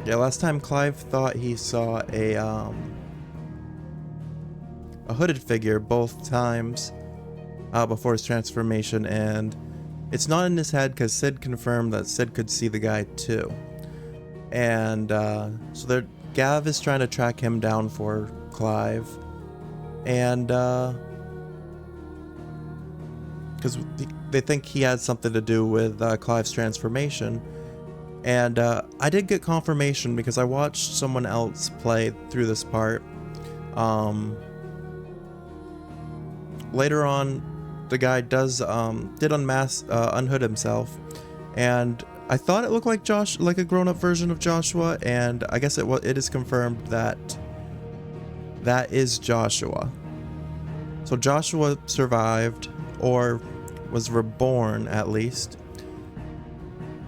Yeah, last time Clive thought he saw a hooded figure both times before his transformation, and it's not in his head because Sid confirmed that Sid could see the guy too. And so Gav is trying to track him down for Clive, and because they think he had something to do with Clive's transformation. And I did get confirmation because I watched someone else play through this part. Later on, the guy did unhood himself, and I thought it looked like like a grown-up version of Joshua, and I guess it is confirmed that that is Joshua. So Joshua survived, or was reborn at least,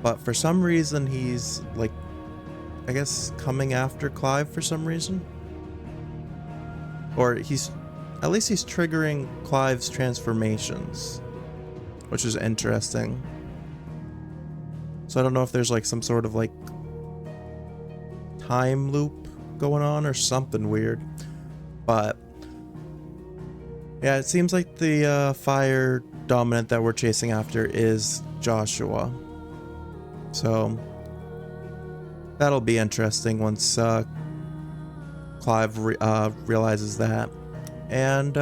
but for some reason he's like, I guess, coming after Clive for some reason, or at least he's triggering Clive's transformations, which is interesting. So I don't know if there's like some sort of like time loop going on or something weird. But yeah, it seems like the fire dominant that we're chasing after is Joshua. So that'll be interesting once Clive realizes that. And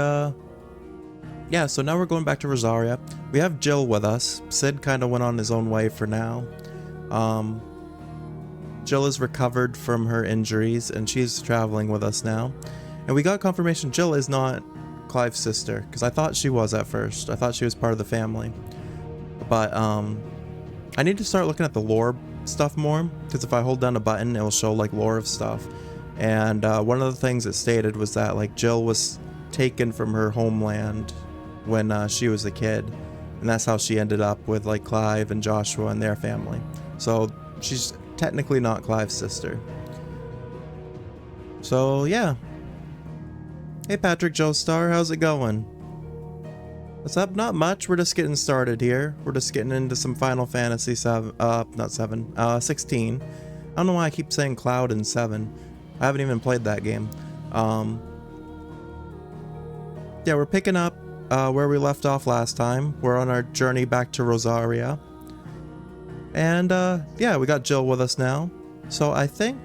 yeah, so now we're going back to Rosaria. We have Jill with us. Sid kind of went on his own way for now. Jill is recovered from her injuries and she's traveling with us now. And we got confirmation Jill is not Clive's sister, because I thought she was at first. I thought she was part of the family. But I need to start looking at the lore stuff more, because if I hold down a button, it'll show like lore of stuff. And one of the things it stated was that like Jill was taken from her homeland when she was a kid, and that's how she ended up with like Clive and Joshua and their family. So she's technically not Clive's sister. So yeah. Hey Patrick Joestar, how's it going? What's up? Not much. We're just getting started here. We're just getting into some Final Fantasy 16. I don't know why I keep saying Cloud and 7. I haven't even played that game. Yeah, we're picking up where we left off last time. We're on our journey back to Rosaria. And yeah, we got Jill with us now. So I think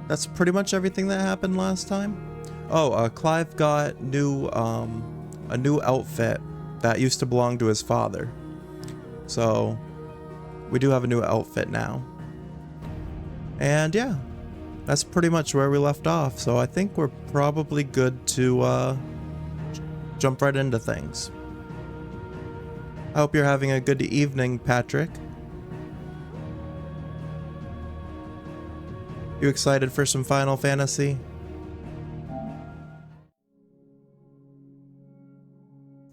that's pretty much everything that happened last time. Oh, Clive got a new outfit that used to belong to his father. So we do have a new outfit now. And yeah, that's pretty much where we left off. So I think we're probably good to jump right into things. I hope you're having a good evening, Patrick. You excited for some Final Fantasy?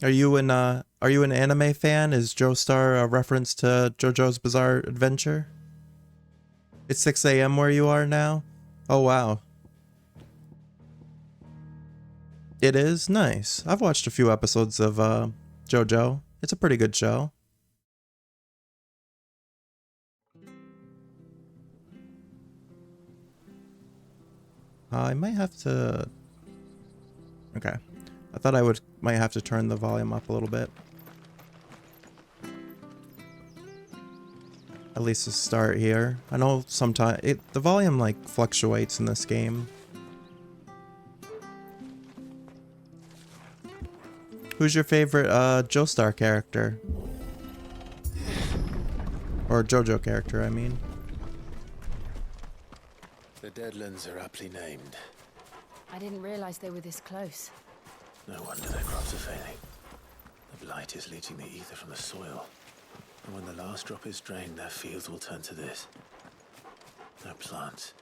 Are you an anime fan? Is Joestar a reference to JoJo's Bizarre Adventure? It's 6 a.m. where you are now? Oh wow. It is? Nice. I've watched a few episodes of JoJo. It's a pretty good show. I might have to... Okay. I thought I might have to turn the volume up a little bit. At least to start here. I know sometimes the volume like fluctuates in this game. Who's your favorite Joestar character? Or JoJo character, I mean. The Deadlands are aptly named. I didn't realize they were this close. No wonder their crops are failing. The blight is leaching the ether from the soil. And when the last drop is drained, their fields will turn to this. No plants,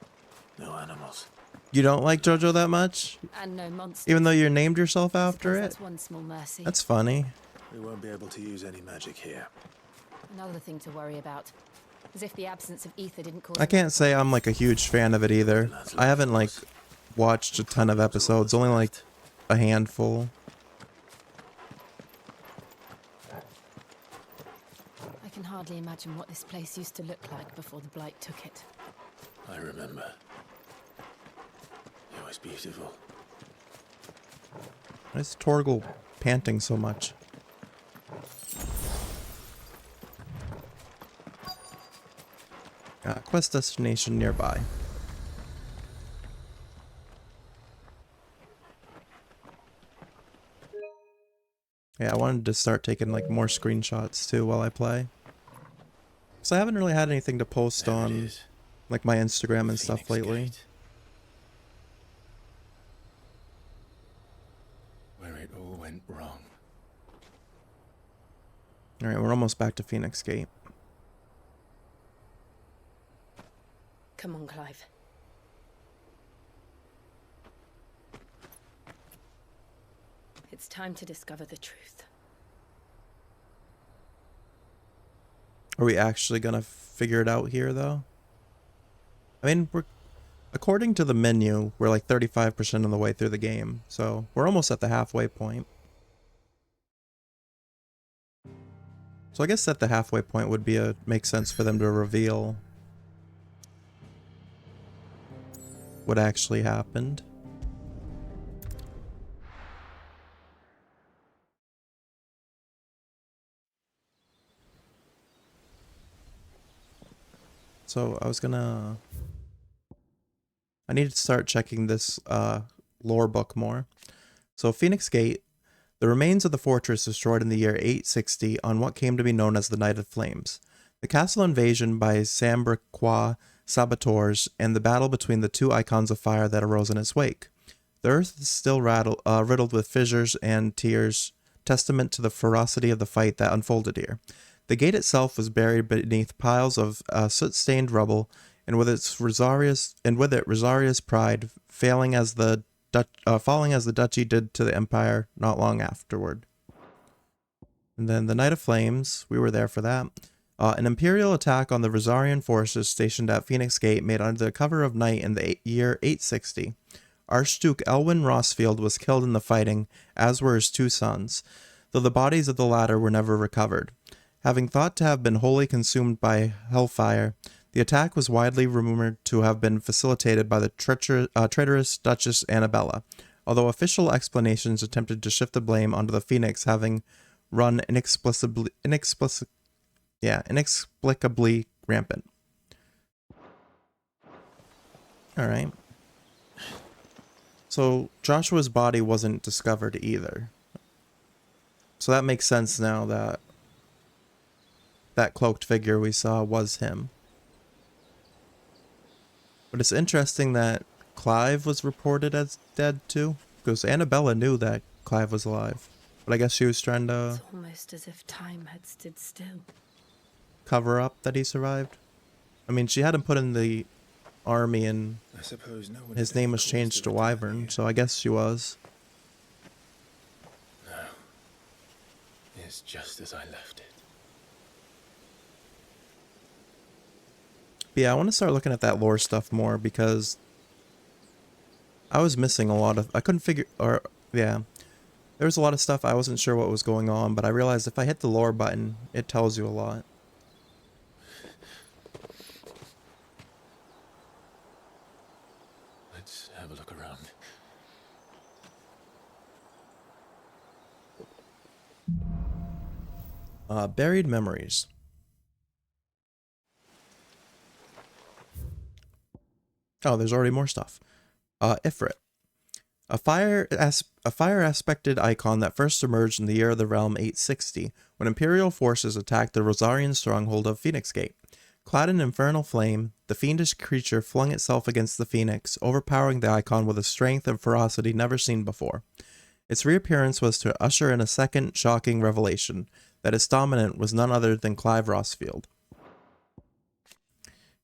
no animals. You don't like JoJo that much? And no monsters. Even though you named yourself after it? That's one small mercy. That's funny. We won't be able to use any magic here. Another thing to worry about. As if the absence of ether didn't cause... I can't say I'm like a huge fan of it either. I haven't like watched a ton of episodes, only like a handful. I can hardly imagine what this place used to look like before the blight took it. I remember. It was beautiful. Why is Torgal panting so much? Quest destination nearby. Yeah, I wanted to start taking like more screenshots too while I play. So I haven't really had anything to post There it on is. like my Instagram and stuff Phoenix lately. Gate. Where it all went wrong. Alright, we're almost back to Phoenix Gate. Come on, Clive. It's time to discover the truth. Are we actually gonna figure it out here though? I mean, according to the menu, we're like 35% of the way through the game, so we're almost at the halfway point. So I guess at the halfway point would be make sense for them to reveal what actually happened. So I need to start checking this lore book more. So Phoenix Gate, the remains of the fortress destroyed in the year 860 on what came to be known as the Night of Flames. The castle invasion by Sambriquois saboteurs and the battle between the two icons of fire that arose in its wake. The earth is still riddled with fissures and tears, testament to the ferocity of the fight that unfolded here. The gate itself was buried beneath piles of soot-stained rubble, and with it Rosaria's pride, falling as the duchy did to the empire not long afterward. And then the Night of Flames, we were there for that. An imperial attack on the Rosarian forces stationed at Phoenix Gate made under the cover of night in the year 860. Archduke Elwyn Rossfield was killed in the fighting, as were his two sons, though the bodies of the latter were never recovered. Having thought to have been wholly consumed by hellfire, the attack was widely rumored to have been facilitated by the traitorous Duchess Annabella, although official explanations attempted to shift the blame onto the Phoenix having run inexplicably rampant. Alright. So Joshua's body wasn't discovered either. So that makes sense now that that cloaked figure we saw was him. But it's interesting that Clive was reported as dead too, because Annabella knew that Clive was alive. But I guess she was trying to It's almost as if time had stood still. cover up that he survived. I mean, she had him put in the army and I suppose no one his had name ever was caused changed the to return Wyvern, here. so I guess she was. No. It's just as I left it. But yeah, I want to start looking at that lore stuff more because I was missing a lot of... I couldn't figure... yeah. There was a lot of stuff I wasn't sure what was going on, but I realized if I hit the lore button, it tells you a lot. Let's have a look around. Buried memories. Oh, there's already more stuff. Ifrit. A fire-aspected icon that first emerged in the year of the realm 860, when Imperial forces attacked the Rosarian stronghold of Phoenix Gate. Clad in infernal flame, the fiendish creature flung itself against the Phoenix, overpowering the icon with a strength and ferocity never seen before. Its reappearance was to usher in a second shocking revelation, that its dominant was none other than Clive Rossfield.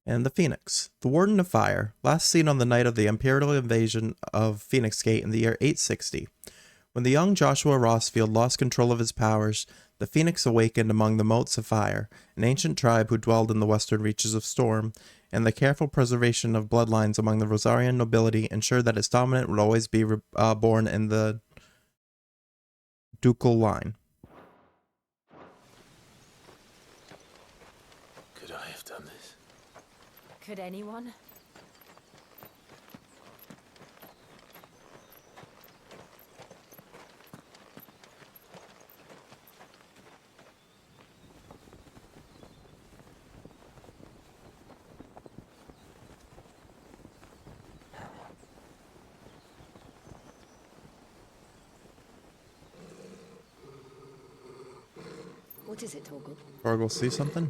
And the Phoenix, the Warden of Fire, last seen on the night of the Imperial invasion of Phoenix Gate in the year 860. When the young Joshua Rossfield lost control of his powers, the Phoenix awakened among the Motes of Fire, an ancient tribe who dwelled in the western reaches of Storm, and the careful preservation of bloodlines among the Rosarian nobility ensured that its dominant would always be born in the ducal line. Could I have done this? Could anyone? What is it, Torgal? Torgal see something?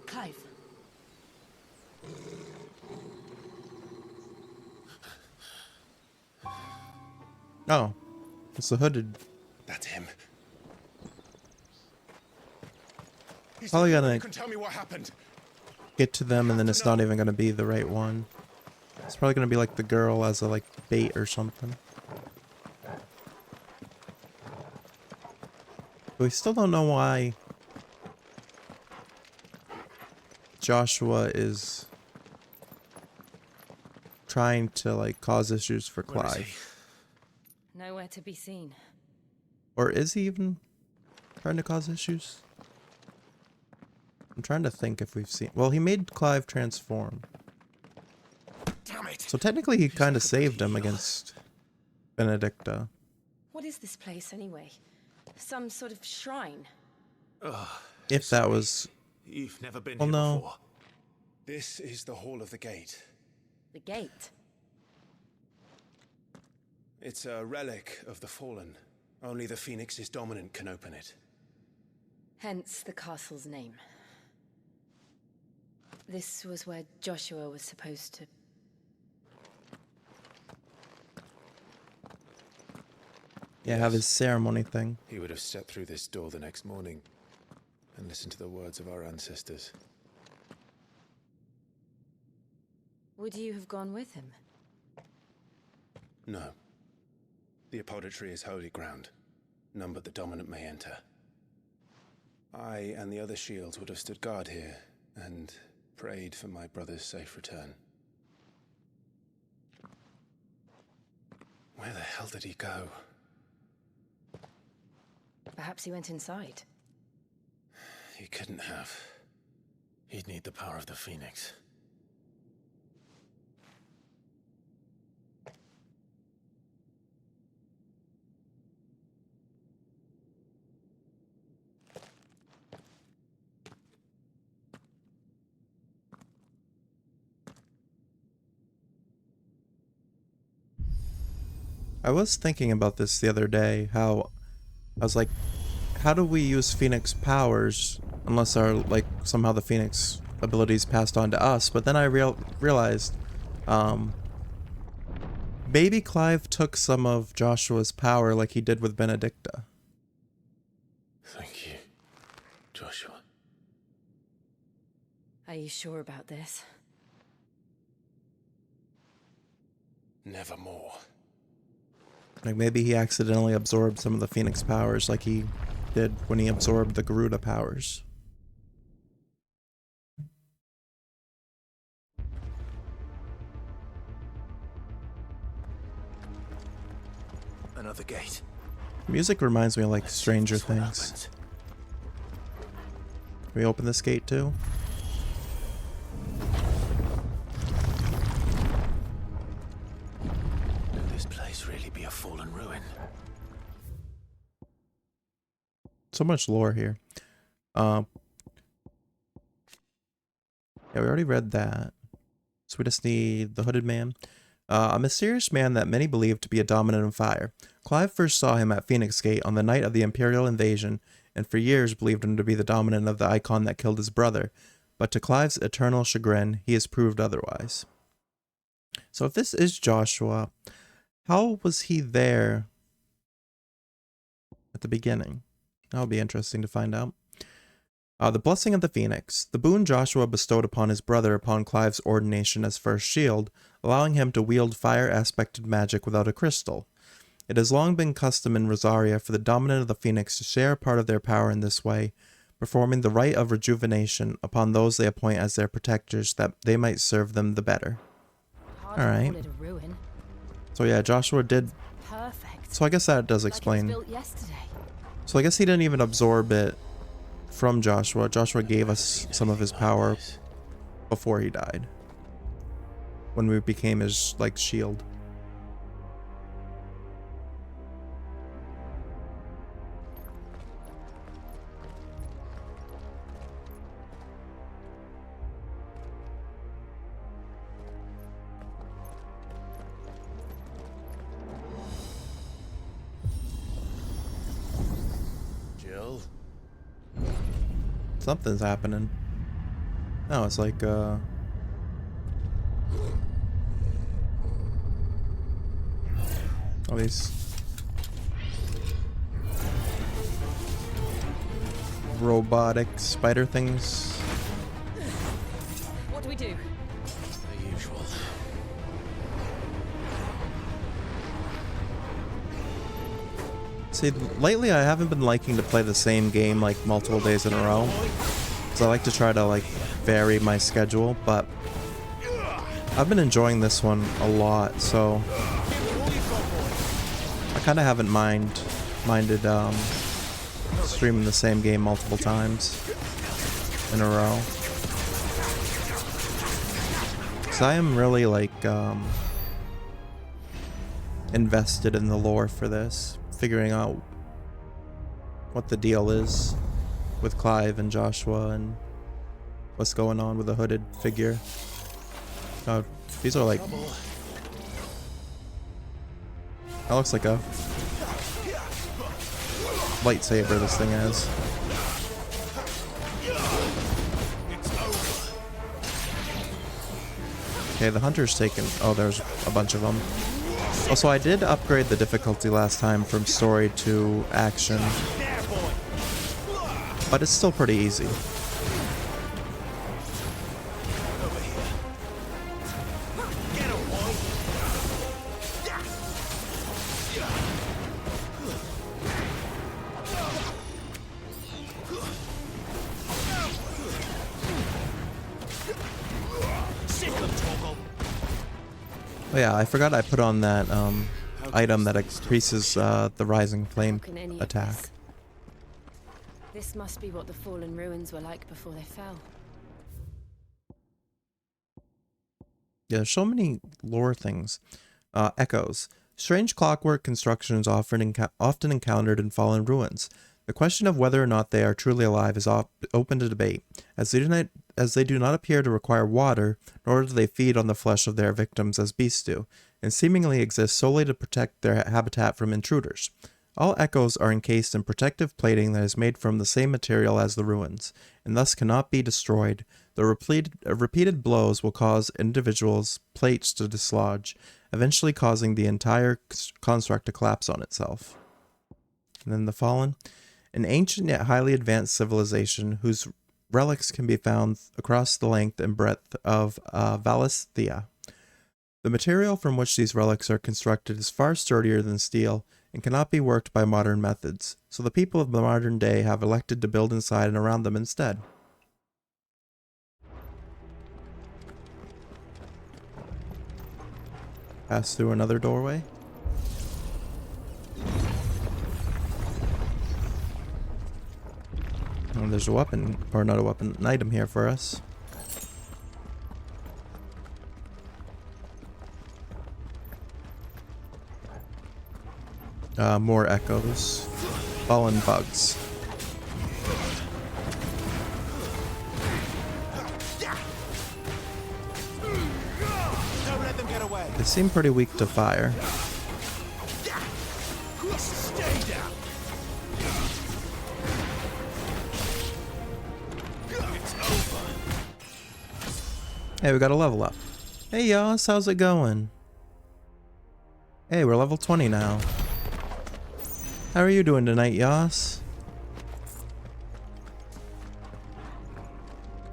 Clive. Oh, it's the hooded. That's him. He's Probably the- gonna You can tell me what happened. get to them and then it's not even gonna be the right one. It's probably gonna be like the girl as a like bait or something. We still don't know why Joshua is trying to like cause issues for Where is he? Clive. Nowhere to be seen. Or is he even trying to cause issues? I'm trying to think if we've seen... Well, he made Clive transform. Damn it! So technically he kind of saved him against Benedicta. What is this place, anyway? Some sort of shrine? If that was... You've never been Well, here no. before. This is the Hall of the Gate. The gate? It's a relic of the Fallen. Only the Phoenix's dominant can open it. Hence the castle's name. This was where Joshua was supposed to... Yeah, have his ceremony thing. He would have stepped through this door the next morning and listened to the words of our ancestors. Would you have gone with him? No. The apodatory is holy ground. None but the dominant may enter. I and the other shields would have stood guard here and prayed for my brother's safe return. Where the hell did he go? Perhaps he went inside. He couldn't have. He'd need the power of the Phoenix. I was thinking about this the other day, how I was like, how do we use Phoenix powers unless our like somehow the Phoenix abilities passed on to us? But then I realized maybe Clive took some of Joshua's power like he did with Benedicta. Thank you, Joshua. Are you sure about this? Nevermore. Like maybe he accidentally absorbed some of the Phoenix powers like he did when he absorbed the Garuda powers. Another gate. Music reminds me of like Let's see if Stranger this one Things. opens. Can we open this gate too? Could this place really be a fallen ruin? So much lore here. Yeah, we already read that. So we just need the Hooded Man. A mysterious man that many believe to be a dominant of fire. Clive first saw him at Phoenix Gate on the night of the Imperial invasion, and for years believed him to be the dominant of the icon that killed his brother. But to Clive's eternal chagrin, he has proved otherwise. So if this is Joshua, how was he there at the beginning? That'll be interesting to find out. The Blessing of the Phoenix. The boon Joshua bestowed upon his brother upon Clive's ordination as first shield, allowing him to wield fire-aspected magic without a crystal. It has long been custom in Rosaria for the dominant of the Phoenix to share a part of their power in this way, performing the rite of rejuvenation upon those they appoint as their protectors that they might serve them the better. Hard All to right. call it a ruin. So yeah, Joshua did... Perfect. So I guess that does Like it was explain... built yesterday. So I guess he didn't even absorb it from Joshua. Joshua gave us some of his power before he died. When we became his, like, shield. Jill? Something's happening. No, it's like, all these robotic spider things. What do we do? The usual. See, lately I haven't been liking to play the same game like multiple days in a row. Because I like to try to like vary my schedule, but I've been enjoying this one a lot, so I kind of haven't minded streaming the same game multiple times in a row. Because I am really like invested in the lore for this, figuring out what the deal is with Clive and Joshua and what's going on with the hooded figure. Oh, these are like... That looks like a lightsaber this thing has. Okay, the hunter's taken... Oh, there's a bunch of them. Also, I did upgrade the difficulty last time from story to action, but it's still pretty easy. Oh yeah, I forgot I put on that item that increases the rising flame How can any of attack. This must be what the fallen ruins were like before they fell. Yeah, there's so many lore things. Echoes. Strange clockwork constructions often encountered in fallen ruins. The question of whether or not they are truly alive is open to debate, as they do not appear to require water, nor do they feed on the flesh of their victims as beasts do, and seemingly exist solely to protect their habitat from intruders. All echoes are encased in protective plating that is made from the same material as the ruins, and thus cannot be destroyed. The repeated blows will cause individuals' plates to dislodge, eventually causing the entire construct to collapse on itself. And then the Fallen. An ancient yet highly advanced civilization whose relics can be found across the length and breadth of Valisthea. The material from which these relics are constructed is far sturdier than steel and cannot be worked by modern methods, so the people of the modern day have elected to build inside and around them instead. Pass through another doorway. Oh, there's a weapon, or not a weapon, an item here for us. More echoes. Fallen bugs. Don't let them get away. They seem pretty weak to fire. Stay down. It's over. Hey, we got a level up. Hey, Yas, how's it going? Hey, we're level 20 now. How are you doing tonight, Yas?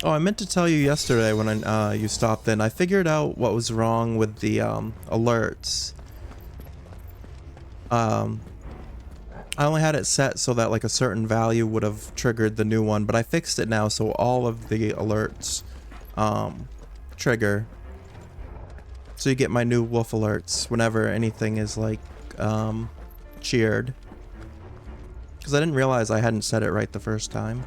Oh, I meant to tell you yesterday when you stopped in. I figured out what was wrong with the alerts. I only had it set so that like a certain value would have triggered the new one, but I fixed it now so all of the alerts trigger. So you get my new wolf alerts whenever anything is like cheered. Because I didn't realize I hadn't set it right the first time.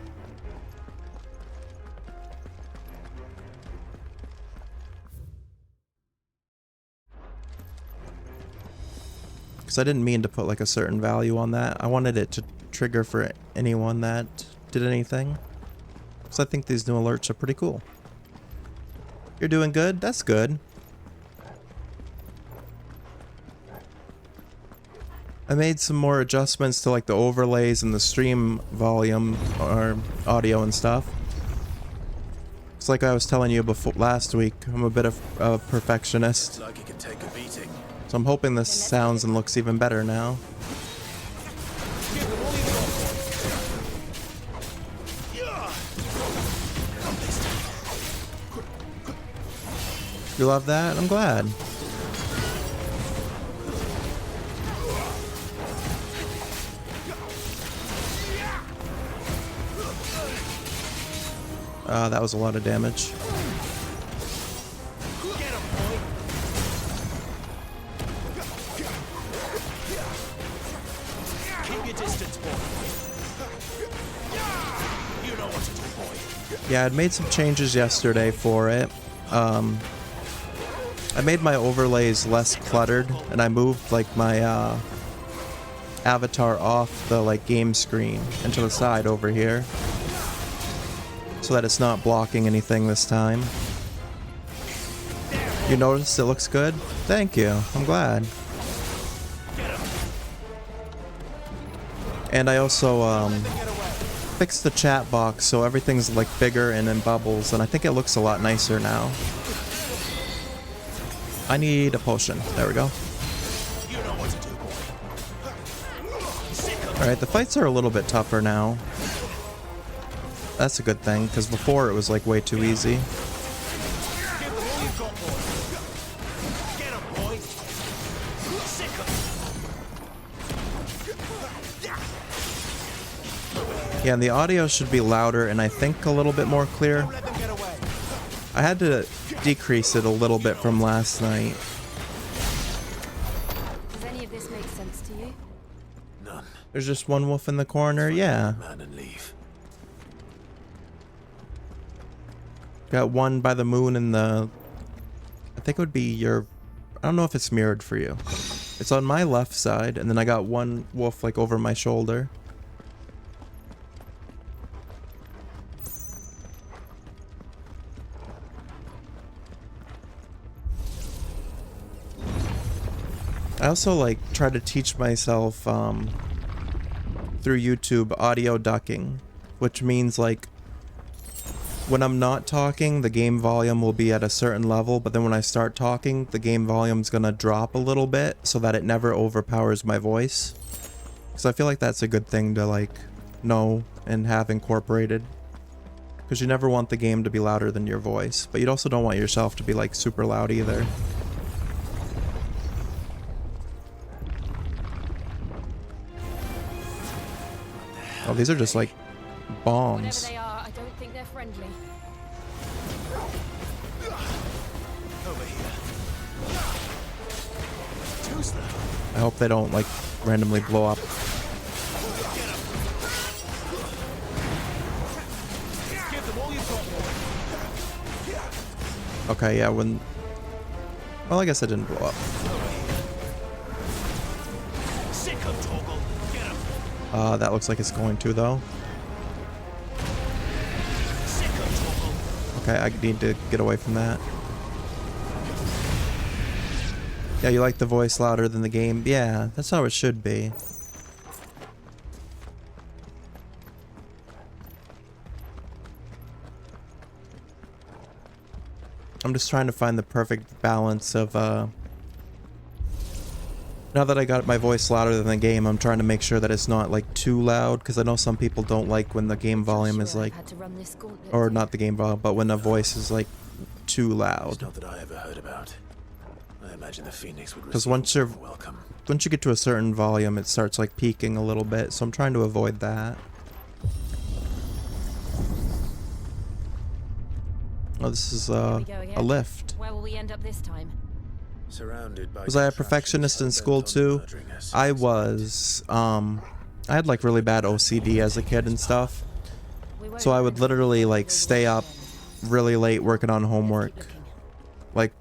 Because I didn't mean to put like a certain value on that. I wanted it to trigger for anyone that did anything. So I think these new alerts are pretty cool. You're doing good? That's good. I made some more adjustments to like the overlays and the stream volume or audio and stuff. It's like I was telling you before last week, I'm a bit of a perfectionist. Like it can take a beating. So I'm hoping this sounds and looks even better now. You love that? I'm glad. That was a lot of damage. Keep your distance, boy. You know what to do, boy. Yeah, I'd made some changes yesterday for it. I made my overlays less cluttered, and I moved like my avatar off the like game screen and to the side over here, so that it's not blocking anything this time. You noticed it looks good? Thank you. I'm glad. And I also fixed the chat box so everything's like bigger and in bubbles, and I think it looks a lot nicer now. I need a potion. There we go. Alright, the fights are a little bit tougher now. That's a good thing, because before it was like way too easy. Yeah, and the audio should be louder and I think a little bit more clear. I had to decrease it a little bit from last night. Does any of this make sense to you? None. There's just one wolf in the corner, yeah. Man and leave. Got one by the moon in the... I think it would be your... I don't know if it's mirrored for you. It's on my left side, and then I got one wolf like over my shoulder. I also like try to teach myself through YouTube audio ducking, which means like when I'm not talking, the game volume will be at a certain level, but then when I start talking, the game volume's gonna drop a little bit so that it never overpowers my voice. Because I feel like that's a good thing to like know and have incorporated. Because you never want the game to be louder than your voice, but you also don't want yourself to be like super loud either. Oh, these are just like bombs. Whatever they are, I don't think they're friendly. Over here. Too slow. I hope they don't like randomly blow up. Give them all you've got, boy. Okay, yeah, when... Well, I guess it didn't blow up. Sick of Toggle. Get him. That looks like it's going to, though. Sick of Toggle. Okay, I need to get away from that. Yeah, you like the voice louder than the game? Yeah, that's how it should be. I'm just trying to find the perfect balance of, now that I got my voice louder than the game, I'm trying to make sure that it's not, like, too loud, because I know some people don't like when the game volume is, like, or not the game volume, but when the voice is, like, too It's loud. not that I ever heard about. I imagine the Phoenix would Because receive welcome. once you get to a certain volume, it starts, like, peaking a little bit, so I'm trying to avoid that. Oh, this is, a lift. Where will we end up this time? Surrounded by Was I a perfectionist in school too? I was. I had like really bad OCD as a kid and stuff. So I would literally like stay up really late working on homework. Like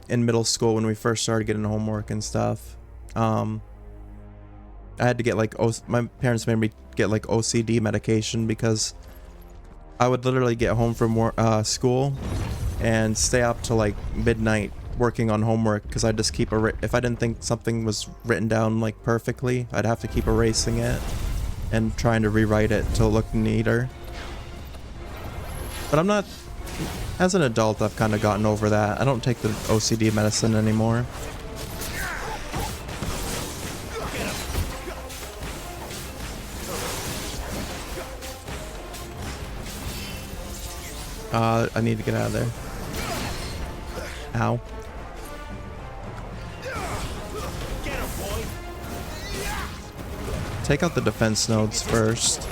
in middle school when we first started getting homework and stuff. I had to get like my parents made me get like OCD medication because I would literally get home from school and stay up till like midnight working on homework because I just keep if I didn't think something was written down like perfectly, I'd have to keep erasing it and trying to rewrite it to look neater. But I'm not, as an adult, I've kind of gotten over that. I don't take the OCD medicine anymore. I need to get out of there. Ow. Take out the defense nodes first.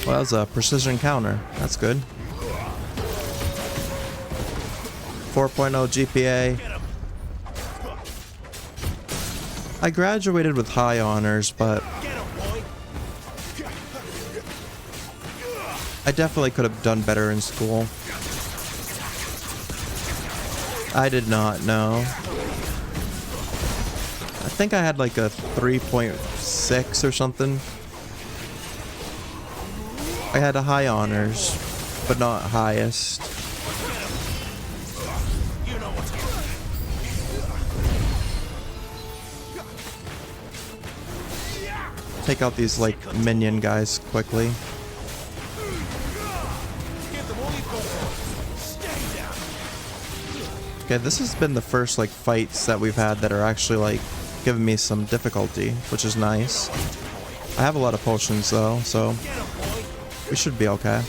Well, that was a precision counter. That's good. 4.0 GPA. I graduated with high honors, but I definitely could have done better in school. I did not know. I think I had like a 3.6 or something. I had a high honors, but not highest. Take out these like minion guys quickly. Okay, this has been the first like fights that we've had that are actually like giving me some difficulty, which is nice. I have a lot of potions though, so we should be okay.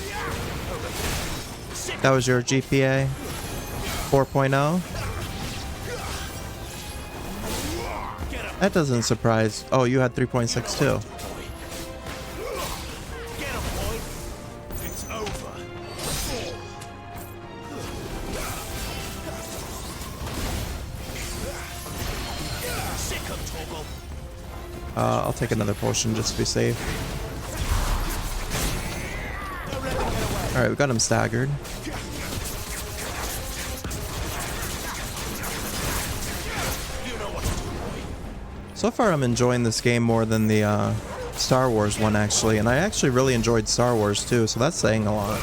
That was your GPA? 4.0? That doesn't surprise. Oh, you had 3.6 too. I'll take another potion just to be safe. Alright, we got him staggered. So far I'm enjoying this game more than the Star Wars one actually, and I actually really enjoyed Star Wars too, so that's saying a lot.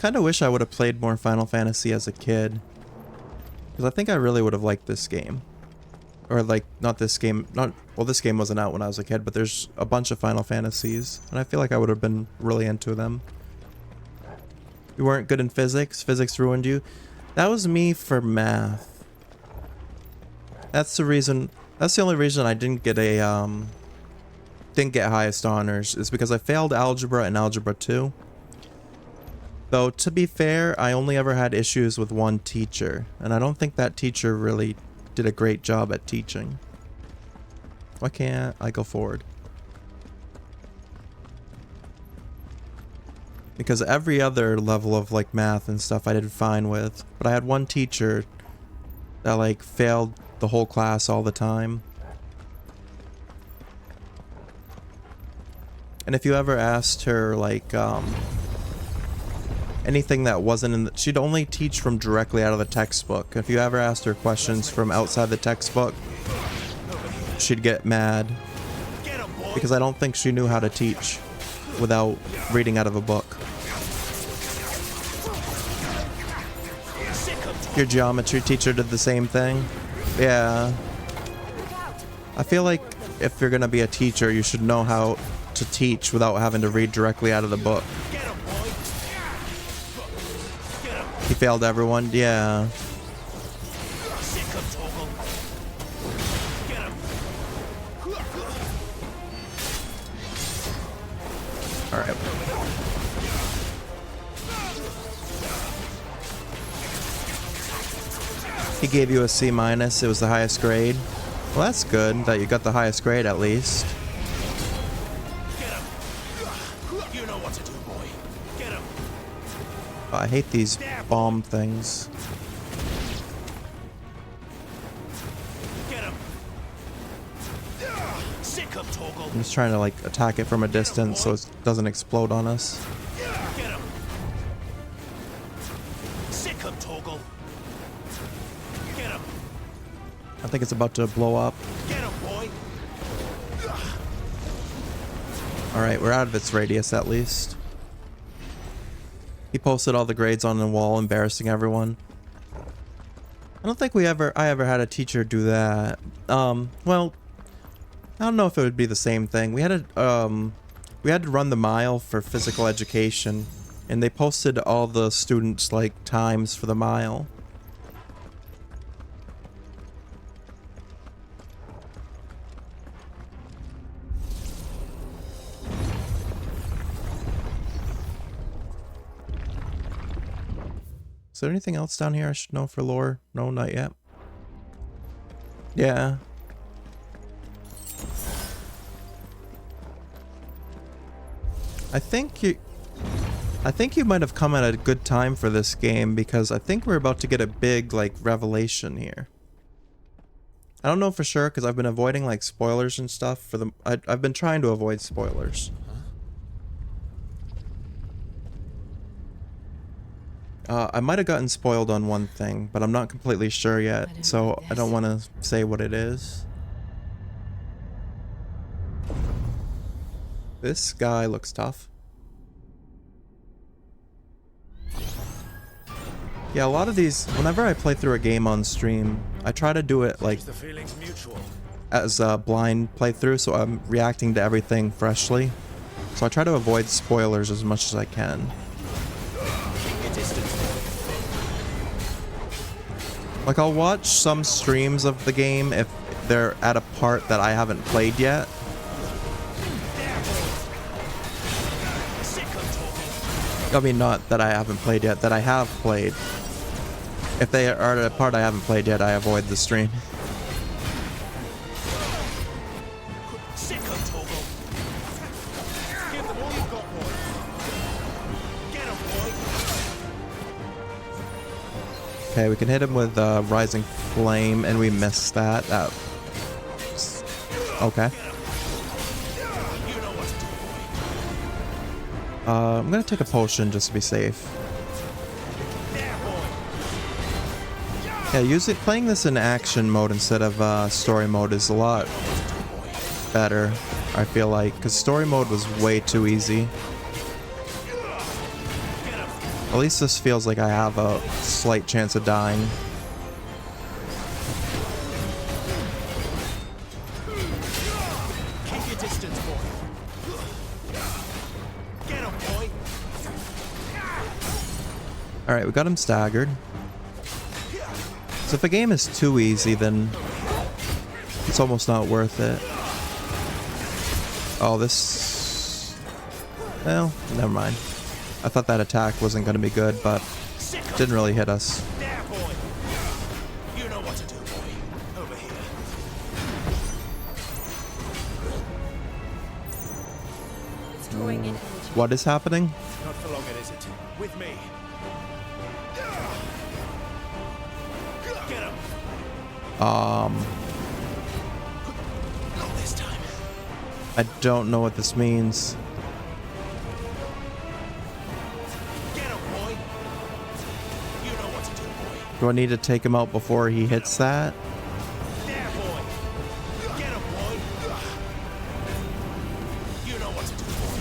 Kinda wish I would have played more Final Fantasy as a kid. Because I think I really would have liked this game. Or like, not this game, well this game wasn't out when I was a kid, but there's a bunch of Final Fantasies, and I feel like I would have been really into them. You weren't good in physics? Physics ruined you? That was me for math. That's the reason, that's the only reason I didn't get a, didn't get highest honors, is because I failed algebra and algebra 2. Though, to be fair, I only ever had issues with one teacher, and I don't think that teacher really did a great job at teaching. Why can't I go forward? Because every other level of like math and stuff I did fine with, but I had one teacher that like failed the whole class all the time. And if you ever asked her like anything that wasn't in the, she'd only teach from directly out of the textbook. If you ever asked her questions from outside the textbook, she'd get mad because I don't think she knew how to teach without reading out of a book. Your geometry teacher did the same thing? Yeah. I feel like if you're gonna be a teacher, you should know how to teach without having to read directly out of the book. He failed everyone? Yeah. Alright. He gave you a C-. It was the highest grade. Well, that's good that you got the highest grade at least. You know what to do, boy. Get him. Oh, I hate these bomb things. Get him. Sick him, Torgal. I'm just trying to like attack it from a distance so it doesn't explode on us. Get him. Sick him, Torgal. Get him. I think it's about to blow up. Get him, boy. Alright, we're out of its radius at least. He posted all the grades on the wall, embarrassing everyone. I don't think I ever had a teacher do that. Well, I don't know if it would be the same thing. We had to run the mile for physical education, and they posted all the students' like times for the mile. Is there anything else down here I should know for lore? No, not yet. Yeah. I think you might have come at a good time for this game, because I think we're about to get a big like revelation here. I don't know for sure because I've been avoiding like spoilers and stuff for the I've been trying to avoid spoilers. I might have gotten spoiled on one thing, but I'm not completely sure yet, so I don't want to say what it is. This guy looks tough. Yeah, a lot of these, whenever I play through a game on stream, I try to do it like as a blind playthrough, so I'm reacting to everything freshly. So I try to avoid spoilers as much as I can. Like, I'll watch some streams of the game if they're at a part that I haven't played yet. I mean, not that I haven't played yet, that I have played. If they are at a part I haven't played yet, I avoid the stream. Okay, we can hit him with Rising Flame, and we missed that. Okay. I'm gonna take a potion just to be safe. Yeah, playing this in action mode instead of story mode is a lot better, I feel like, because story mode was way too easy. At least this feels like I have a slight chance of dying. Keep your distance, boy. Get him, boy. Alright, we got him staggered. So if a game is too easy, then it's almost not worth it. Oh, this... Well, never mind. I thought that attack wasn't going to be good, but didn't really hit us. There, boy. You know what to do, boy. Over here. It's drawing in energy. What is happening? Not for long, is it? With me. Get him. Not this time. I don't know what this means. Get him, boy. You know what to do, boy. Do I need to take him out before he hits that? There, boy. Get him, boy. You know what to do, boy.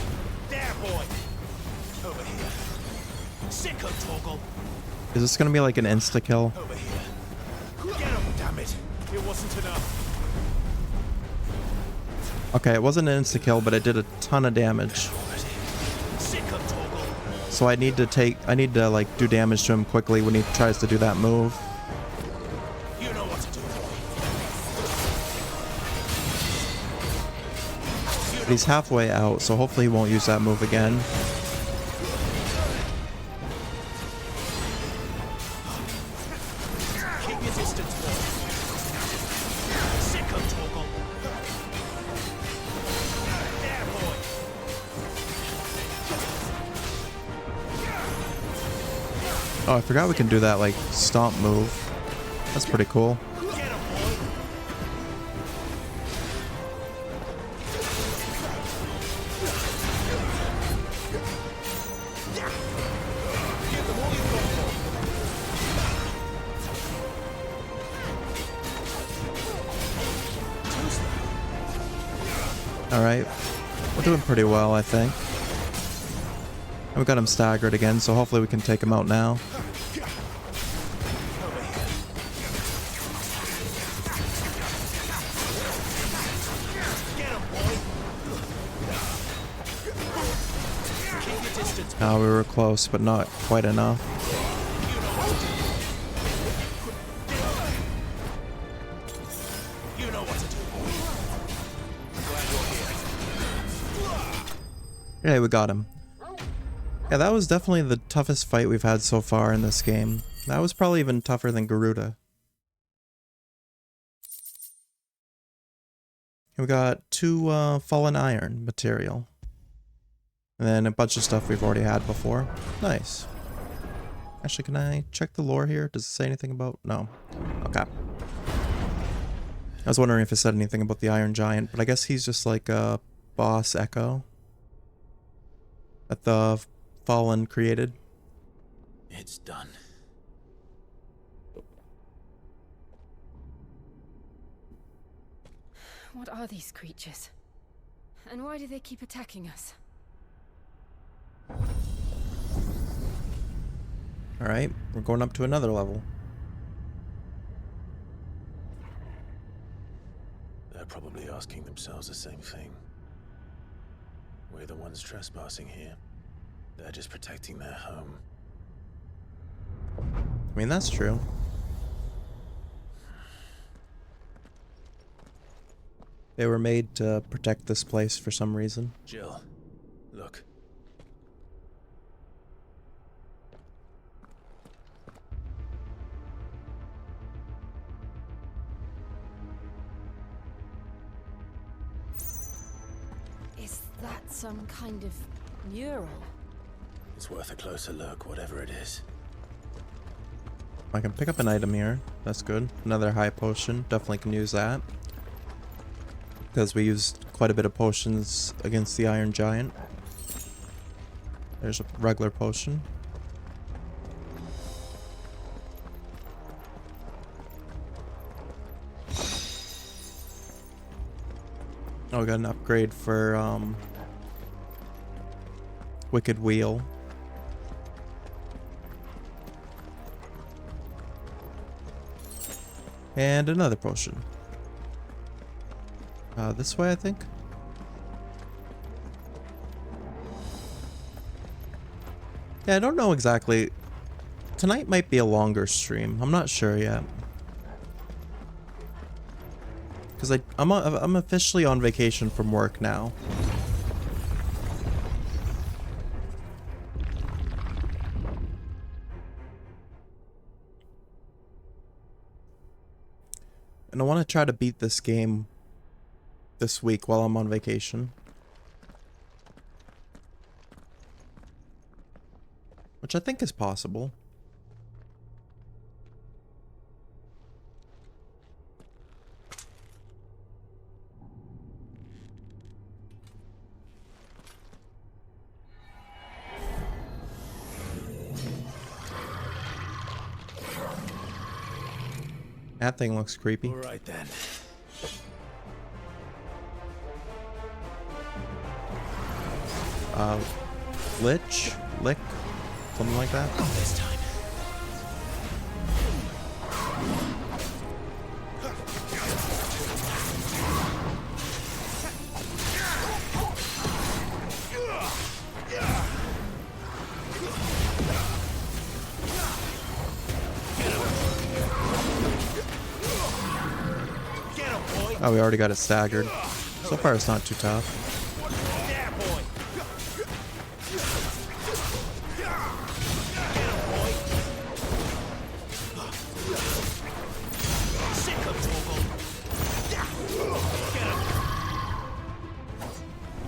There, boy. Over here. Sicko toggle. Is this going to be like an insta-kill? Over here. Get him, damn it. It wasn't enough. Okay, it wasn't an insta-kill, but it did a ton of damage. Sicko toggle. So I need to like do damage to him quickly when he tries to do that move. You know what to do, boy. But he's halfway out, so hopefully he won't use that move again. Keep your distance, boy. Sicko toggle. There, boy. Oh, I forgot we can do that like stomp move. That's pretty cool. Get him, boy. Give them all you've got, boy. All right. We're doing pretty well, I think. And we got him staggered again, so hopefully we can take him out now. We were close, but not quite enough. Yeah, we got him. Yeah, that was definitely the toughest fight we've had so far in this game. That was probably even tougher than Garuda. And we got 2 fallen iron material. And then a bunch of stuff we've already had before. Nice. Actually, can I check the lore here? Does it say anything about... No. Okay. I was wondering if it said anything about the Iron Giant, but I guess he's just like a boss echo that the Fallen created. It's done. What are these creatures? And why do they keep attacking us? Alright, we're going up to another level. They're probably asking themselves the same thing. We're the ones trespassing here. They're just protecting their home. I mean, that's true. They were made to protect this place for some reason. Jill, look. Is that some kind of mural? It's worth a closer look, whatever it is. I can pick up an item here. That's good. Another high potion. Definitely can use that. Because we used quite a bit of potions against the Iron Giant. There's a regular potion. Oh, we got an upgrade for Wicked Wheel. And another potion. This way, I think. Yeah, I don't know exactly. Tonight might be a longer stream. I'm not sure yet. Because I'm officially on vacation from work now. And I want to try to beat this game this week while I'm on vacation. Which I think is possible. That thing looks creepy. All right then. Lich? Lick? Something like that? Not this time. Oh, we already got it staggered. So far it's not too tough.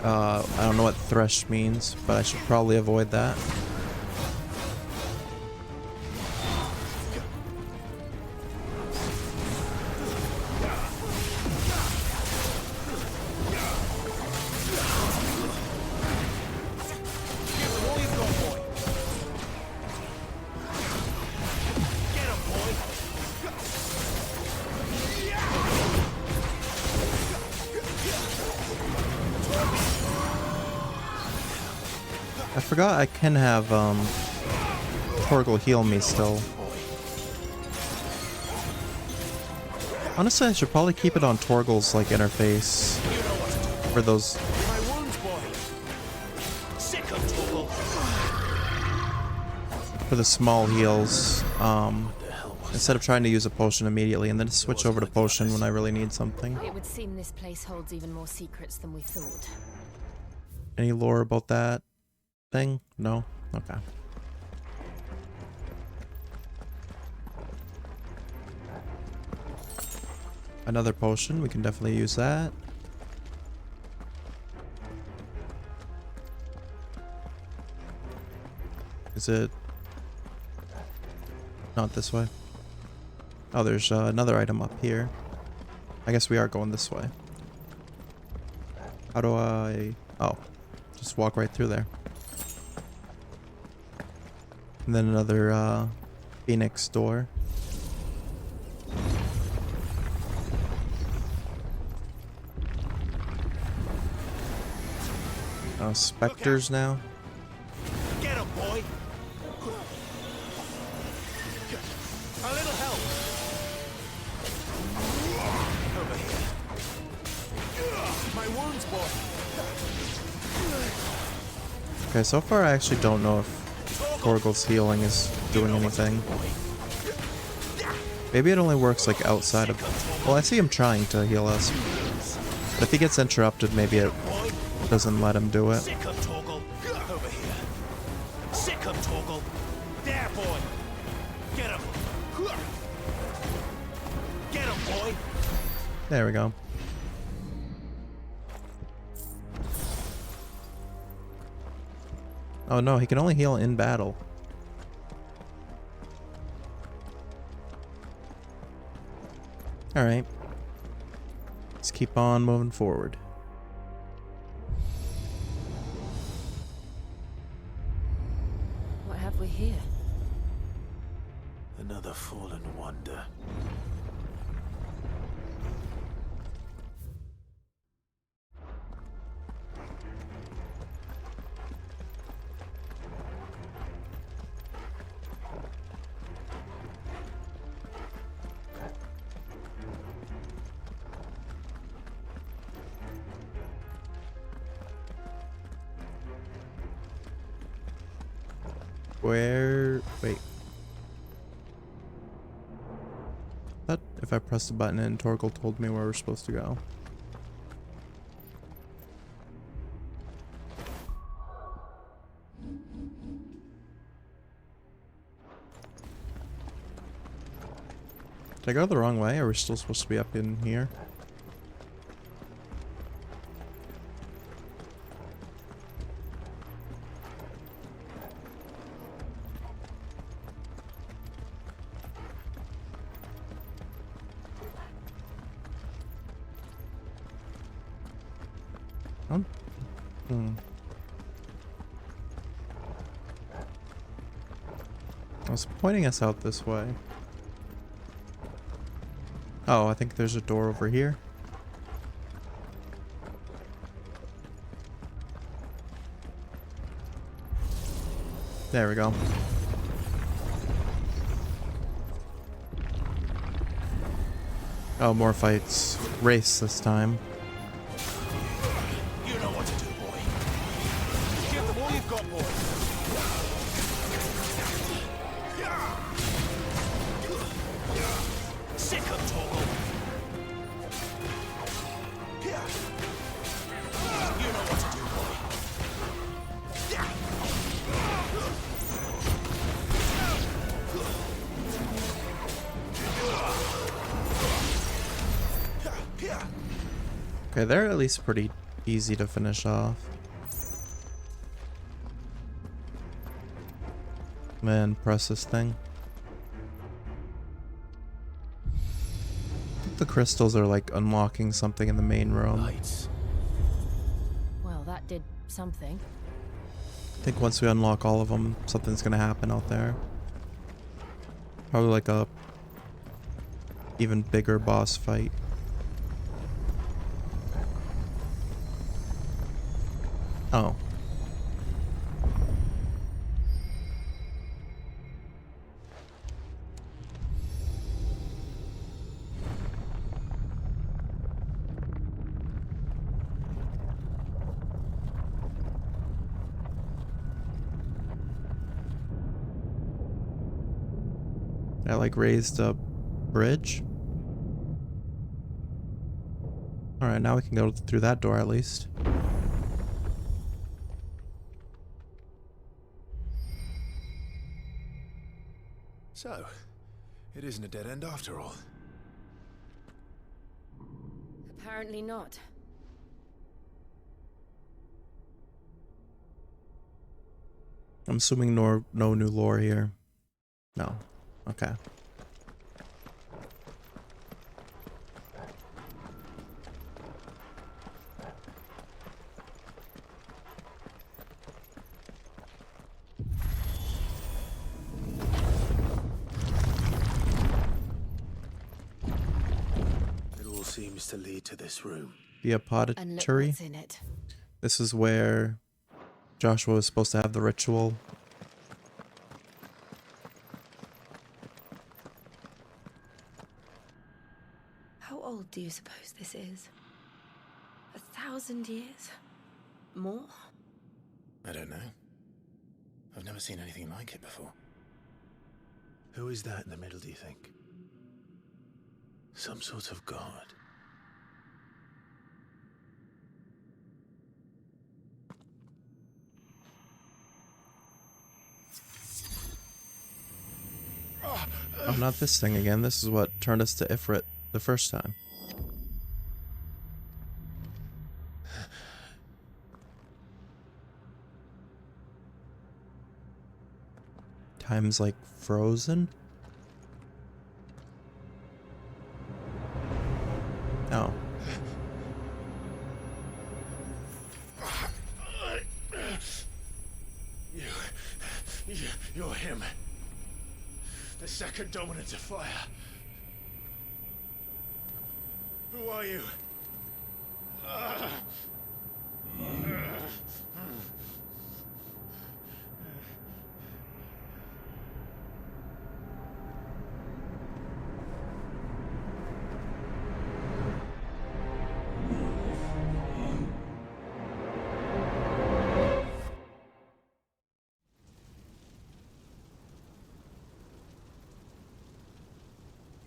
I don't know what thresh means, but I should probably avoid that. I forgot I can have Torgal heal me still. Honestly, I should probably keep it on Torgal's like interface for those. For the small heals, instead of trying to use a potion immediately and then switch over to potion when I really need something. It would seem this place holds even more secrets than we thought. Any lore about that thing? No? Okay. Another potion, we can definitely use that. Is it not this way? Oh, there's another item up here. I guess we are going this way. How do I... Oh, just walk right through there. And then another Phoenix door. Oh, specters now. Get him, boy. A little help. Over here. My wounds, boy. Okay, so far I actually don't know if Torgal's healing is doing anything. Maybe it only works like outside of... Well, I see him trying to heal us. But if he gets interrupted, maybe it doesn't let him do it. Sick of Torgal. Over here. Sick of Torgal. There, boy. Get him. Get him, boy. There we go. Oh no, he can only heal in battle. Alright. Let's keep on moving forward. What have we here? Another fallen wonder. Where... Wait. I thought if I pressed the button and Torgal told me where we're supposed to go. Did I go the wrong way? Or are we still supposed to be up in here? I was pointing us out this way. Oh, I think there's a door over here. There we go. Oh, more fights. Race this time. You know what to do, boy. Give them all you've got, boy. Sick of Torgal. You know what to do, boy. Okay, they're at least pretty easy to finish off. Man, press this thing. I think the crystals are like unlocking something in the main room. Lights. Well, that did something. I think once we unlock all of them, something's gonna happen out there. Probably like a even bigger boss fight. Oh. I like raised a bridge. Alright, now we can go through that door at least. So, it isn't a dead end after all. Apparently not. I'm assuming no new lore here. No. Okay. It all seems to lead to this room. The And look apothecary. what's in it. This is where Joshua was supposed to have the ritual. How old do you suppose this is? 1,000 years? More? I don't know. I've never seen anything like it before. Who is that in the middle, do you think? Some sort of god? Oh, not this thing again. This is what turned us to Ifrit the first time. Time's like frozen. Oh. You're him. The second dominant of fire. Who are you?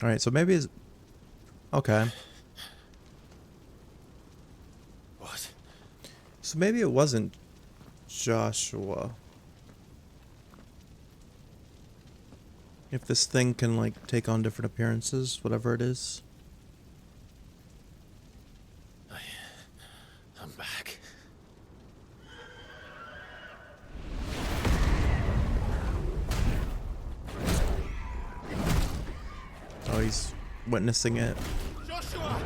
Alright, so maybe it's... Okay. What? So maybe it wasn't Joshua. If this thing can, like, take on different appearances, whatever it is. I'm back. Oh, he's witnessing it. Joshua!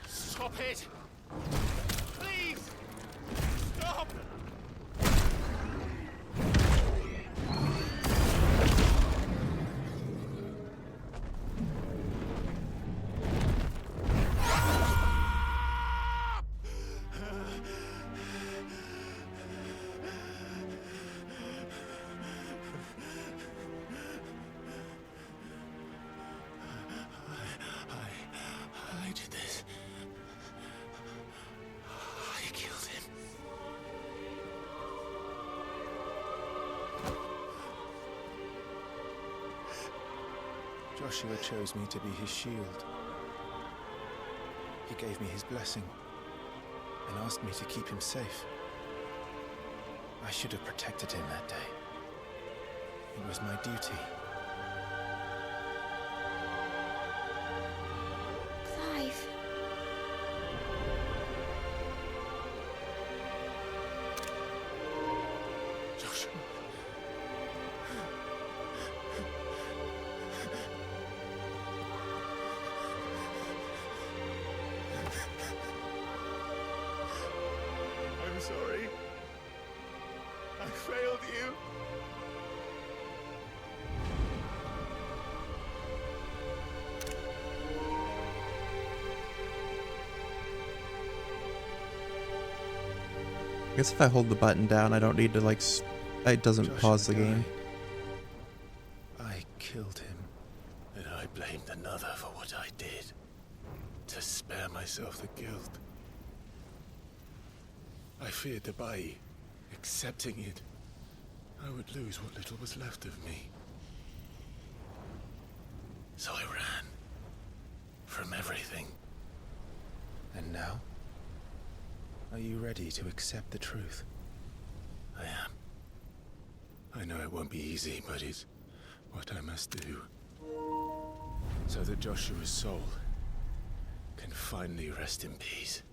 Stop it! Please! Stop! I did this. I killed him. Joshua chose me to be his shield. He gave me his blessing and asked me to keep him safe. I should have protected him that day. It was my duty. Clive. Joshua. I'm sorry. I failed you. I guess if I hold the button down, I don't need to, like, it doesn't Joshua pause the game. died. I killed him. And I blamed another for what I did. To spare myself the guilt. I feared the Bai. Accepting it, I would lose what little was left of me. So I ran. From everything. And now? Are you ready to accept the truth? I am. I know it won't be easy, but it's what I must do. So that Joshua's soul can finally rest in peace.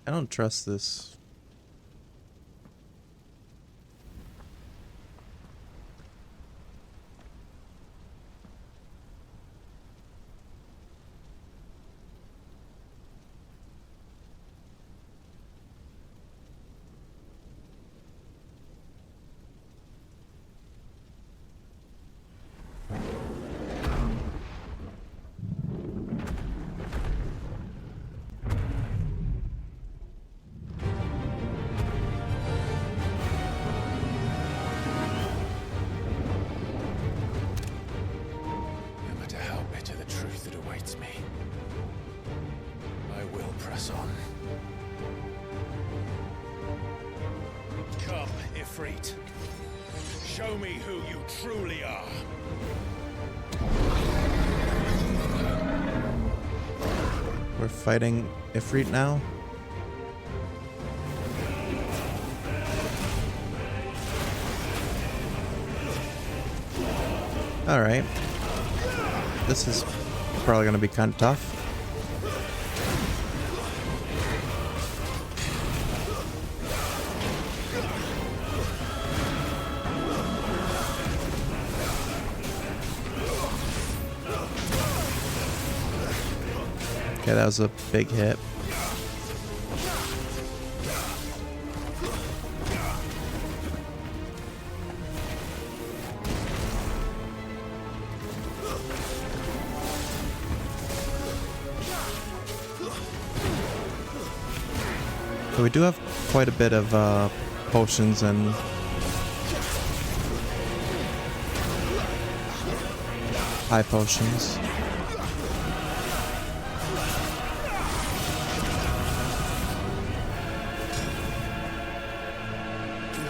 I don't trust this. No matter how bitter the truth that awaits me, I will press on. Come, Ifrit. Show me who you truly are. We're fighting Ifrit now. Alright. This is probably gonna be kind of tough. Okay, that was a big hit. So we do have quite a bit of potions and high potions.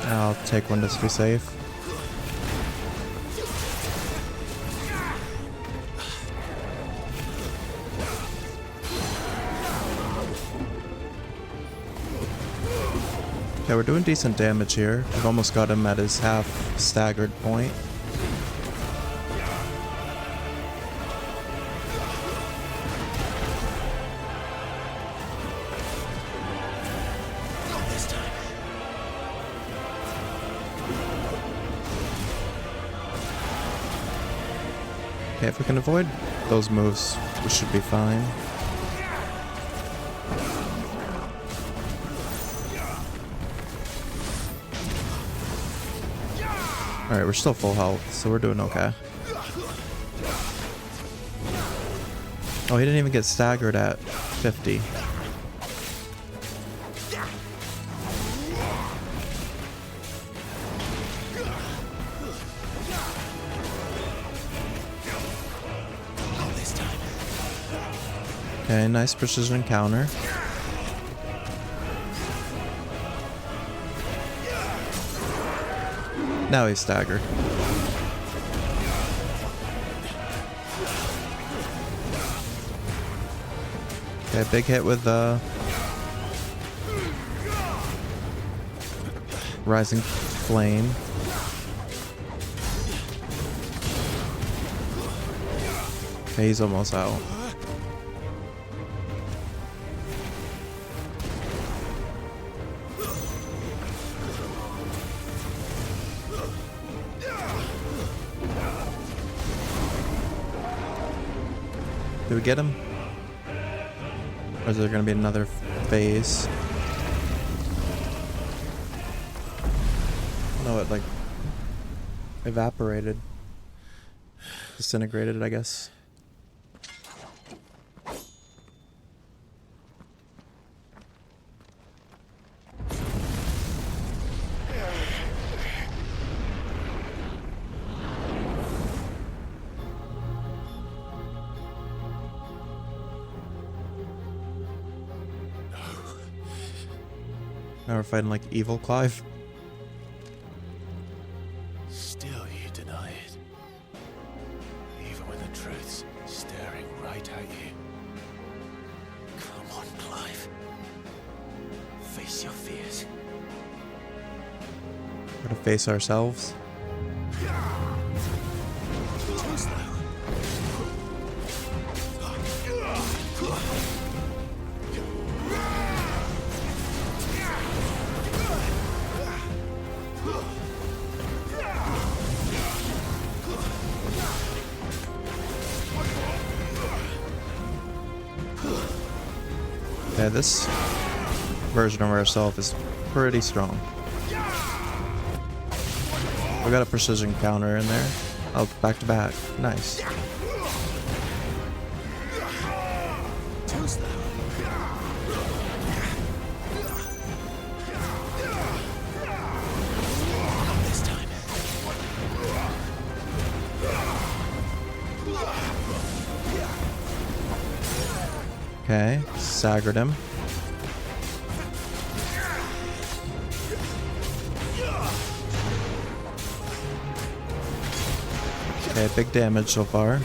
I'll take one just to be safe. Okay, we're doing decent damage here. We've almost got him at his half staggered point. Okay, if we can avoid those moves, we should be fine. Alright, we're still full health, so we're doing okay. Oh, he didn't even get staggered at 50. Okay, nice precision counter. Now he's staggered. Okay, big hit with Rising Flame. Okay, he's almost out. Did we get him? Or is there gonna be another phase? No, it like evaporated. Disintegrated, I guess. Now we're fighting like evil Clive. Still you deny it. Even when the truth's staring right at you. Come on, Clive. Face your fears. We're gonna face ourselves. Too slow. Yeah, this version of ourselves is pretty strong. We got a precision counter in there. Oh, back to back. Nice. Too slow. Not this time. Okay, staggered him. Okay, big damage so far.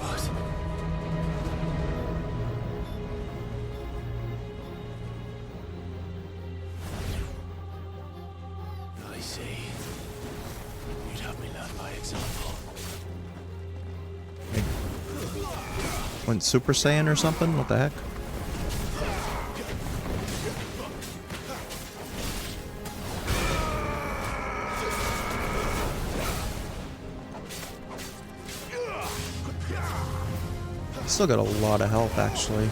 What? I see. You'd have me learn by example. Went Super Saiyan or something? What the heck? Still got a lot of health, actually.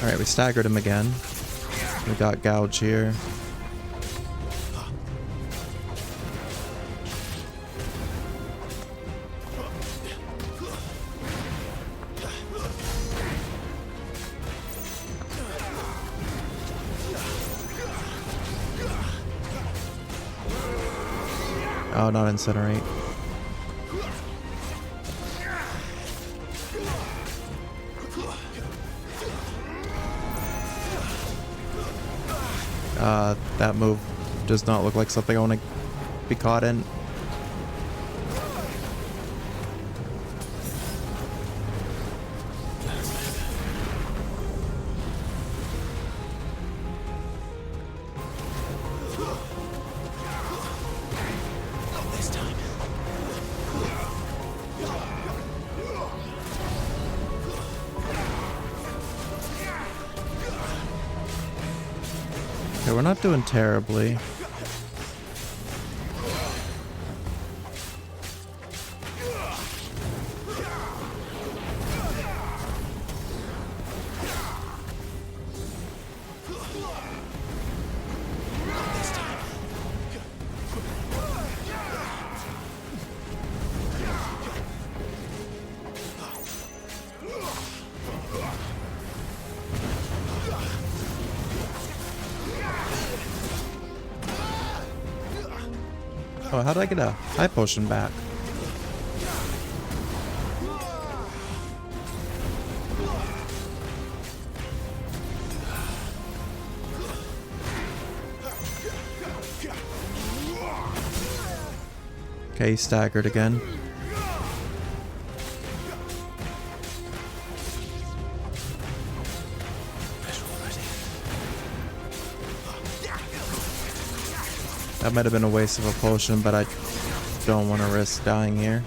Alright, we staggered him again. We got Gouge here. Oh, not incinerate. That move does not look like something I want to be caught in. Not this time. Okay, we're not doing terribly. Oh, how did I get a high potion back? Okay, he's staggered again. That might have been a waste of a potion, but I don't want to risk dying here.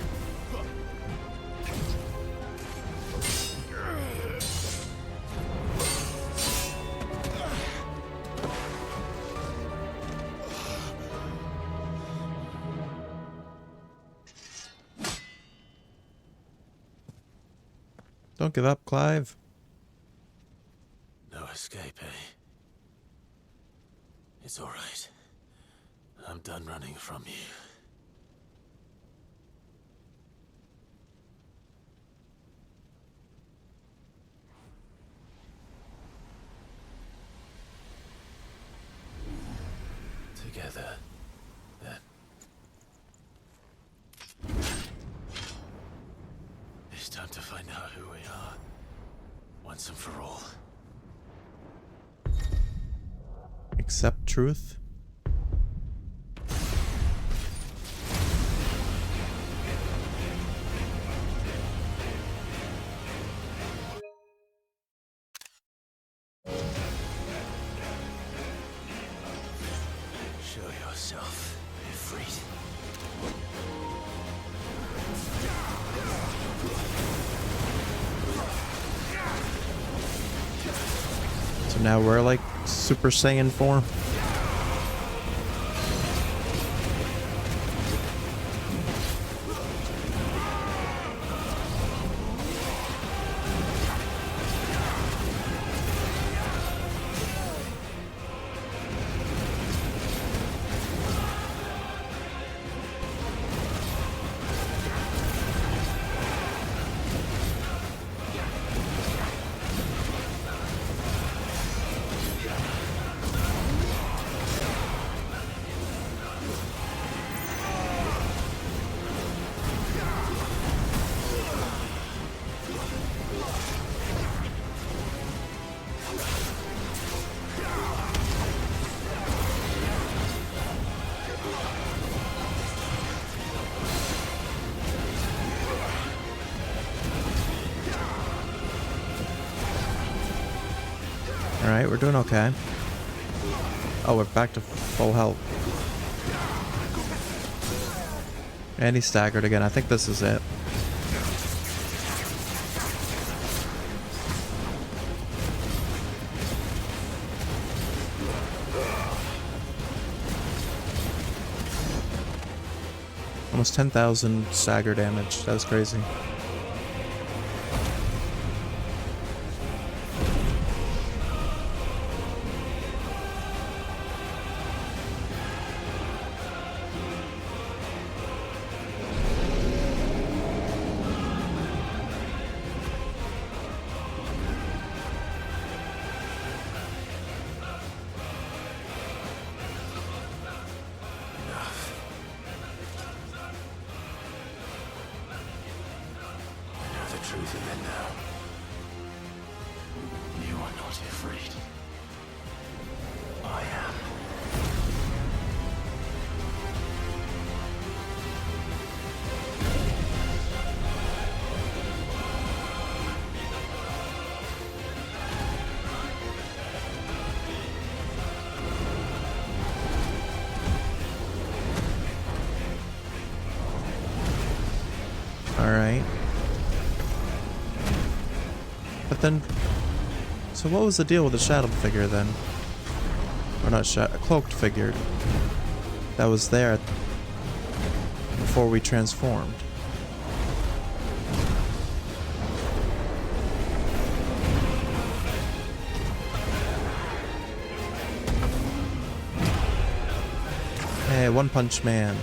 Don't give up, Clive. No escape, eh? It's all right. I'm done running from you. Together, then. It's time to find out who we are, once and for all. Accept truth. Show yourself, Ifrit. So now we're like Super Saiyan form. Alright, we're doing okay. Oh, we're back to full health. And he staggered again. I think this is it. Almost 10,000 stagger damage. That was crazy. Truth in it now. You are not afraid. I am. All right. But then, so what was the deal with the shadow figure then? Or not a cloaked figure that was there before we transformed. Hey, One Punch Man.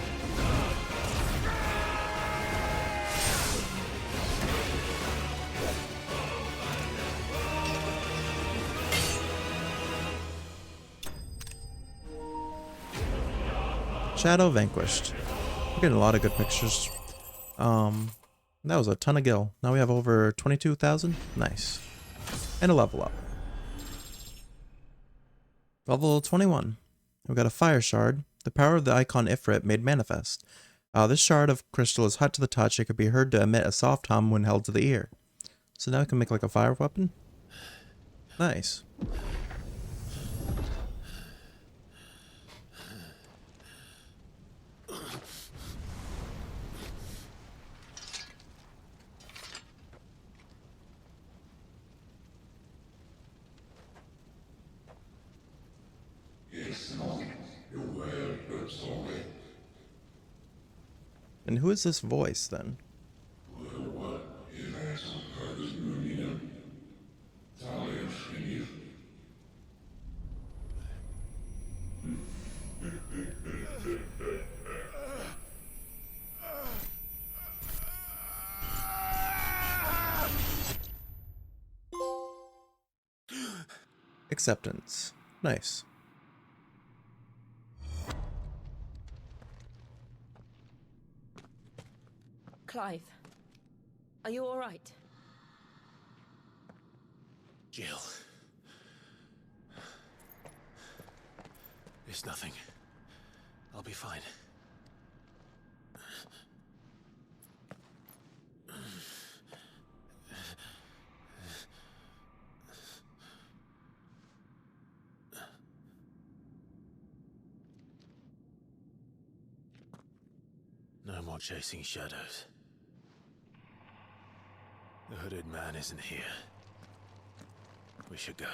Shadow vanquished. We're getting a lot of good pictures. That was a ton of gil. Now we have over 22,000. Nice. And a level up. Level 21. We got a fire shard. The power of the icon Ifrit made manifest. This shard of crystal is hot to the touch. It could be heard to emit a soft hum when held to the ear. So now we can make like a fire weapon. Nice. And who is this voice then? Acceptance. Nice. Clive, are you all right? Jill. It's nothing. I'll be fine. No more chasing shadows. The hooded man isn't here. We should go.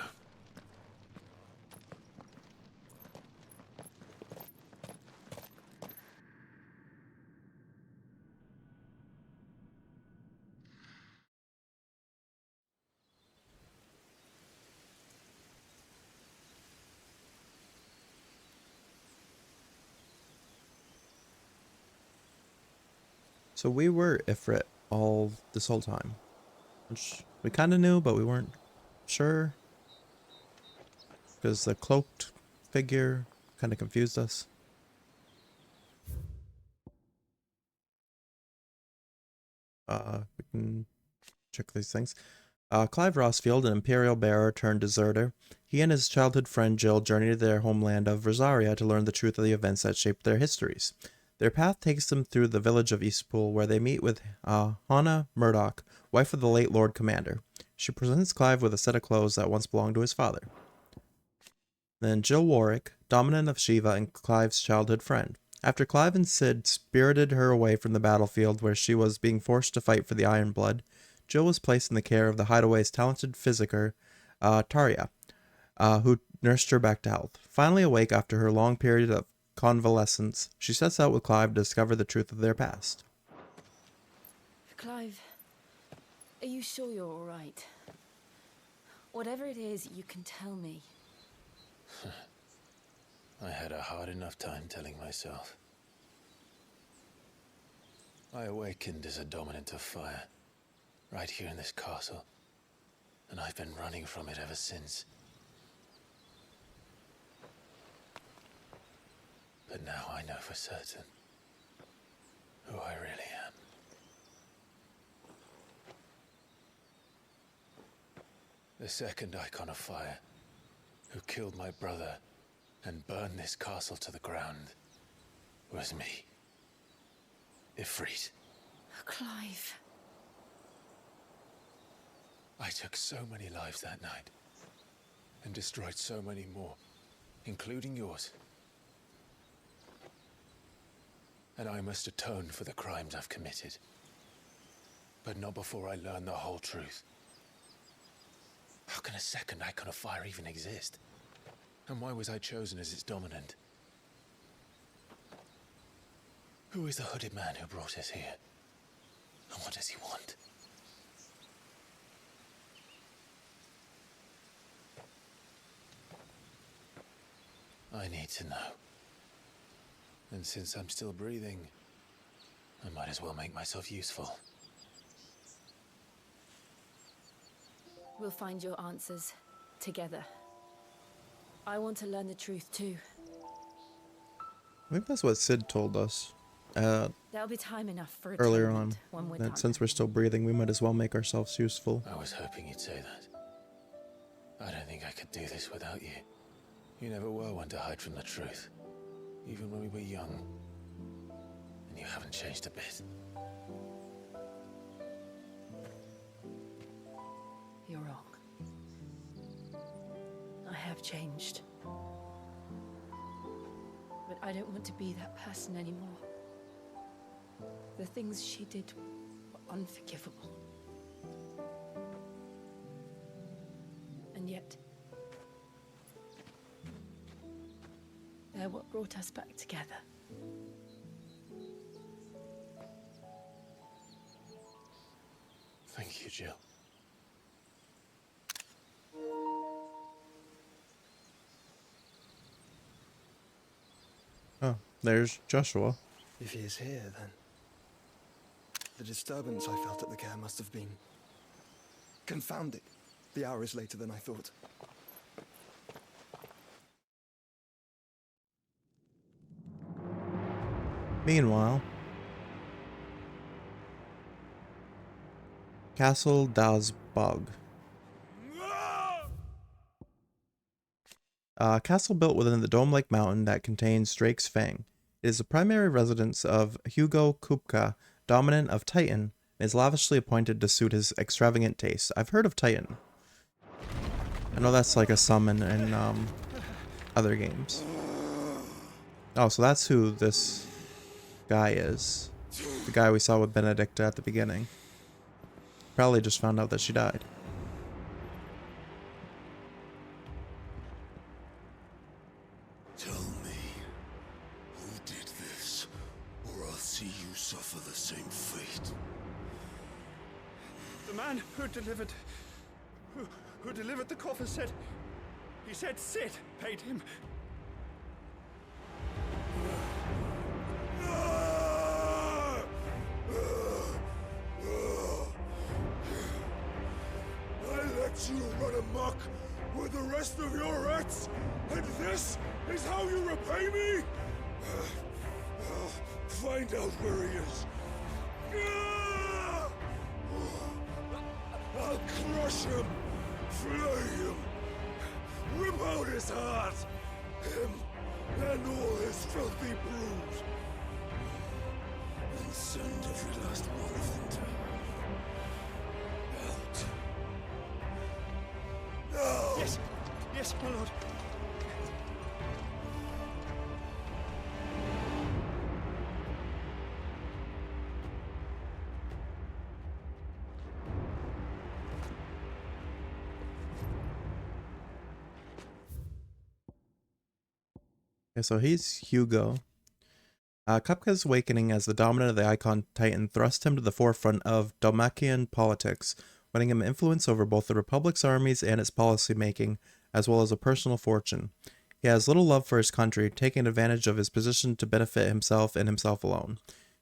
So we were Ifrit all this whole time. Which we kind of knew, but we weren't sure. Because the cloaked figure kind of confused us. We can check these things. Clive Rossfield, an Imperial bearer turned deserter. He and his childhood friend Jill journey to their homeland of Rosaria to learn the truth of the events that shaped their histories. Their path takes them through the village of Eastpool, where they meet with Hannah Murdoch, wife of the late Lord Commander. She presents Clive with a set of clothes that once belonged to his father. Then Jill Warwick, dominant of Shiva and Clive's childhood friend. After Clive and Sid spirited her away from the battlefield where she was being forced to fight for the Iron Blood, Jill was placed in the care of the Hideaway's talented physicker, Tarja, who nursed her back to health. Finally awake after her long period of convalescence, she sets out with Clive to discover the truth of their past. Clive, are you sure you're all right? Whatever it is, you can tell me. I had a hard enough time telling myself. I awakened as a dominant of fire, right here in this castle, and I've been running from it ever since. But now I know for certain who I really am. The second icon of fire, who killed my brother and burned this castle to the ground, was me. Ifrit. Clive. I took so many lives that night, and destroyed so many more, including yours. And I must atone for the crimes I've committed. But not before I learn the whole truth. How can a second icon of fire even exist? And why was I chosen as its dominant? Who is the hooded man who brought us here? And what does he want? I need to know. And since I'm still breathing, I might as well make myself useful. We'll find your answers together. I want to learn the truth too. I think that's what Sid told us There'll be time enough for earlier atonement on. when we're That done. since we're still breathing, we might as well make ourselves useful. I was hoping you'd say that. I don't think I could do this without you. You never were one to hide from the truth, even when we were young. And you haven't changed a bit. You're wrong. I have changed. But I don't want to be that person anymore. The things she did were unforgivable. And yet, they're what brought us back together. Thank you, Jill. Oh, there's Joshua. If he is here, then the disturbance I felt at the care must have been confounded. The hour is later than I thought. Meanwhile, Castle Dazbog. A castle built within the dome-like mountain that contains Drake's Fang. It is the primary residence of Hugo Kupka, dominant of Titan, and is lavishly appointed to suit his extravagant taste. I've heard of Titan. I know that's like a summon in other games. Oh, so that's who this guy is. The guy we saw with Benedicta at the beginning. Probably just found out that she died. Tell me, who did this, or I'll see you suffer the same fate. The man who delivered the coffin said, he said Sid paid him. I let you run amok with the rest of your rats, and this is how you repay me? Find out where he is. I'll crush him, flay him, rip out his heart, him and all his filthy brood, and send every last one of them to out. Now! Yes, yes, my lord. Okay, so he's Hugo. Kupka's awakening as the dominant of the Icon Titan thrust him to the forefront of Dalmakian politics, winning him influence over both the Republic's armies and its policy making, as well as a personal fortune. He has little love for his country, taking advantage of his position to benefit himself and himself alone.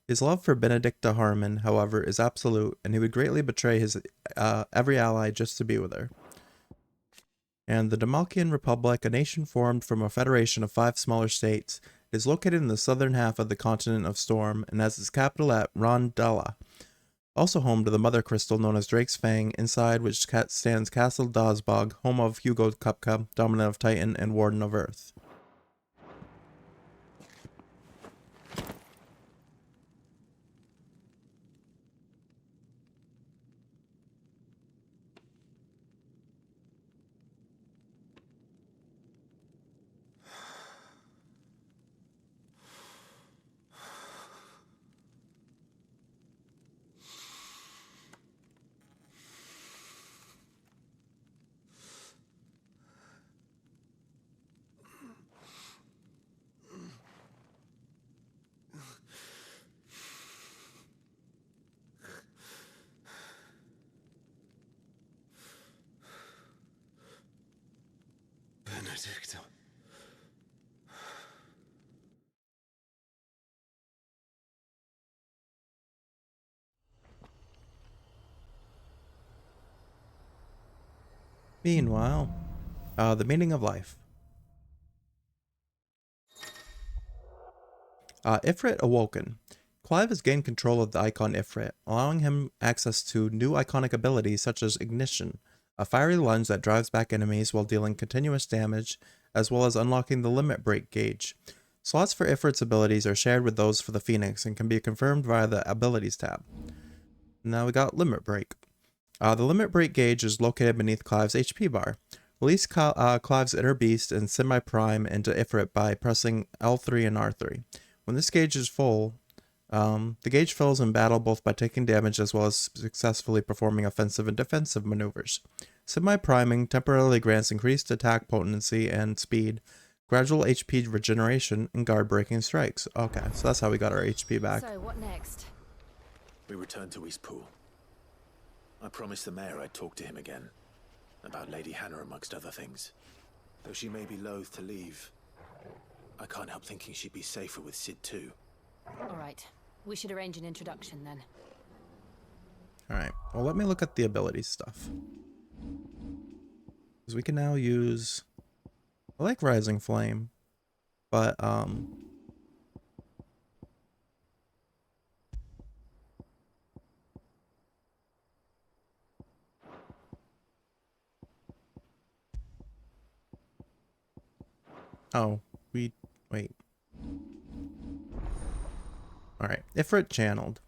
His love for Benedicta Harmon, however, is absolute, and he would greatly betray his every ally just to be with her. And the Dalmakian Republic, a nation formed from a federation of 5 smaller states, is located in the southern half of the continent of Storm and has its capital at Rondella. Also home to the mother crystal known as Drake's Fang, inside which stands Castle Dazbog, home of Hugo Kupka, dominant of Titan and warden of Earth. Benedicta. Meanwhile, the meaning of life. Ifrit awoken. Clive has gained control of the icon Ifrit, allowing him access to new iconic abilities such as Ignition, a fiery lunge that drives back enemies while dealing continuous damage, as well as unlocking the Limit Break gauge. Slots for Ifrit's abilities are shared with those for the Phoenix and can be confirmed via the Abilities tab. Now we got Limit Break. The Limit Break gauge is located beneath Clive's HP bar. Release Clive's Inner Beast and Semi-Prime into Ifrit by pressing L3 and R3. When this gauge is full, the gauge fills in battle both by taking damage as well as successfully performing offensive and defensive maneuvers. Semi-priming temporarily grants increased attack potency and speed, gradual HP regeneration, and guard-breaking strikes. Okay, so that's how we got our HP back. So, what next? We returned to Eastpool. I promised the mayor I'd talk to him again. About Lady Hannah amongst other things. Though she may be loath to leave, I can't help thinking she'd be safer with Sid too. Alright, we should arrange an introduction then. Alright, well let me look at the ability stuff. Because we can now use... I like Rising Flame, but Oh, wait. Alright, Ifrit channeled.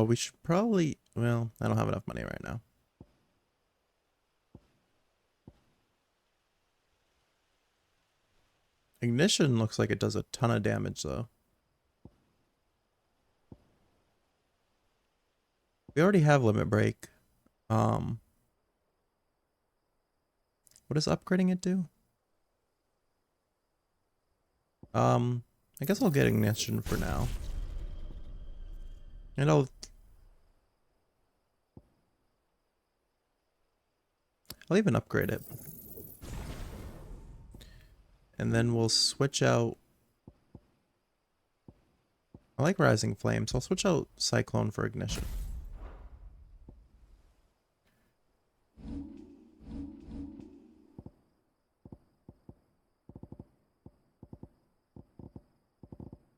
We should probably, well, I don't have enough money right now. Ignition looks like it does a ton of damage though. We already have limit break. What does upgrading it do? I guess I'll get ignition for now. And I'll even upgrade it. And then we'll switch out. I like Rising Flame, so I'll switch out Cyclone for ignition.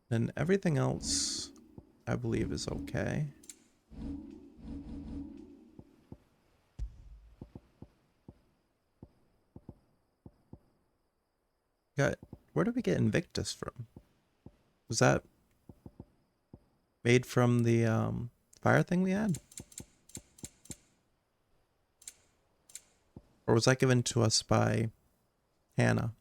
And everything else, I believe, is okay. Where did we get Invictus from? Was that made from the fire thing we had? Or was that given to us by Hannah?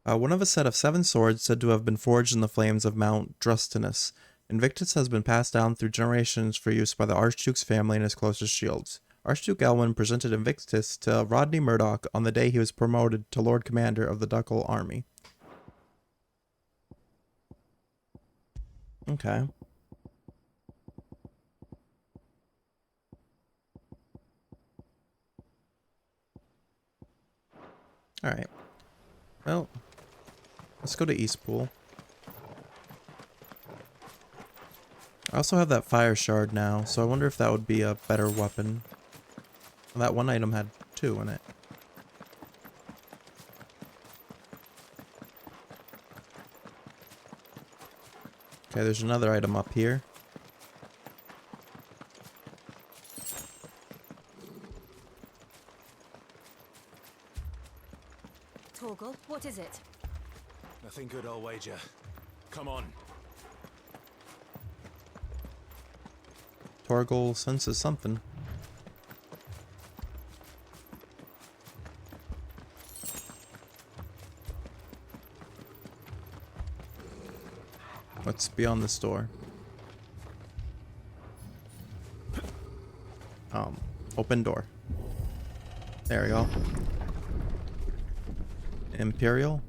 One of a set of 7 swords said to have been forged in the flames of Mount Drustinus. Invictus has been passed down through generations for use by the Archduke's family and his closest shields. Archduke Elwyn presented Invictus to Rodney Murdoch on the day he was promoted to Lord Commander of the Ducal Army. Okay. Alright. Well, let's go to Eastpool. I also have that fire shard now, so I wonder if that would be a better weapon. That one item had 2 in it. Okay, there's another item up here. Torgal, what is it? Nothing good, I'll wager. Come on. Torgal senses something. What's beyond this door? Open door. There we go. Imperial.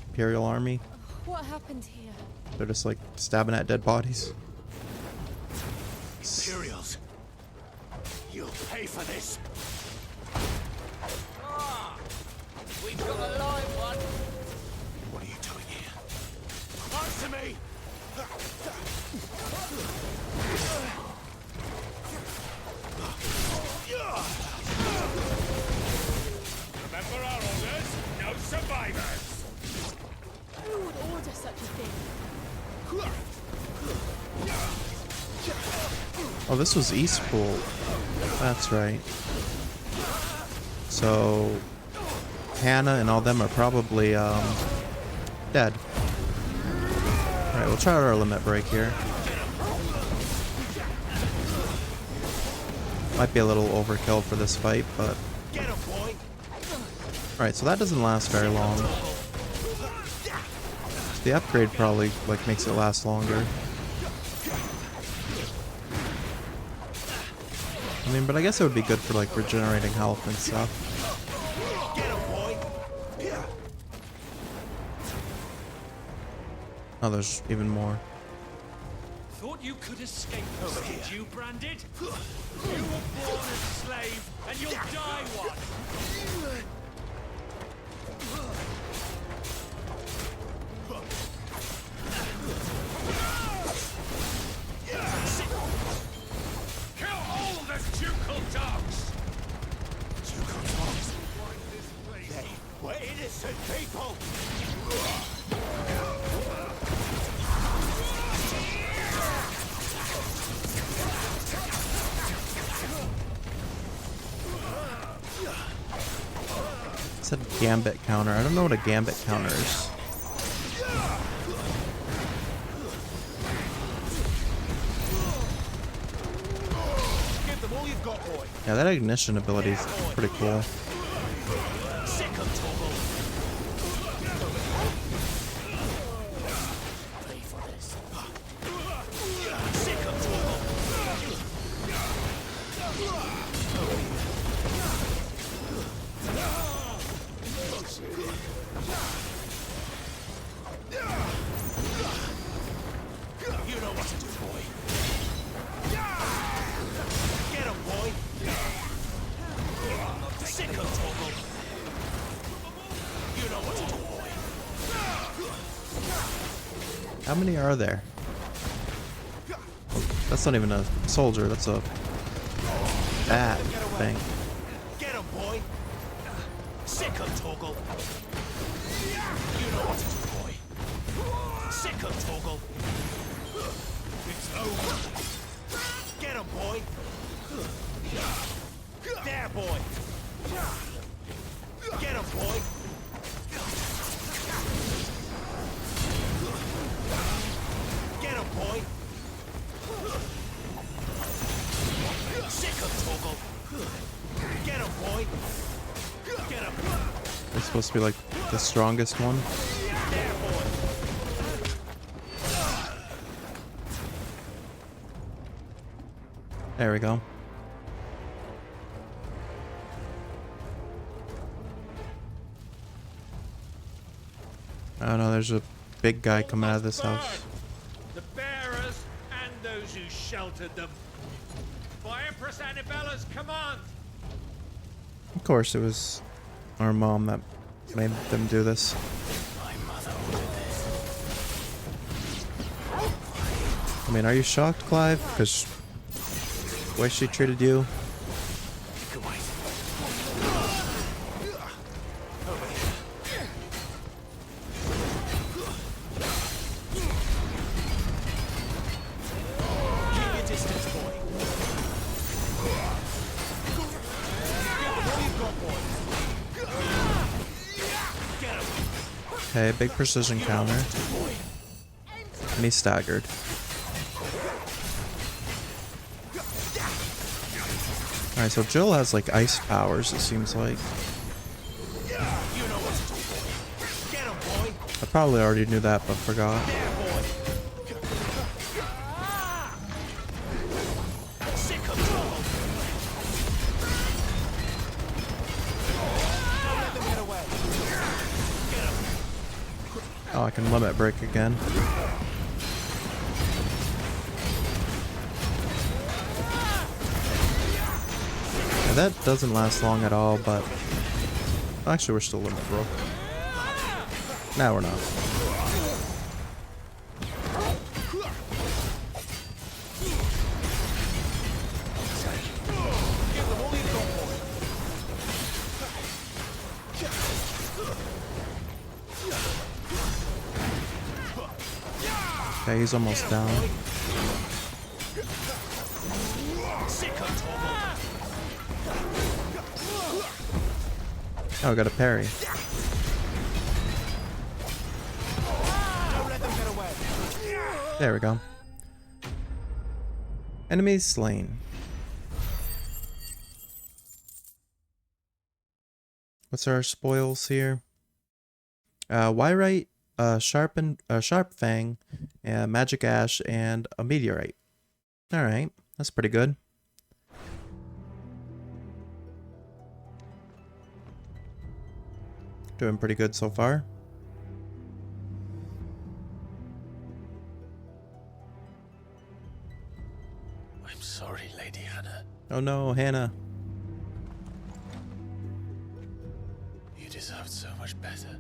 Imperial army. What happened here? They're just like stabbing at dead bodies. Imperials. You'll pay for this. We've got a live one. What are you doing here? Answer me! Remember our orders? No survivors! Who would order such a thing? Oh, this was Eastpool. That's right. So Hannah and all them are probably dead. Alright, we'll try our limit break here. Might be a little overkill for this fight, but... Alright, so that doesn't last very long. The upgrade probably like makes it last longer. I mean, but I guess it would be good for like regenerating health and stuff. Oh, there's even more. Thought you could escape us, did you, Branded? You were born a slave, and you'll die one! Kill all the ducal dogs! Ducal dogs? They were innocent people! gambit counter. I don't know what a gambit counter is. Give them all you've got, boy. Yeah, that ignition ability is pretty cool. Sick of Toggle. Pay for this. Sick of Toggle. You know what to do, boy. Get him, boy. Sick of Toggle. You know what to do, boy. How many are there? That's not even a soldier, that's a bat thing. Get him, boy. Sick of Toggle. You know what to do, boy. Sick of Toggle. It's over. Get him, boy. There, boy. Get him, boy. Get him, boy. Sick of Toggle. Get him, boy. Get him. It's supposed to be like the strongest one. There, boy. There we go. Oh no, there's a big guy coming out of this house. The bearers and those who sheltered them. By Empress Annabella's command. Of course, it was our mom that made them do this. My mother ordered this. I mean, are you shocked, Clive? Because the way she treated you? You can wait. Over here. Keep your distance, boy. Give them all you've got, boy. Get him. Okay, big precision counter. And he staggered. Alright, so Jill has like ice powers, it seems like. You know what to do, boy. Get him, boy. I probably already knew that, but forgot. There, boy. Sick of trouble. Don't let them get away. Get him. Oh, I can limit break again. Yeah, that doesn't last long at all, but... Actually, we're still limit broke. Now we're not. Give them all you've got, boy. Okay, he's almost down. Sick of trouble. Oh, I got a parry. Don't let them get away. There we go. Enemies slain. What's our spoils here? Wyrite, Sharp Fang, Magic Ash, and a Meteorite. Alright, that's pretty good. Doing pretty good so far. I'm sorry, Lady Hannah. Oh no, Hannah. You deserved so much better.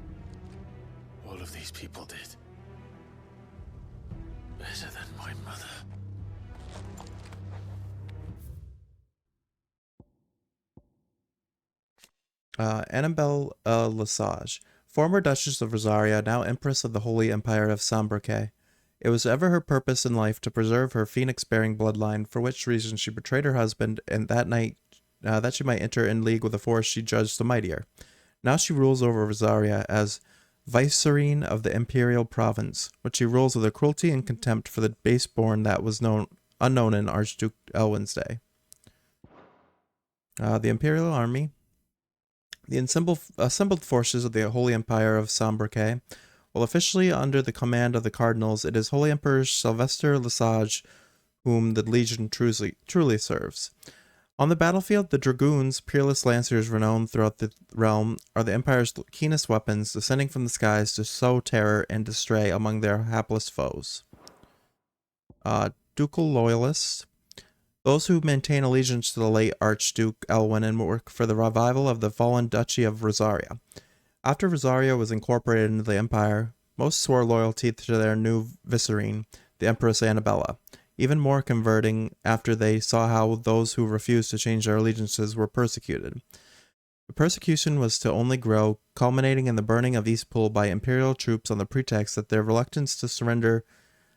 All of these people did. Better than my mother. Annabelle Lesage, former Duchess of Rosaria, now Empress of the Holy Empire of Sambrake. It was ever her purpose in life to preserve her phoenix-bearing bloodline, for which reason she betrayed her husband, and that night, that she might enter in league with a force she judged the mightier. Now she rules over Rosaria as vicereine of the imperial province, which she rules with a cruelty and contempt for the baseborn that was unknown in Archduke Elwin's day. The Imperial Army. The assembled forces of the Holy Empire of Sambrake, while officially under the command of the cardinals, it is Holy Emperor Sylvester Lesage whom the Legion truly serves. On the battlefield, the dragoons, peerless lancers renowned throughout the realm, are the Empire's keenest weapons, descending from the skies to sow terror and disarray among their hapless foes. Ducal loyalists. Those who maintain allegiance to the late Archduke Elwin and work for the revival of the fallen Duchy of Rosaria. After Rosaria was incorporated into the Empire, most swore loyalty to their new vicereine, the Empress Annabella, even more converting after they saw how those who refused to change their allegiances were persecuted. The persecution was to only grow, culminating in the burning of Eastpool by Imperial troops on the pretext that their reluctance to surrender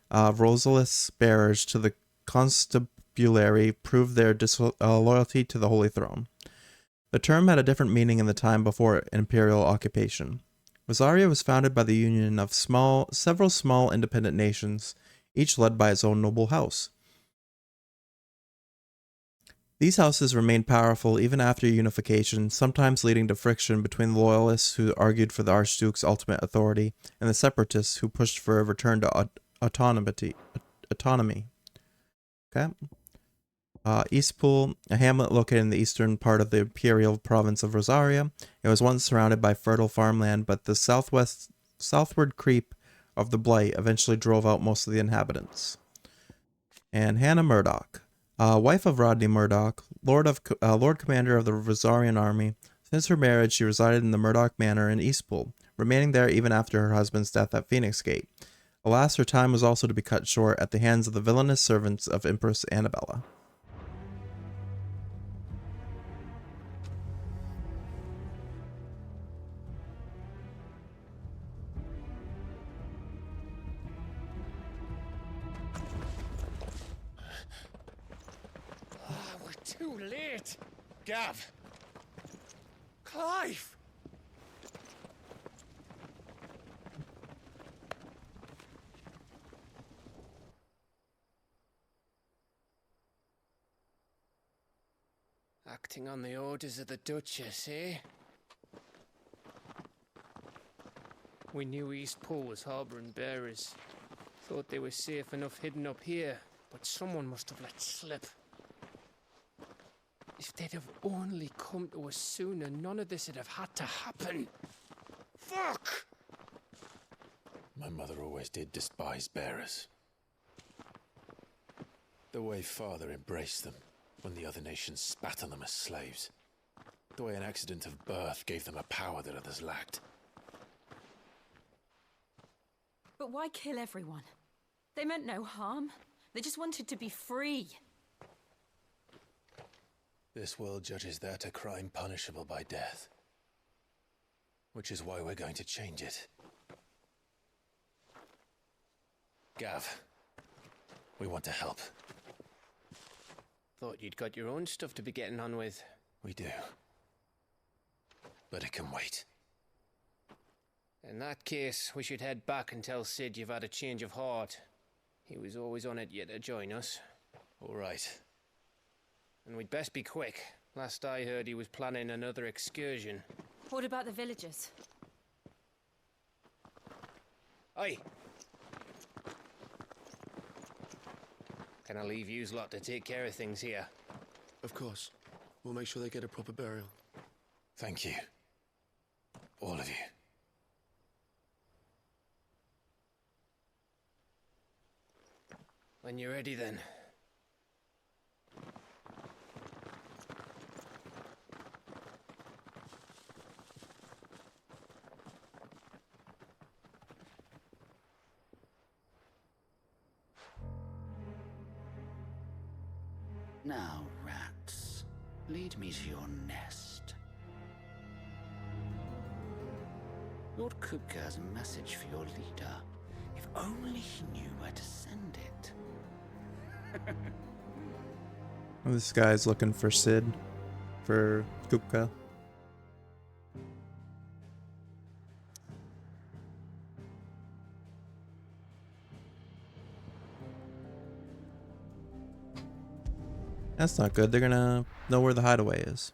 Rosalis bearers to the constabulary proved their disloyalty to the Holy Throne. The term had a different meaning in the time before imperial occupation. Rosaria was founded by the union of several small independent nations, each led by its own noble house. These houses remained powerful even after unification, sometimes leading to friction between the loyalists who argued for the Archduke's ultimate authority and the separatists who pushed for a return to autonomy. Okay. Eastpool, a hamlet located in the eastern part of the imperial province of Rosaria. It was once surrounded by fertile farmland, but the southward creep of the blight eventually drove out most of the inhabitants. And Hannah Murdoch, wife of Rodney Murdoch, Lord Commander of the Rosarian Army. Since her marriage, she resided in the Murdoch Manor in Eastpool, remaining there even after her husband's death at Phoenix Gate. Alas, her time was also to be cut short at the hands of the villainous servants of Empress Annabella. We're too late. Gav. Clive. Acting on the orders of the Duchess, eh? We knew Eastpool was harbouring bearers. Thought they were safe enough hidden up here, but someone must have let slip. If they'd have only come to us sooner, none of this would have had to happen. Fuck! My mother always did despise bearers. The way Father embraced them when the other nations spat on them as slaves. The way an accident of birth gave them a power that others lacked. But why kill everyone? They meant no harm. They just wanted to be free. This world judges that a crime punishable by death. Which is why we're going to change it. Gav, we want to help. Thought you'd got your own stuff to be getting on with. We do. But it can wait. In that case, we should head back and tell Sid you've had a change of heart. He was always on it yet to join us. All right. And we'd best be quick. Last I heard, he was planning another excursion. What about the villagers? Aye. Can I leave yous lot to take care of things here? Of course. We'll make sure they get a proper burial. Thank you. All of you. When you're ready, then. Now, rats, lead me to your nest. Lord Kupka has a message for your leader. If only he knew where to send it. This guy's looking for Sid, for Kupka. That's not good. They're gonna know where the hideaway is.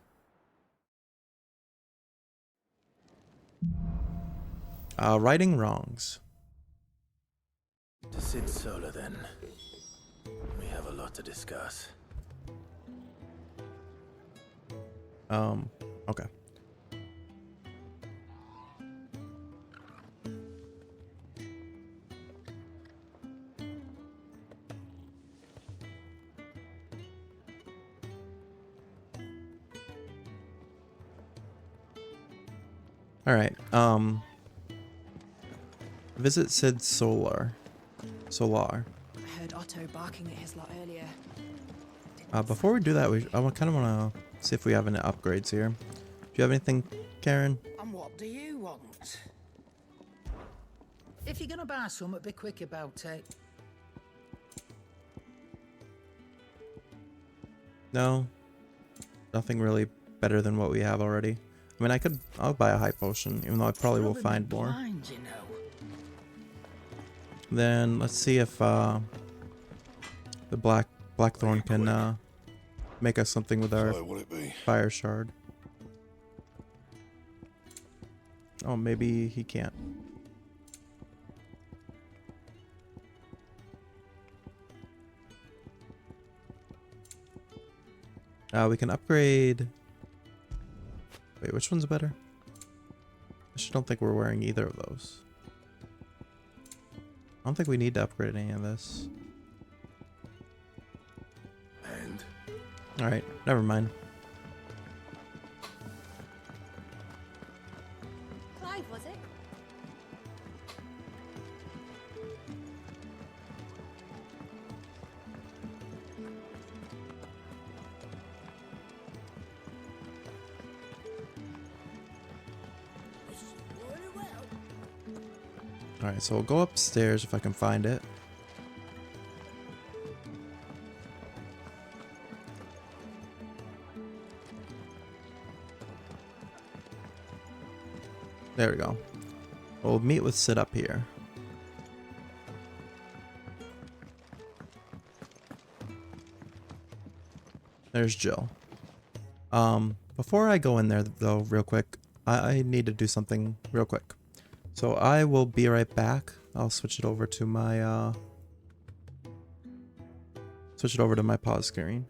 Righting wrongs. To Sid Solar, then. We have a lot to discuss. Okay. All right. Visit Sid Solar. I heard Otto barking at his lot earlier. Before we do that, I kind of want to see if we have any upgrades here. Do you have anything, Karen? And what do you want? If you're gonna buy something, be quick about it. No. Nothing really better than what we have already. I mean, I'll buy a high potion, even though I probably will find more. Blind, you know. Then let's see if the Blackthorn can make us something with our fire shard. Oh, maybe he can't. We can upgrade. Wait, which one's better? I just don't think we're wearing either of those. I don't think we need to upgrade any of this. And? Alright, never mind. Clive, was it? Alright, so we'll go upstairs if I can find it. There we go. We'll meet with Sid up here. There's Jill. Before I go in there though, real quick, I need to do something real quick. So I will be right back. I'll switch it over to my pause screen.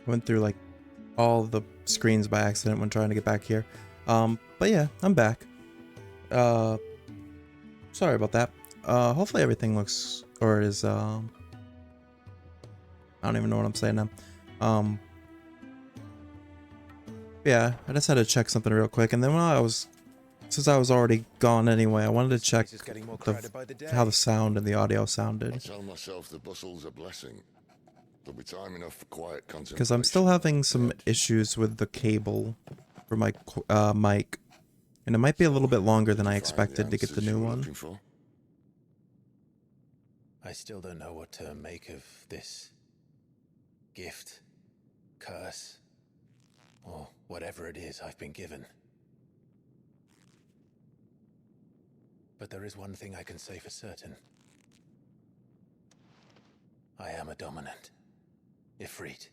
Went through like all the screens by accident when trying to get back here. But yeah, I'm back. Sorry about that. Hopefully everything looks, or is, I don't even know what I'm saying now. Yeah, I just had to check something real quick, and then since I was already gone anyway, I wanted to check how the sound and the audio sounded. I tell myself the bustle's a blessing. There'll be time enough for quiet contemplation. Because I'm still having some issues with the cable for my mic, and it might be a little bit longer than I expected to get the new one. I still don't know what to make of this gift, curse, or whatever it is I've been given. But there is one thing I can say for certain. I am a dominant, Ifrit.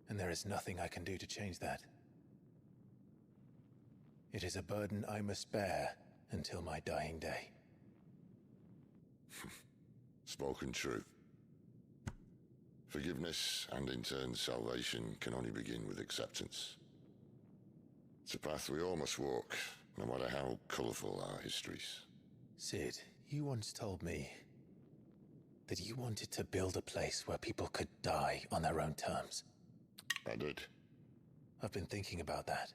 And there is nothing I can do to change that. It is a burden I must bear until my dying day. Spoken true. Forgiveness and in turn salvation can only begin with acceptance. It's a path we all must walk, no matter how colourful our histories. Sid, you once told me that you wanted to build a place where people could die on their own terms. I did. I've been thinking about that.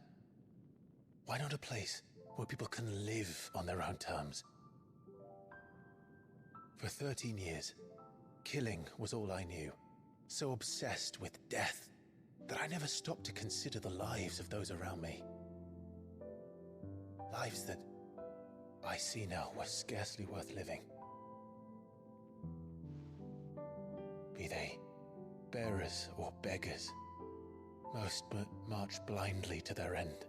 Why not a place where people can live on their own terms? For 13 years, killing was all I knew. So obsessed with death that I never stopped to consider the lives of those around me. Lives that I see now were scarcely worth living. Be they bearers or beggars, most march blindly to their end,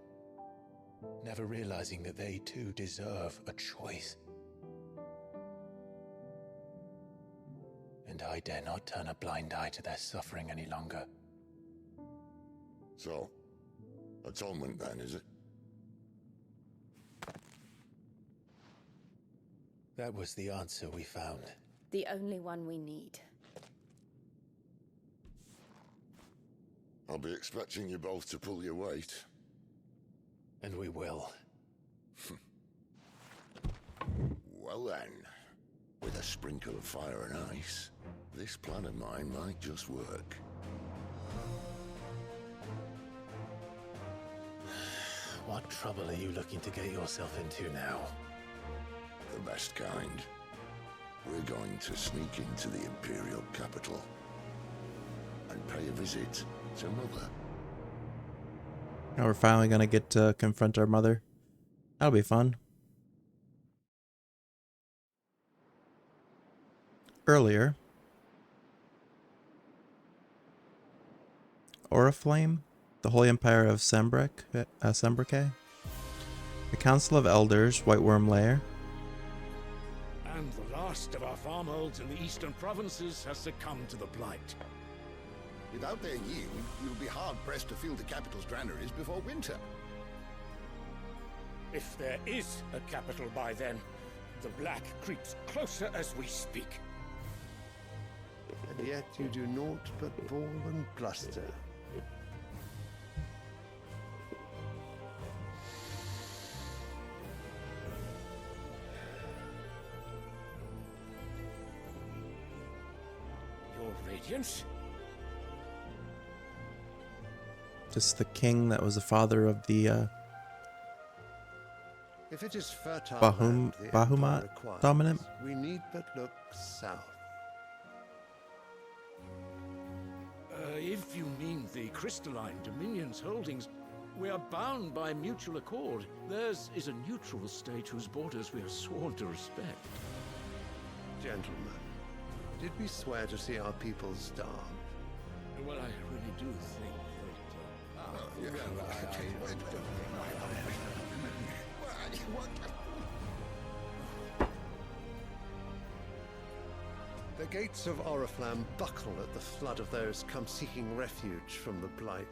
never realizing that they too deserve a choice. And I dare not turn a blind eye to their suffering any longer. So, atonement then, is it? That was the answer we found. The only one we need. I'll be expecting you both to pull your weight. And we will. Well then, with a sprinkle of fire and ice, this plan of mine might just work. What trouble are you looking to get yourself into now? The best kind. We're going to sneak into the Imperial capital and pay a visit to Mother. Now we're finally gonna get to confront our mother. That'll be fun. Earlier, Oriflame, the Holy Empire of Sembreke, the Council of Elders, White Worm Lair. And the last of our farmholds in the eastern provinces has succumbed to the blight. Without their yield, you'll be hard-pressed to fill the capital's granaries before winter. If there is a capital by then, the black creeps closer as we speak. And yet you do naught but bawl and bluster. Your Radiance? Just the king that was the father of the If it is fertile Bahumat land the Empire requires, dominant. we need but look south. If you mean the crystalline Dominion's holdings, we are bound by mutual accord. Theirs is a neutral state whose borders we are sworn to respect. Gentlemen, did we swear to see our people starve? Well, I really do think The gates of Oriflamme buckle at the flood of those come seeking refuge from the blight.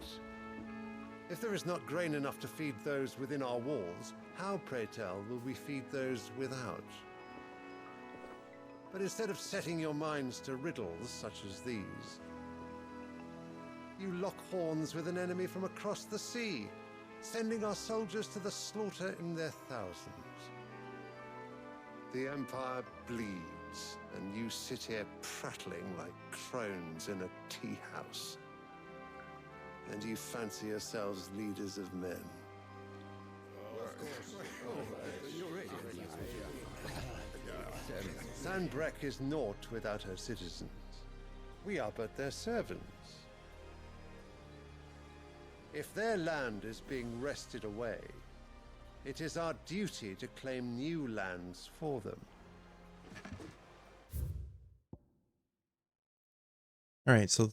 If there is not grain enough to feed those within our walls, how, pray tell, will we feed those without? But instead of setting your minds to riddles such as these, You lock horns with an enemy from across the sea, sending our soldiers to the slaughter in their thousands. The Empire bleeds, and you sit here prattling like crones in a tea house. And you fancy yourselves leaders of men. Sandbreck is naught without her citizens. We are but their servants. If their land is being wrested away, it is our duty to claim new lands for them. Alright, so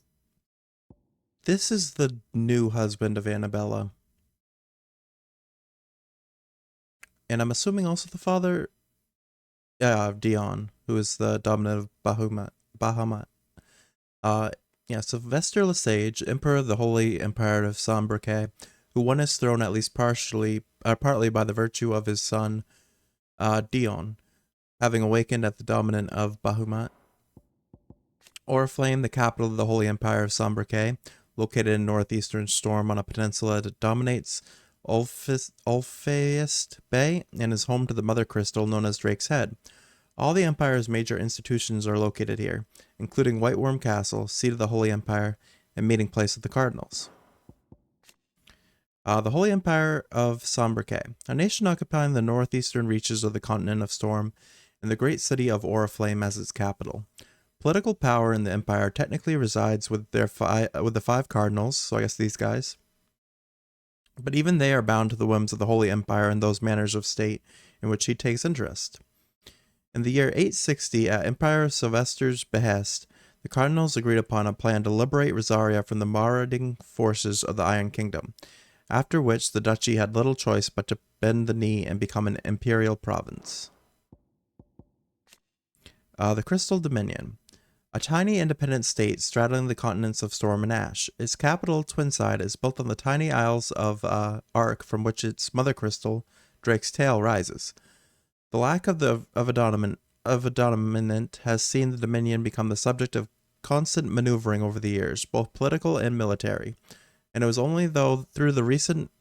this is the new husband of Annabella. And I'm assuming also the father of Dion, who is the dominant of Bahamut. So Vester Lesage, Emperor of the Holy Empire of Sombriquet, who won his throne at least partly by the virtue of his son Dion, having awakened at the dominant of Bahamut. Oriflame, the capital of the Holy Empire of Sombriquet, located in northeastern Storm on a peninsula that dominates Ulfaist Bay and is home to the mother crystal known as Drake's Head. All the Empire's major institutions are located here, including White Worm Castle, seat of the Holy Empire, and meeting place of the Cardinals. The Holy Empire of Sombriquet, a nation occupying the northeastern reaches of the continent of Storm, and the great city of Oriflame as its capital. Political power in the Empire technically resides with the 5 Cardinals, so I guess these guys. But even they are bound to the whims of the Holy Empire and those manners of state in which he takes interest. In the year 860, at Emperor Sylvester's behest, the Cardinals agreed upon a plan to liberate Rosaria from the marauding forces of the Iron Kingdom, after which the duchy had little choice but to bend the knee and become an imperial province. The Crystal Dominion. A tiny independent state straddling the continents of Storm and Ash. Its capital, Twinside, is built on the tiny isles of Ark from which its mother crystal, Drake's Tail, rises. The lack of a dominant has seen the Dominion become the subject of constant maneuvering over the years, both political and military, and it was only through the recent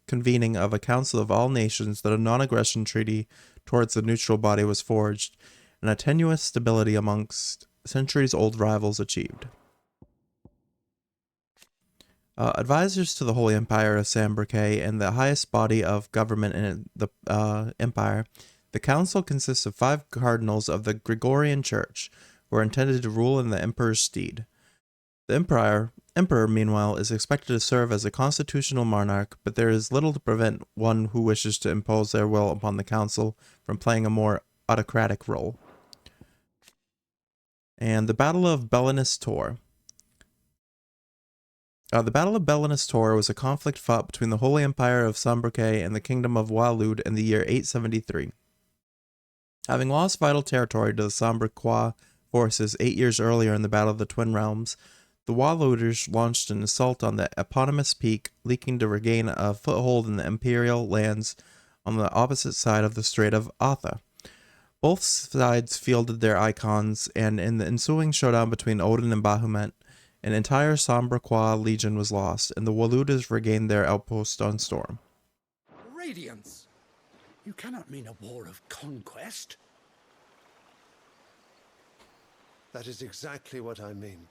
convening of a Council of All Nations that a non-aggression treaty towards the neutral body was forged, and a tenuous stability amongst centuries-old rivals achieved. Advisors to the Holy Empire of Sombriquet and the highest body of government in the Empire, the Council consists of 5 cardinals of the Gregorian Church, who are intended to rule in the Emperor's stead. The Emperor, meanwhile, is expected to serve as a constitutional monarch, but there is little to prevent one who wishes to impose their will upon the Council from playing a more autocratic role. And the Battle of Belinus Tor. The Battle of Belinus Tor was a conflict fought between the Holy Empire of Sombriquet and the Kingdom of Walud in the year 873. Having lost vital territory to the Sombriquois forces 8 years earlier in the Battle of the Twin Realms, the Waluders launched an assault on the eponymous peak, seeking to regain a foothold in the imperial lands on the opposite side of the Strait of Atha. Both sides fielded their icons, and in the ensuing showdown between Odin and Bahamut, an entire Sombriquois legion was lost, and the Waluders regained their outpost on Storm. Radiance! You cannot mean a war of conquest. That is exactly what I mean.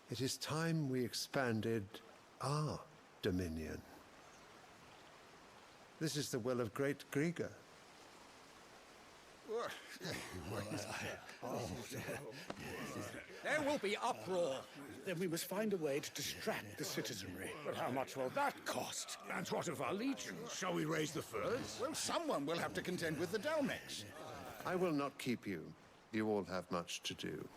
It is time we expanded our dominion. This is the will of great Grieger. There will be uproar. Then we must find a way to distract the citizenry. But how much will that cost? And what of our legions? Shall we raise the furs? Well, someone will have to contend with the Dalmex. I will not keep you. You all have much to do.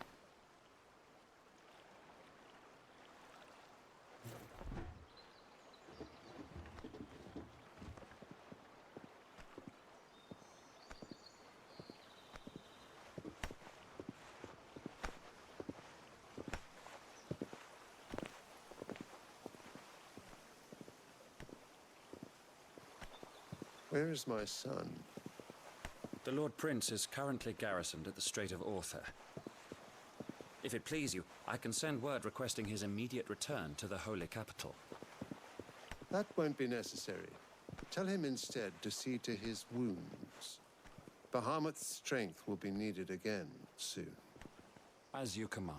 Where is my son? The Lord Prince is currently garrisoned at the Strait of Author. If it please you, I can send word requesting his immediate return to the holy capital. That won't be necessary. Tell him instead to see to his wounds. Bahamut's strength will be needed again soon. As you command.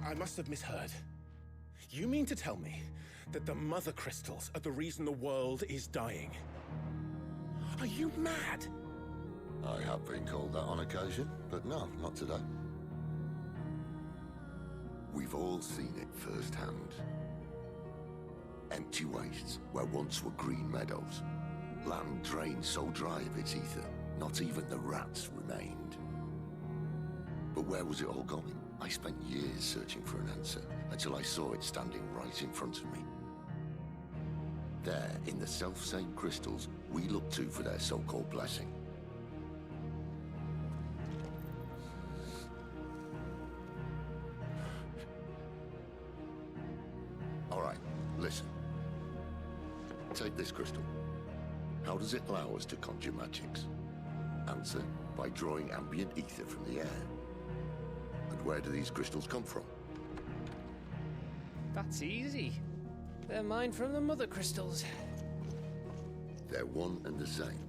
I must have misheard. You mean to tell me that the mother crystals are the reason the world is dying? Are you mad? I have been called that on occasion, but no, not today. We've all seen it firsthand. Empty wastes where once were green meadows. Land drained so dry of its ether, not even the rats remained. But where was it all going? I spent years searching for an answer, until I saw it standing right in front of me. There, in the self-same crystals we look to for their so-called blessing. All right, listen. Take this crystal. How does it allow us to conjure magics? Answer, by drawing ambient ether from the air. And where do these crystals come from? That's easy. They're mined from the mother crystals. They're one and the same.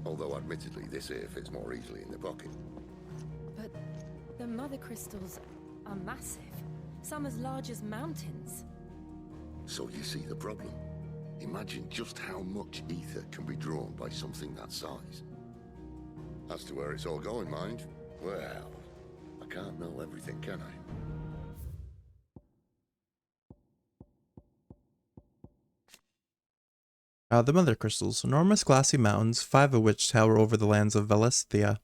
Although admittedly this here fits more easily in the pocket. But the mother crystals are massive. Some as large as mountains. So you see the problem. Imagine just how much ether can be drawn by something that size. As to where it's all going, mind, well, I can't know everything, can I? The Mother Crystals, enormous glassy mountains, 5 of which tower over the lands of Velesthia.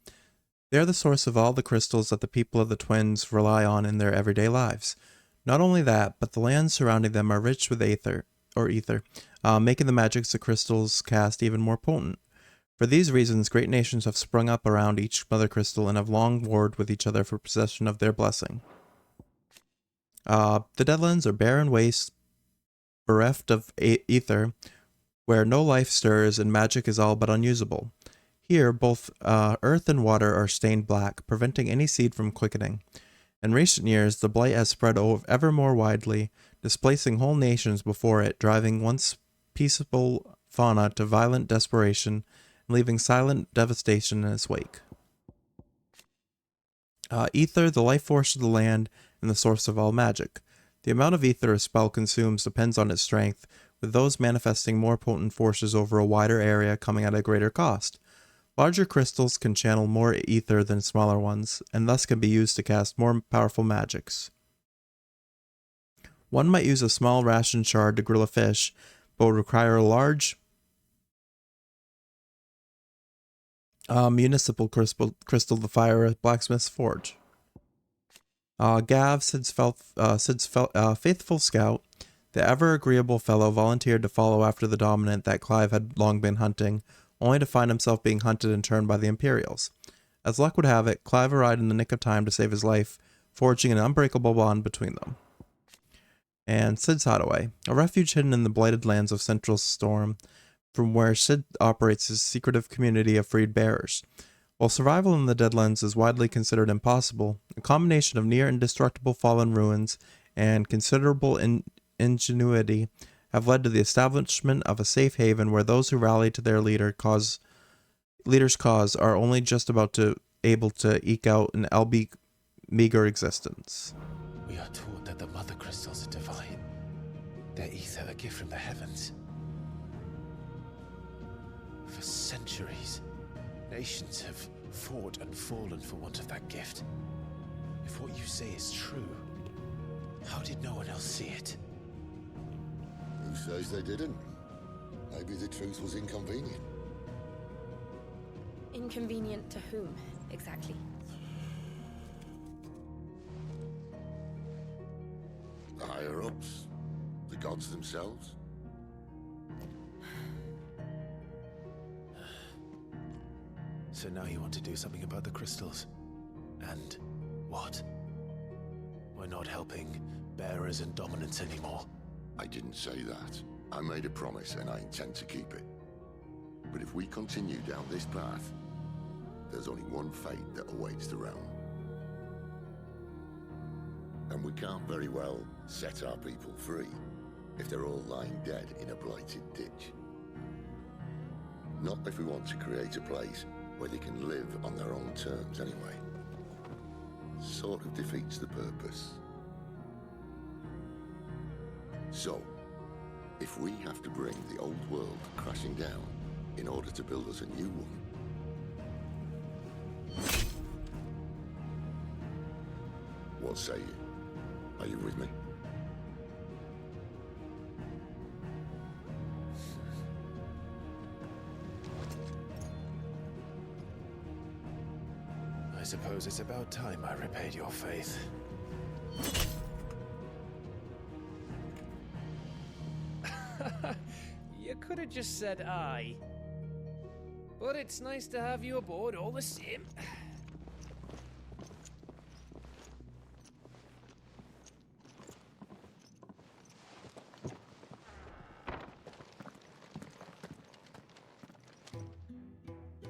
They are the source of all the crystals that the people of the Twins rely on in their everyday lives. Not only that, but the lands surrounding them are rich with ether, making the magics the crystals cast even more potent. For these reasons, great nations have sprung up around each Mother Crystal and have long warred with each other for possession of their blessing. The Deadlands are barren wastes, bereft of ether, where no life stirs and magic is all but unusable. Here, both earth and water are stained black, preventing any seed from quickening. In recent years, the blight has spread ever more widely, displacing whole nations before it, driving once peaceable fauna to violent desperation, and leaving silent devastation in its wake. Ether, the life force of the land, and the source of all magic. The amount of ether a spell consumes depends on its strength, with those manifesting more potent forces over a wider area coming at a greater cost. Larger crystals can channel more ether than smaller ones, and thus can be used to cast more powerful magics. One might use a small ration shard to grill a fish, but would require a large municipal crystal to fire a blacksmith's forge. Gav, Sid's faithful scout, the ever-agreeable fellow, volunteered to follow after the dominant that Clive had long been hunting, only to find himself being hunted in turn by the Imperials. As luck would have it, Clive arrived in the nick of time to save his life, forging an unbreakable bond between them. And Sid's Hideaway, a refuge hidden in the blighted lands of Central Storm, from where Sid operates his secretive community of freed bearers. While survival in the Deadlands is widely considered impossible, a combination of near indestructible fallen ruins and considerable ingenuity have led to the establishment of a safe haven where those who rally to their leader's cause are only just about able to eke out an albeit meager existence. We are taught that the mother crystals are divine. Their ether a gift from the heavens. For centuries, nations have fought and fallen for want of that gift. If what you say is true, how did no one else see it? Who says they didn't? Maybe the truth was inconvenient. Inconvenient to whom, exactly? The higher-ups? The gods themselves? So now you want to do something about the crystals? And what? We're not helping bearers and dominance anymore. I didn't say that. I made a promise and I intend to keep it. But if we continue down this path, there's only one fate that awaits the realm. And we can't very well set our people free if they're all lying dead in a blighted ditch. Not if we want to create a place where they can live on their own terms anyway. Sort of defeats the purpose. So, if we have to bring the old world crashing down in order to build us a new one, what say you? Are you with me? I suppose it's about time I repaid your faith. You could have just said aye. But it's nice to have you aboard all the same.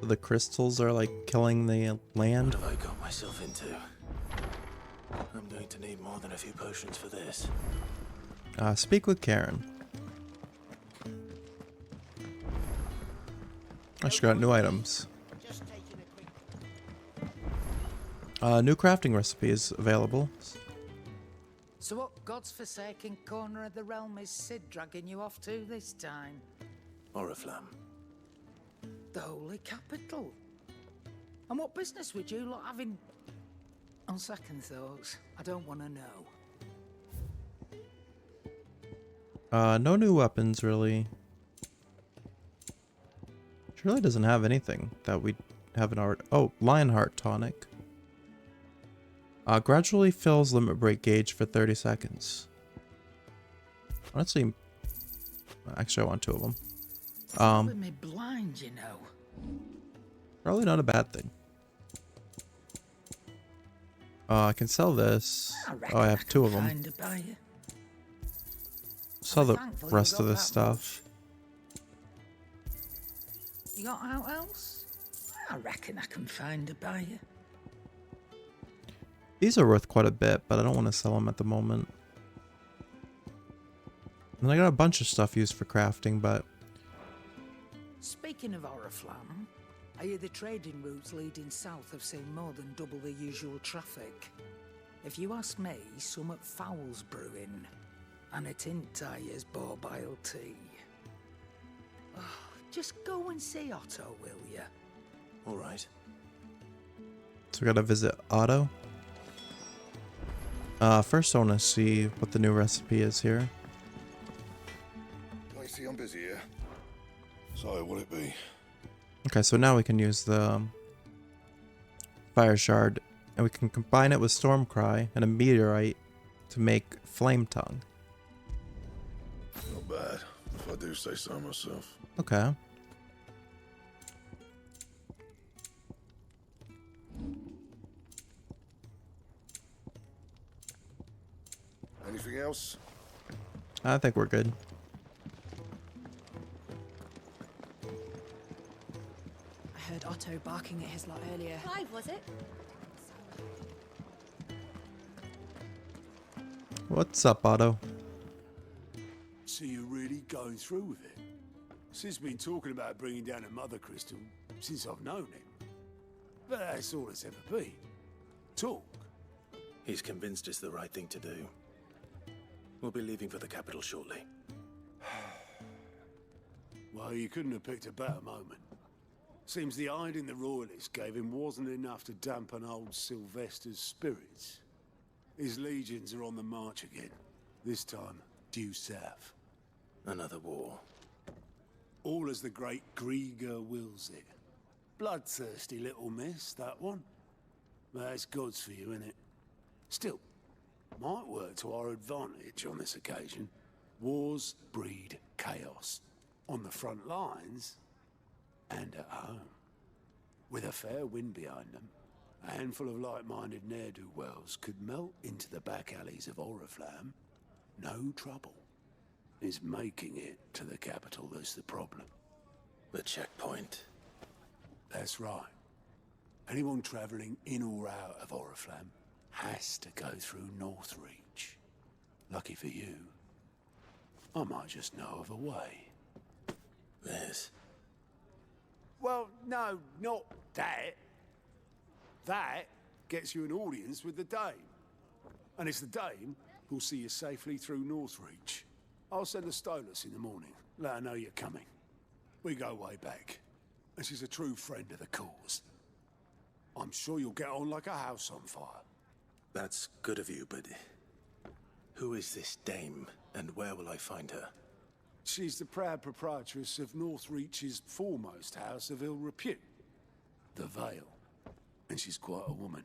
The crystals are like killing the land. What have I got myself into? I'm going to need more than a few potions for this. Speak with Karen. Oh, she got new items. New crafting recipes available. So what God's forsaken corner of the realm is Sid dragging you off to this time? Oriflamme. The holy capital. And what business would you lot have in... On second thoughts, I don't want to know. No new weapons, really. She really doesn't have anything that we haven't already... Oh, Lionheart Tonic. Gradually fills limit break gauge for 30 seconds. Honestly, actually I want 2 of them. It's me blind, you know. Probably not a bad thing. I can sell this. Oh, I have 2 of them. Sell the rest of this stuff. You got out else? I reckon I can find a buyer. These are worth quite a bit, but I don't want to sell them at the moment. And I got a bunch of stuff used for crafting, but... Speaking of Oriflamme, I hear the trading routes leading south have seen more than double the usual traffic. If you ask me, some at foul's brewing, and it entires borbile tea. Oh, just go and see Otto, will ya? All right. So we gotta visit Otto. First I want to see what the new recipe is here. I see I'm busy here. So, will it be? Okay, so now we can use the Fire Shard, and we can combine it with Stormcry and a Meteorite to make Flame Tongue. Not bad, if I do say so myself. Okay. Anything else? I think we're good. I heard Otto barking at his lot earlier. Clive, was it? What's up, Otto? So you're really going through with it? Sid's been talking about bringing down a mother crystal since I've known him. But that's all it's ever been. Talk. He's convinced it's the right thing to do. We'll be leaving for the capital shortly. Well, you couldn't have picked a better moment. Seems the hiding the royalists gave him wasn't enough to dampen old Sylvester's spirits. His legions are on the march again. This time, due south. Another war. All as the great Grieger wills it. Bloodthirsty little miss, that one. But that's God's for you, innit? Still, might work to our advantage on this occasion. Wars breed chaos. On the front lines, and at home. With a fair wind behind them, A handful of like-minded ne'er-do-wells could melt into the back alleys of Oriflamme. No trouble. It's making it to the capital that's the problem. The checkpoint. That's right. Anyone travelling in or out of Oriflamme has to go through Northreach. Lucky for you, I might just know of a way. Liz. Well, no, not that. That gets you an audience with the Dame. And it's the Dame who'll see you safely through Northreach. I'll send a Stolas in the morning. Let her know you're coming. We go way back. And she's a true friend of the cause. I'm sure you'll get on like a house on fire. That's good of you, but who is this dame, and where will I find her? She's the proud proprietress of Northreach's foremost house of ill repute, the Vale. And she's quite a woman,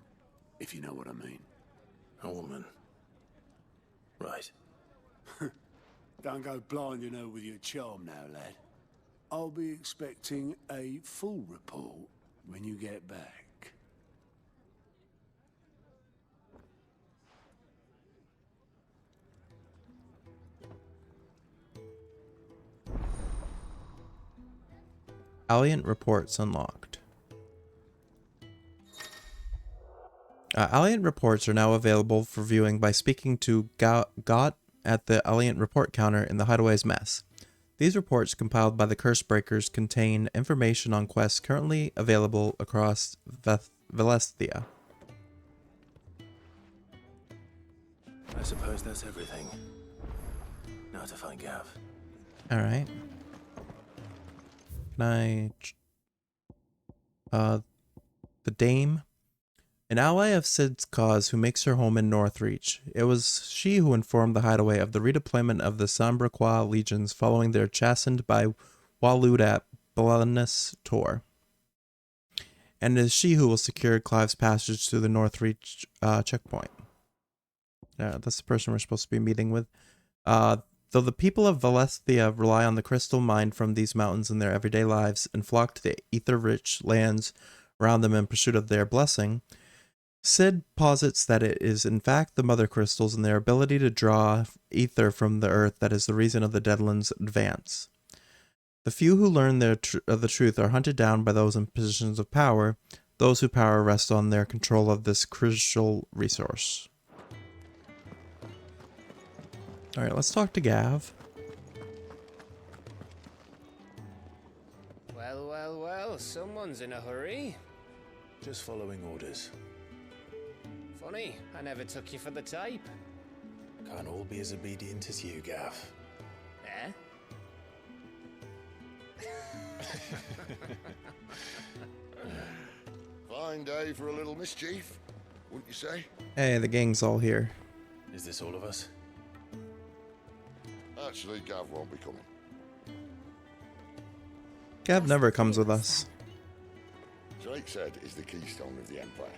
if you know what I mean. A woman. Right. Don't go blinding her with your charm now, lad. I'll be expecting a full report when you get back. Alliant reports unlocked. Alliant reports are now available for viewing by speaking to Got at the Alliant report counter in the Hideaway's mess. These reports, compiled by the Cursebreakers, contain information on quests currently available across Velesthia. I suppose that's everything. Now to find Gav. Alright. Can I... the Dame. An ally of Sid's cause who makes her home in Northreach. It was she who informed the Hideaway of the redeployment of the Sambraquois legions following their chastened by Walud at Blanus Tor. And it is she who will secure Clive's passage through the Northreach checkpoint. That's the person we're supposed to be meeting with. Though the people of Velesthia rely on the crystal mined from these mountains in their everyday lives and flock to the ether-rich lands around them in pursuit of their blessing, Sid posits that it is in fact the mother crystals and their ability to draw ether from the earth that is the reason of the Deadlands' advance. The few who learn the truth are hunted down by those in positions of power. Those whose power rests on their control of this crucial resource. Alright, let's talk to Gav. Well, well, well, someone's in a hurry. Just following orders. Funny, I never took you for the type. Can't all be as obedient as you, Gav. Eh? Fine day for a little mischief, wouldn't you say? Hey, the gang's all here. Is this all of us? Actually, Gav won't be coming. Gav never comes with us. Drake said is the keystone of the Empire.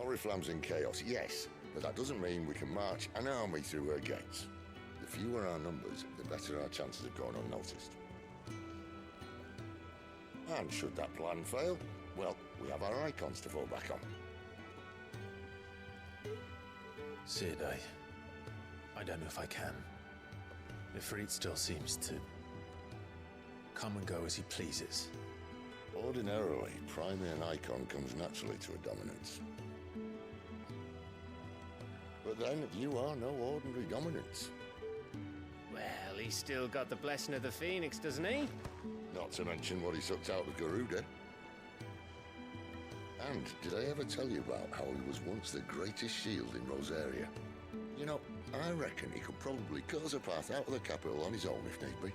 Oriflamme's in chaos, yes, but that doesn't mean we can march an army through her gates. The fewer our numbers, the better our chances of going unnoticed. And should that plan fail, well, we have our icons to fall back on. Sid, I don't know if I can. Ifrit still seems to come and go as he pleases. Ordinarily, priming an icon comes naturally to a dominance. But then, you are no ordinary dominance. Well, he's still got the blessing of the Phoenix, doesn't he? Not to mention what he sucked out of Garuda. And did I ever tell you about how he was once the greatest shield in Rosaria? You know, I reckon he could probably cause a path out of the capital on his own if need be.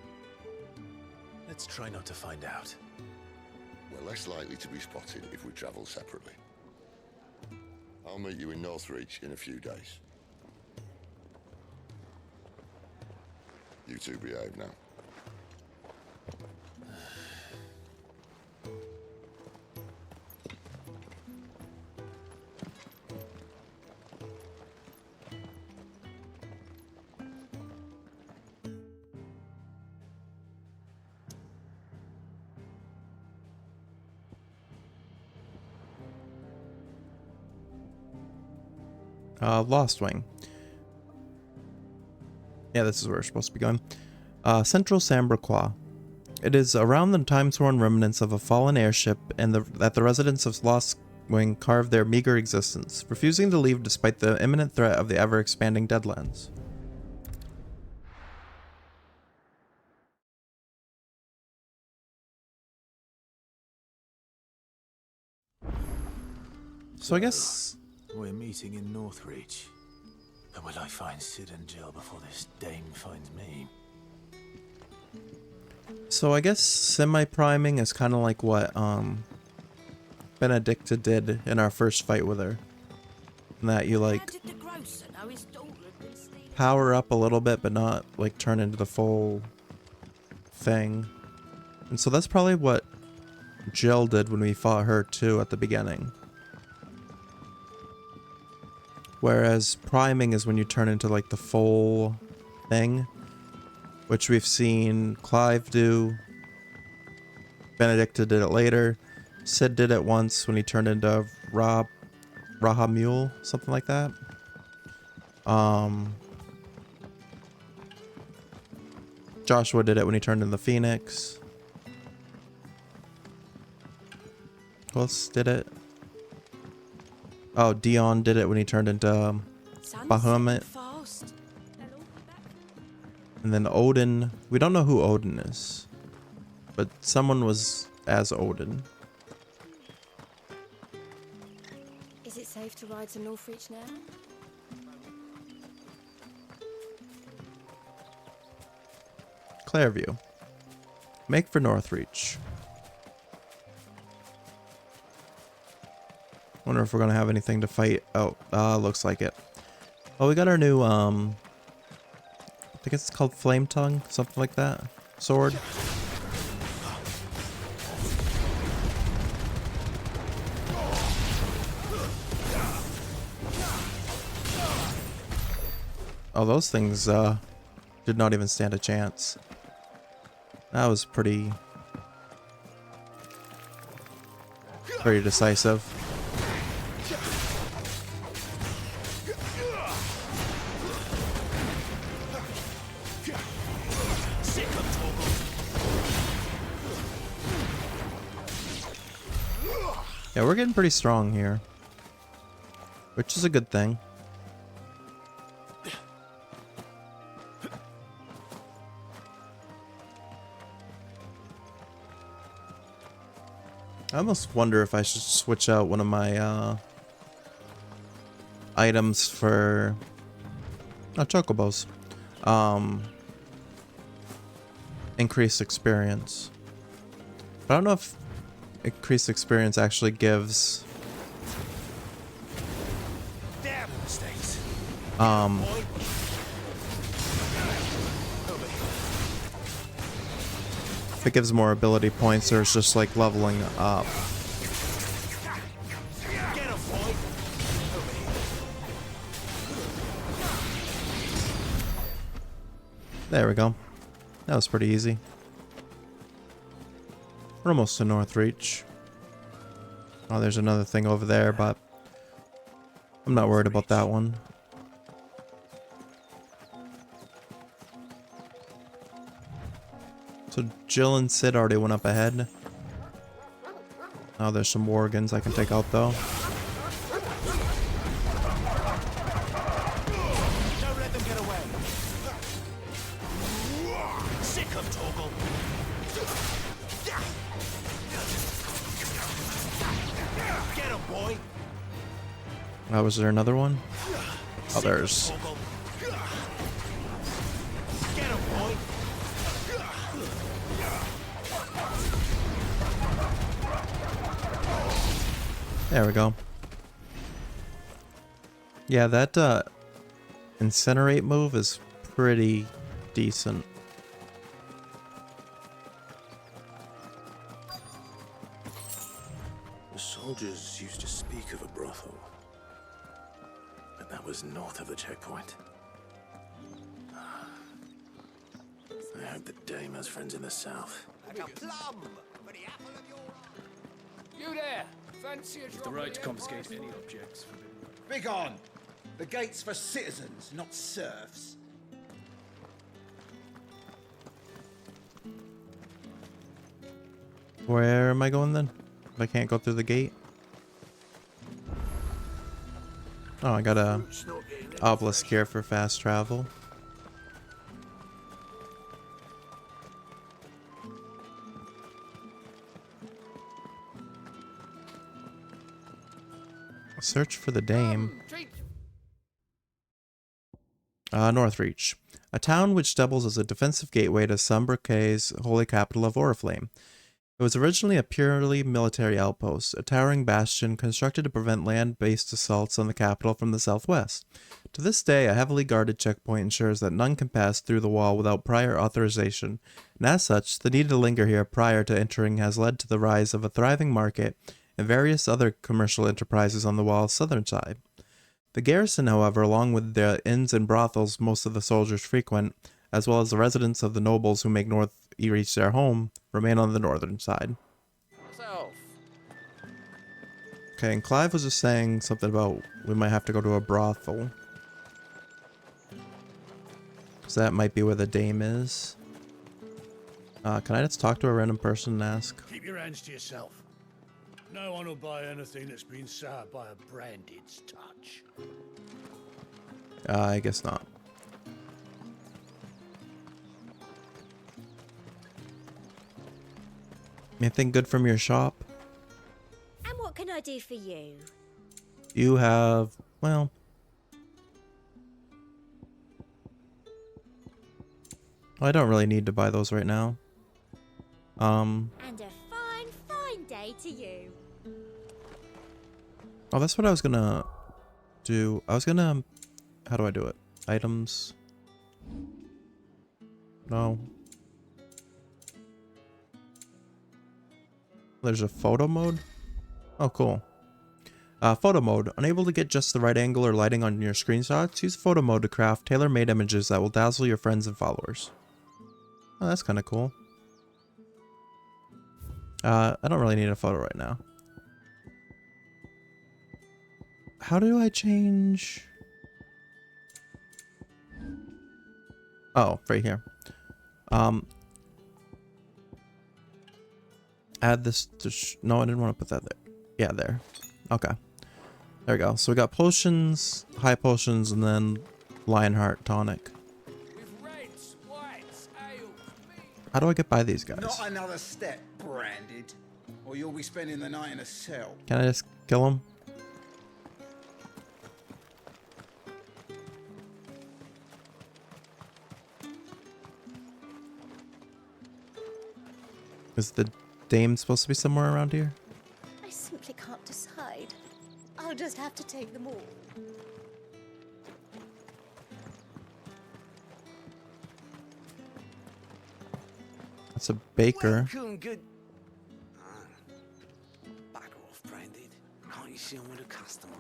Let's try not to find out. We're less likely to be spotted if we travel separately. I'll meet you in Northreach in a few days. You two behave now. Lost Wing. Yeah, this is where we're supposed to be going. Central Sambraquois. It is around the time-torn remnants of a fallen airship and that the residents of Lost Wing carved their meager existence, refusing to leave despite the imminent threat of the ever-expanding Deadlands. So I guess we're meeting in Northreach. But will I find Sid and Jill before this dame finds me? So I guess semi-priming is kind of like what Benedicta did in our first fight with her. And that you like power up a little bit but not like turn into the full thing. And so that's probably what Jill did when we fought her too at the beginning. Whereas priming is when you turn into like the full thing, which we've seen Clive do. Benedicta did it later. Sid did it once when he turned into Rahamul, something like that. Joshua did it when he turned into the Phoenix. Who else did it? Oh, Dion did it when he turned into Bahamut. And then Odin. We don't know who Odin is. But someone was as Odin. Is it safe to ride to Northreach now? Clairview. Make for Northreach. Wonder if we're gonna have anything to fight. Oh, looks like it. Oh, we got our new I think it's called Flame Tongue, something like that. Sword. Oh, those things did not even stand a chance. That was pretty decisive. Yeah, we're getting pretty strong here, which is a good thing. I almost wonder if I should switch out one of my items for chocobos. Increased experience. But I don't know if increased experience actually gives if it gives more ability points or it's just like leveling up. There we go. That was pretty easy. We're almost to Northreach. Oh, there's another thing over there, but I'm not worried about that one. So Jill and Sid already went up ahead. Oh, there's some Worgans I can take out though. Don't let them get away. Sick of Torgal. Get him, boy. Was there another one? Oh, there's. Get him, boy. There we go. Yeah, that incinerate move is pretty decent. The soldiers used to speak of a brothel, but that was north of the checkpoint. I hope the dame has friends in the south. Like a plum for the apple of your eye. You there! Fancy a The right to confiscate any objects. Begone! The gate's for citizens, not serfs. Where am I going then? If I can't go through the gate? Oh, I got a obelisk here for fast travel. Search for the dame. Northreach, a town which doubles as a defensive gateway to Sombriquet's holy capital of Oriflame. It was originally a purely military outpost, a towering bastion constructed to prevent land-based assaults on the capital from the southwest. To this day, a heavily guarded checkpoint ensures that none can pass through the wall without prior authorization, and as such, the need to linger here prior to entering has led to the rise of a thriving market and various other commercial enterprises on the wall's southern side. The garrison, however, along with the inns and brothels most of the soldiers frequent, as well as the residence of the nobles who make Northreach their home, remain on the northern side. Okay, and Clive was just saying something about we might have to go to a brothel. Because that might be where the dame is. Can I just talk to a random person and ask? Keep your hands to yourself. No one will buy anything that's been soured by a branded's touch. I guess not. Anything good from your shop? And what can I do for you? You have, well... I don't really need to buy those right now. And a fine, fine day to you. Oh, that's what I was gonna do. I was gonna... How do I do it? Items. No. There's a photo mode? Oh, cool. Photo mode. Unable to get just the right angle or lighting on your screenshots? Use photo mode to craft tailor-made images that will dazzle your friends and followers. Oh, that's kind of cool. I don't really need a photo right now. How do I change? Oh, right here. Add this to no, I didn't want to put that there. Yeah, there. Okay. There we go. So we got potions, high potions, and then Lionheart tonic. How do I get by these guys? Not another step, branded, or you'll be spending the night in a cell. Can I just kill them? Is the dame supposed to be somewhere around here? I simply can't decide. I'll just have to take them all. That's a baker. Welcome, good. Back off, branded. Can't you see I'm with a customer?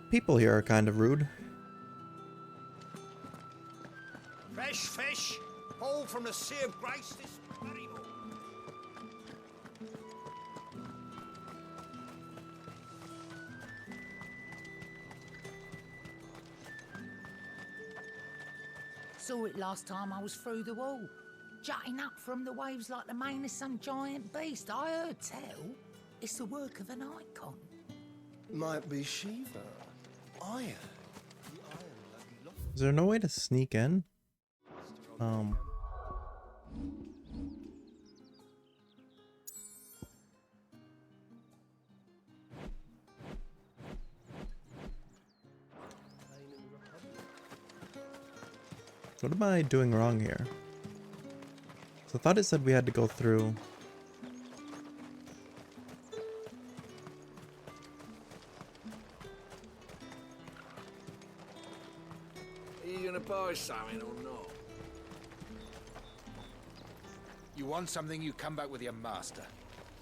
People here are kind of rude. Fresh fish, all from the Sea of Grace this very morning. Saw it last time I was through the wall. Jutting up from the waves like the mane of some giant beast. I heard tell it's the work of an icon. Might be Shiva. Iron. Is there no way to sneak in? What am I doing wrong here? So I thought it said we had to go through. Are you gonna buy something or not? You want something, you come back with your master.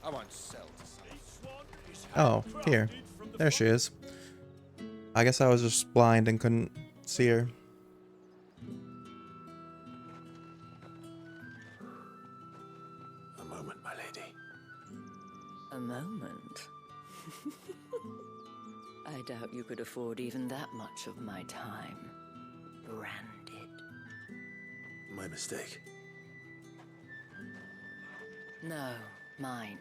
I won't sell to Oh, here. There she is. I guess I was just blind and couldn't see her. A moment, my lady. A moment? I doubt you could afford even that much of my time. Branded. My mistake. No, mine.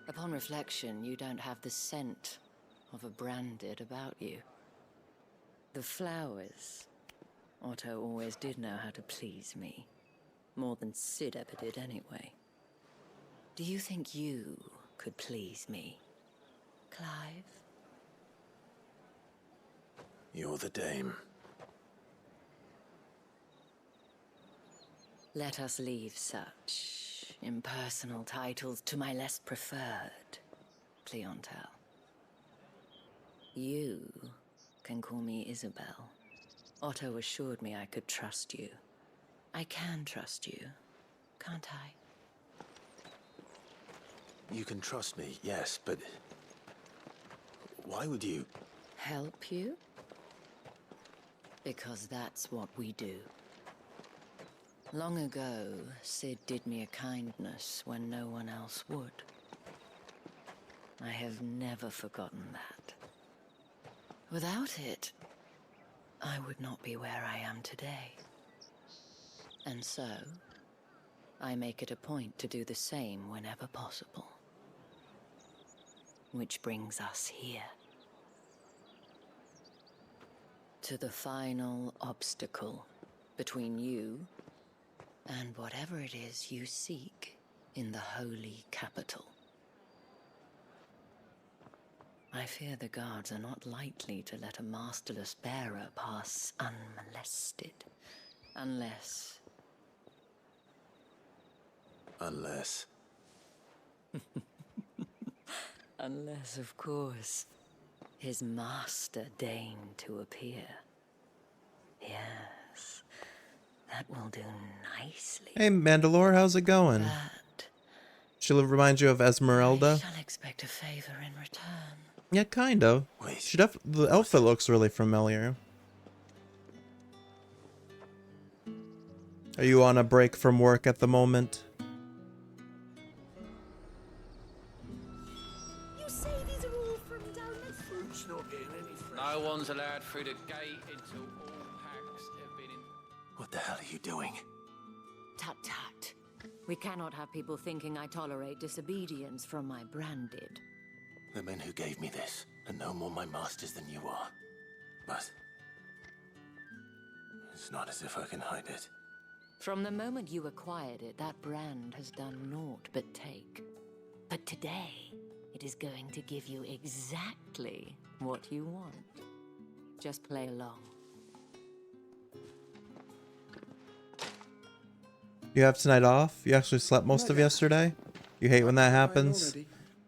Upon reflection, you don't have the scent of a branded about you. The flowers. Otto always did know how to please me. More than Sid ever did anyway. Do you think you could please me, Clive? You're the dame. Let us leave such impersonal titles to my less preferred clientele. You can call me Isabel. Otto assured me I could trust you. I can trust you, can't I? You can trust me, yes, but why would you? Help you? Because that's what we do. Long ago, Sid did me a kindness when no one else would. I have never forgotten that. Without it, I would not be where I am today. And so, I make it a point to do the same whenever possible. Which brings us here. To the final obstacle between you and whatever it is you seek in the holy capital. I fear the guards are not likely to let a masterless bearer pass unmolested. Unless... Unless, of course, his master deigned to appear. Yes, that will do nicely. Hey, Mandalore, how's it going? She'll remind you of Esmeralda? I shall expect a favor in return. Yeah, kind of. The outfit looks really familiar. Are you on a break from work at the moment? You say these are all from down the fruit's not getting any fresh. No one's allowed through the gate until all packs have been in. What the hell are you doing? Tut tut. We cannot have people thinking I tolerate disobedience from my branded. The men who gave me this are no more my masters than you are. But it's not as if I can hide it. From the moment you acquired it, that brand has done naught but take. But today, it is going to give you exactly what you want. Just play along. You have tonight off? You actually slept most of yesterday? You hate when that happens?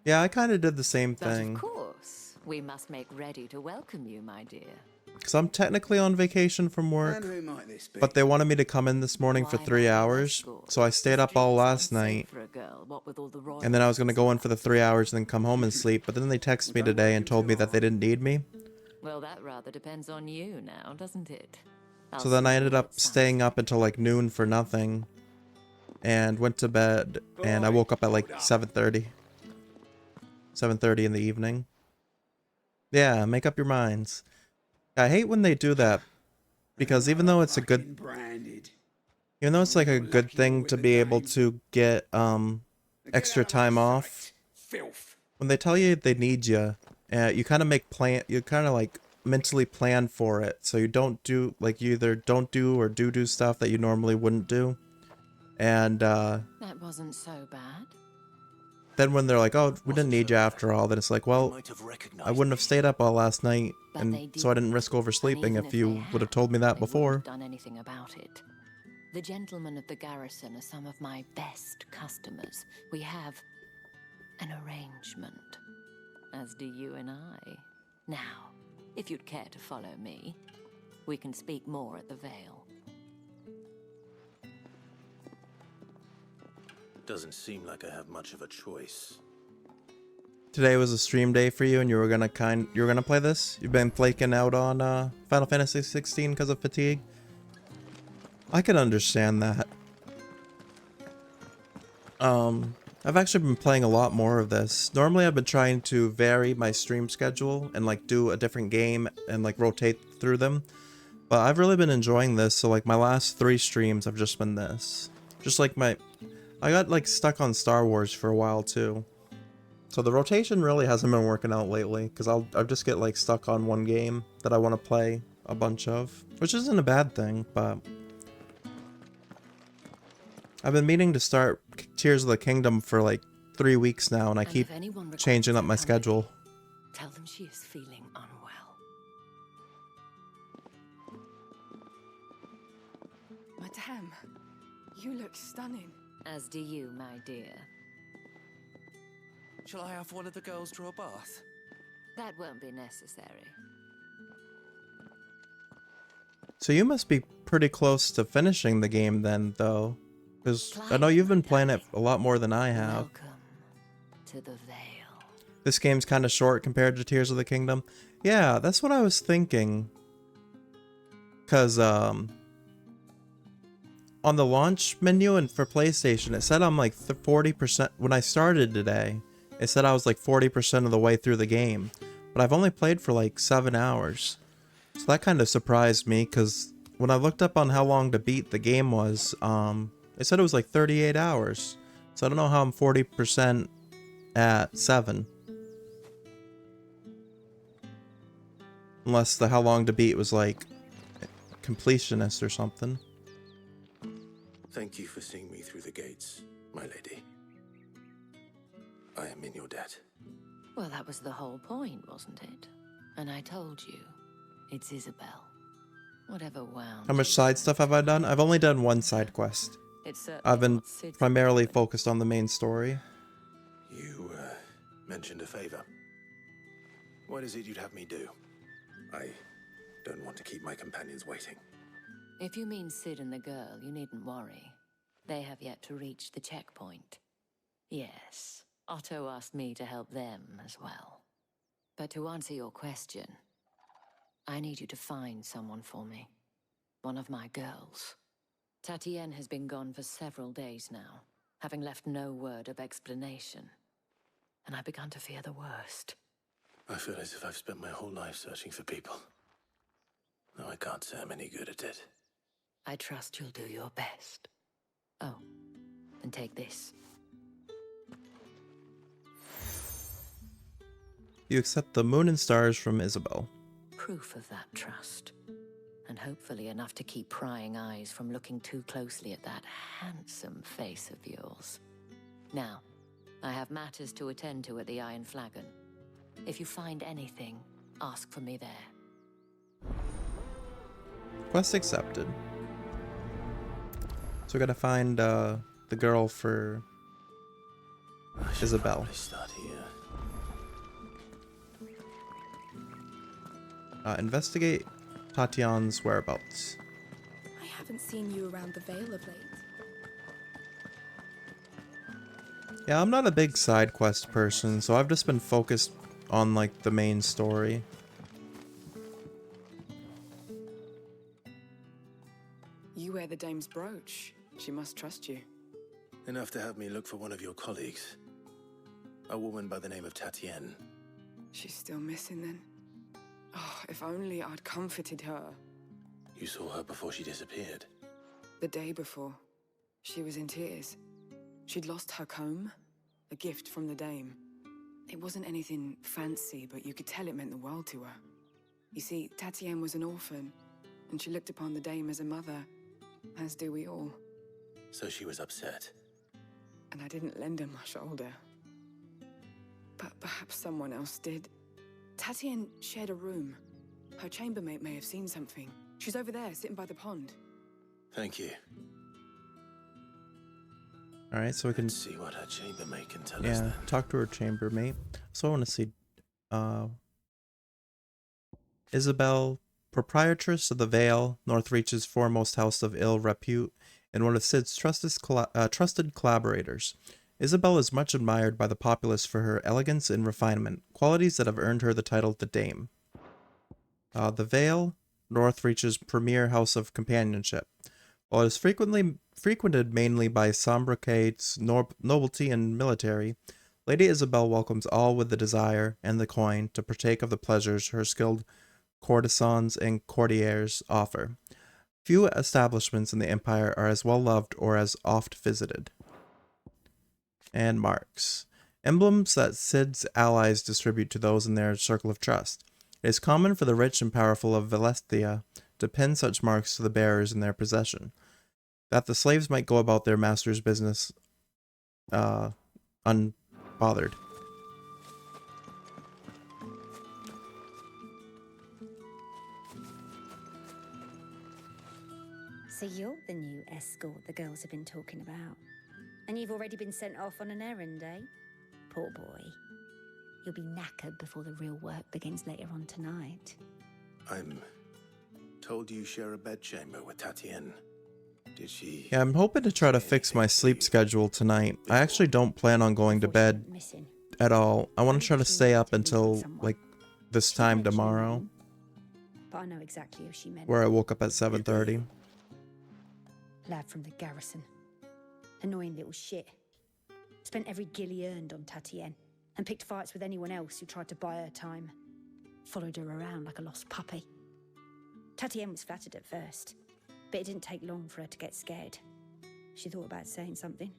Yeah, I kind of did the same thing. But of course, we must make ready to welcome you, my dear. Because I'm technically on vacation from work, And who might this be? but they wanted me to come in this morning for 3 hours, so I stayed up all last night, For a girl, what with all the royal... and then I was going to go in for the 3 hours and then come home and sleep, but then they texted me today and told me that they didn't need me. Well, that rather depends on you now, doesn't it? So then I ended up staying up until like noon for nothing, and went to bed, and I woke up at like 7:30. 7:30 in the evening. Yeah, make up your minds. I hate when they do that, because even though it's a good, even though it's like a good thing to be able to get extra time off, when they tell you they need you, you kind of you kind of like mentally plan for it, so you don't do, like, you either don't do or do stuff that you normally wouldn't do, and That wasn't so bad. then when they're like, oh, we didn't need you after all, then it's like, well, I wouldn't have stayed up all last night, and so I didn't risk oversleeping if you would have told me that before. Done anything about it. The gentlemen of the garrison are some of my best customers. We have an arrangement, as do you and I. Now, if you'd care to follow me, we can speak more at the Vale. Doesn't seem like I have much of a choice. Today was a stream day for you, and you were gonna play this? You've been flaking out on Final Fantasy 16 because of fatigue? I can understand that. I've actually been playing a lot more of this. Normally I've been trying to vary my stream schedule and like do a different game and like rotate through them. But I've really been enjoying this, so like my last 3 streams have just been this. Just like I got like stuck on Star Wars for a while too. So the rotation really hasn't been working out lately, because I'll just get like stuck on one game that I want to play a bunch of. Which isn't a bad thing, but I've been meaning to start Tears of the Kingdom for like 3 weeks now, and I keep changing up my schedule. Tell them she is feeling unwell. Madame, you look stunning. As do you, my dear. Shall I have one of the girls draw a bath? That won't be necessary. So you must be pretty close to finishing the game then, though. Because I know you've been playing it a lot more than I have. Welcome to the Vale. This game's kind of short compared to Tears of the Kingdom. Yeah, that's what I was thinking. Because, on the launch menu and for PlayStation, it said I'm like 40%. When I started today, it said I was like 40% of the way through the game. But I've only played for like 7 hours. So that kind of surprised me, because when I looked up on how long to beat the game was, it said it was like 38 hours. So I don't know how I'm 40% at 7. Unless the how long to beat was like completionist or something. Thank you for seeing me through the gates, my lady. I am in your debt. Well, that was the whole point, wasn't it? And I told you, it's Isabel. Whatever wound. How much side stuff have I done? I've only done 1 side quest. I've been primarily focused on the main story. You, mentioned a favor. What is it you'd have me do? I don't want to keep my companions waiting. If you mean Sid and the girl, you needn't worry. They have yet to reach the checkpoint. Yes, Otto asked me to help them as well. But to answer your question, I need you to find someone for me. One of my girls. Tatienne has been gone for several days now, having left no word of explanation. And I began to fear the worst. I feel as if I've spent my whole life searching for people. No, I can't say I'm any good at it. I trust you'll do your best. Oh, and take this. You accept the moon and stars from Isabel. Proof of that trust. And hopefully enough to keep prying eyes from looking too closely at that handsome face of yours. Now, I have matters to attend to at the Iron Flagon. If you find anything, ask for me there. Quest accepted. So we gotta find the girl for Isabel. Start here. Investigate Tatiane's whereabouts. I haven't seen you around the Vale of late. Yeah, I'm not a big side quest person, so I've just been focused on like the main story. You wear the dame's brooch. She must trust you. Enough to have me look for one of your colleagues. A woman by the name of Tatienne. She's still missing then. Oh, if only I'd comforted her. You saw her before she disappeared. The day before, she was in tears. She'd lost her comb, a gift from the dame. It wasn't anything fancy, but you could tell it meant the world to her. You see, Tatienne was an orphan, and she looked upon the dame as a mother, as do we all. So she was upset. And I didn't lend her my shoulder. But perhaps someone else did. Tatienne shared a room. Her chambermaid may have seen something. She's over there, sitting by the pond. Thank you. Alright, so we can see what her chambermaid can tell us yeah, then. talk to her chambermaid. So I want to see Isabel, proprietress of the Vale, Northreach's foremost house of ill repute, and one of Sid's trusted collaborators. Isabel is much admired by the populace for her elegance and refinement, qualities that have earned her the title the Dame. The Vale, Northreach's premier house of companionship. While it is frequented mainly by sobriquets, nobility, and military, Lady Isabel welcomes all with the desire and the coin to partake of the pleasures her skilled courtesans and courtiers offer. Few establishments in the Empire are as well loved or as oft visited. And marks. Emblems that Cid's allies distribute to those in their circle of trust. It is common for the rich and powerful of Velestia to pin such marks to the bearers in their possession, that the slaves might go about their master's business unbothered. So you're the new escort the girls have been talking about. And you've already been sent off on an errand, eh? Poor boy. You'll be knackered before the real work begins later on tonight. I'm told you share a bedchamber with Tatienne. Did she... Yeah, I'm hoping to try to fix my sleep schedule tonight. I actually don't plan on going to bed at all. I want to try to stay up until, like, this time tomorrow. But I know exactly who she meant. Where I woke up at 7:30. Lad from the garrison. Annoying little shit. Spent every guil he earned on Tatienne, and picked fights with anyone else who tried to buy her time. Followed her around like a lost puppy. Tatienne was flattered at first, but it didn't take long for her to get scared. She thought about saying something.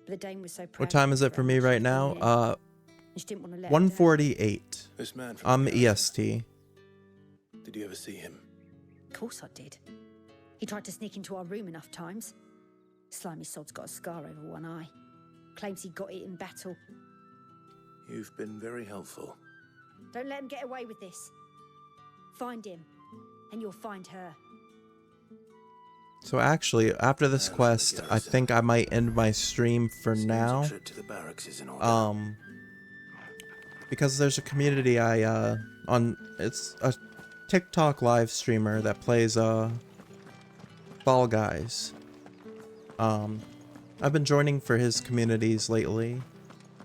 But the Dame was so proud. What time is it for me right now? 1:48. This man from I'm the garrison. EST. Did you ever see him? Of course I did. He tried to sneak into our room enough times. Slimy sod's got a scar over one eye. Claims he got it in battle. You've been very helpful. Don't let him get away with this. Find him, and you'll find her. So actually, after this quest, I think I might end my stream for now. Trip to the barracks is in order. Because there's a community it's a TikTok live streamer that plays Fall Guys. I've been joining for his communities lately.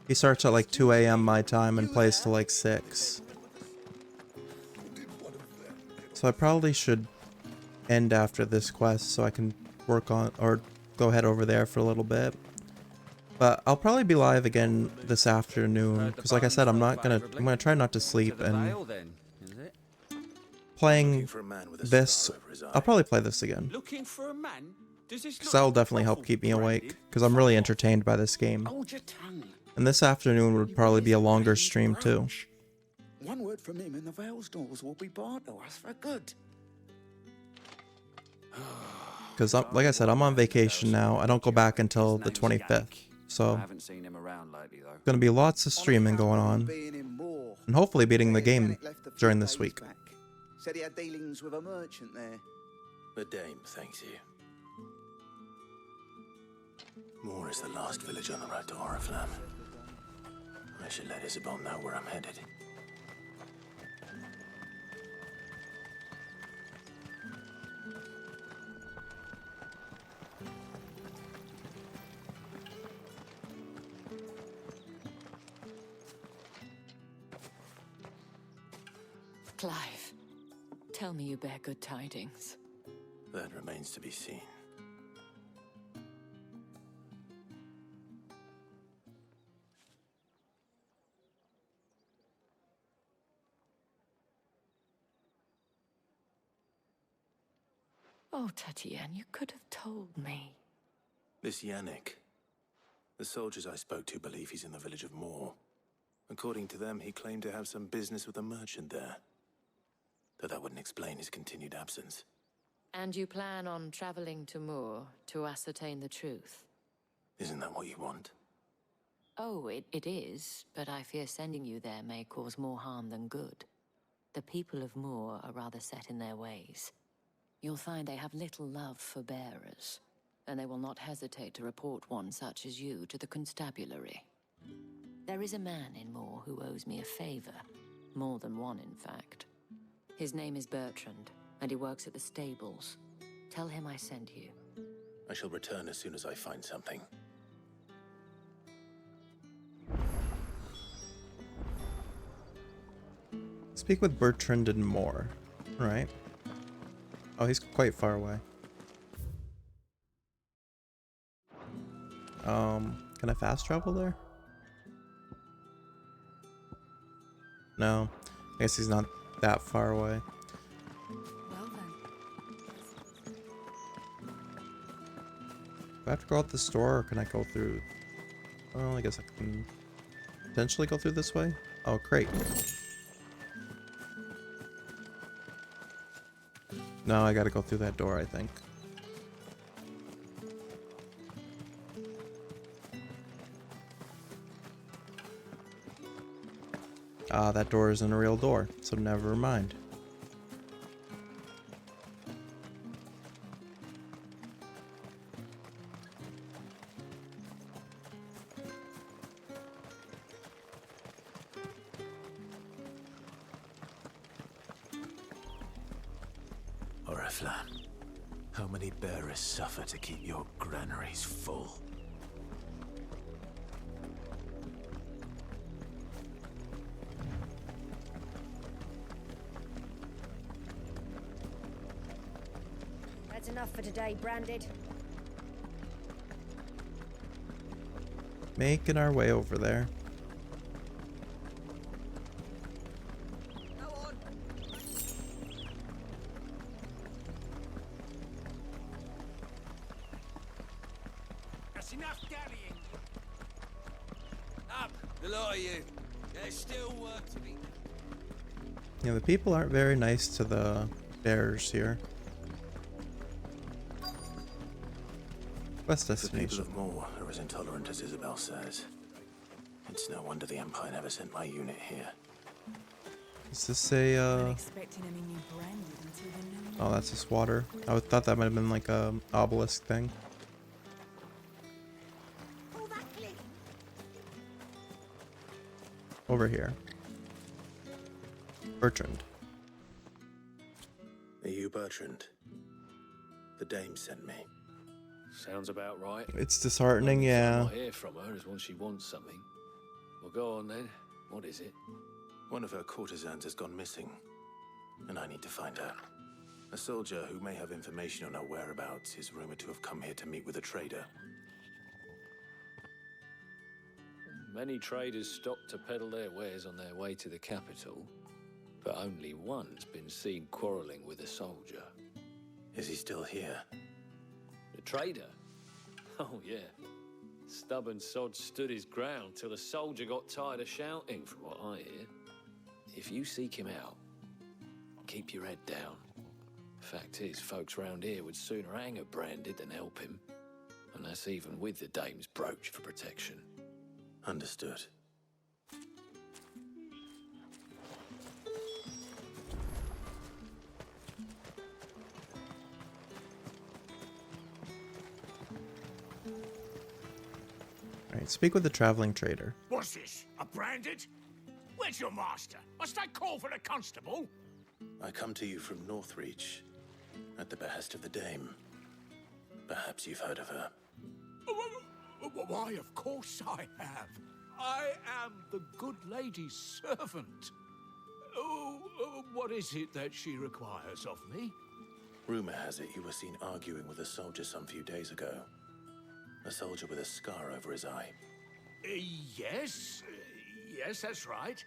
He starts at like 2 a.m. my time and plays till like 6. So I probably should end after this quest so I can work on or go head over there for a little bit. But I'll probably be live again this afternoon because, like I said, I'm gonna try not to sleep, and playing this, I'll probably play this again Looking for a man? because that'll definitely help keep me awake because I'm really entertained by this game. Hold your tongue. And this afternoon would probably be a longer stream too. One word from him and the Vale's doors will be barred to us for good. Because, like I said, I'm on vacation now. I don't go back until the 25th. So, Seen him around lately, though. gonna be lots of streaming going on. And hopefully beating the game during this week. Said he had dealings with a merchant there. The Dame thanks you. Moor is the last village on the road to Oriflamme. I should let Isabel know where I'm headed. Clive, tell me you bear good tidings. That remains to be seen. Oh, Tatienne, you could have told me. This Yannick. The soldiers I spoke to believe he's in the village of Moor. According to them, he claimed to have some business with a merchant there. Though that wouldn't explain his continued absence. And you plan on traveling to Moor to ascertain the truth? Isn't that what you want? Oh, it is, but I fear sending you there may cause more harm than good. The people of Moor are rather set in their ways. You'll find they have little love for bearers, and they will not hesitate to report one such as you to the constabulary. There is a man in Moor who owes me a favor. More than one, in fact. His name is Bertrand, and he works at the stables. Tell him I sent you. I shall return as soon as I find something. Speak with Bertrand and Moore. Right. Oh, he's quite far away. Can I fast travel there? No. I guess he's not that far away. Well then. Do I have to go out the store or can I go through? Well, I guess I can potentially go through this way. Oh, crate. No, I gotta go through that door, I think. Ah, that door isn't a real door, so never mind. Oriflamme, how many bearers suffer to keep your granaries full? That's enough for today, Branded. Making our way over there. That's enough dallying. Up, the lot of you. There's still work to be. Yeah, the people aren't very nice to the bears here. Quest The people destination. of Moor are as intolerant as Isabel says. It's no wonder the Empire never sent my unit here. Is this a, Expecting any new Branded until the new oh, that's just water. I thought that might have been like a obelisk thing. Over here. Bertrand. Are you Bertrand? The dame sent me. Sounds about right. It's disheartening, Only yeah. time I hear from her is when she wants something. Well, go on then. What is it? One of her courtesans has gone missing, and I need to find her. A soldier who may have information on her whereabouts is rumored to have come here to meet with a trader. Many traders stop to peddle their wares on their way to the capital, but only one's been seen quarreling with a soldier. Is he still here? The trader? Oh, yeah. Stubborn sod stood his ground till the soldier got tired of shouting, from what I hear. If you seek him out, keep your head down. Fact is, folks round here would sooner hang a Branded than help him. And that's even with the dame's brooch for protection. Understood. Alright, speak with the traveling trader. What's this? A Branded? Where's your master? Must I call for the constable? I come to you from Northreach, at the behest of the dame. Perhaps you've heard of her. Why, of course I have. I am the good lady's servant. What is it that she requires of me? Rumor has it you were seen arguing with a soldier some few days ago. A soldier with a scar over his eye. Yes, that's right.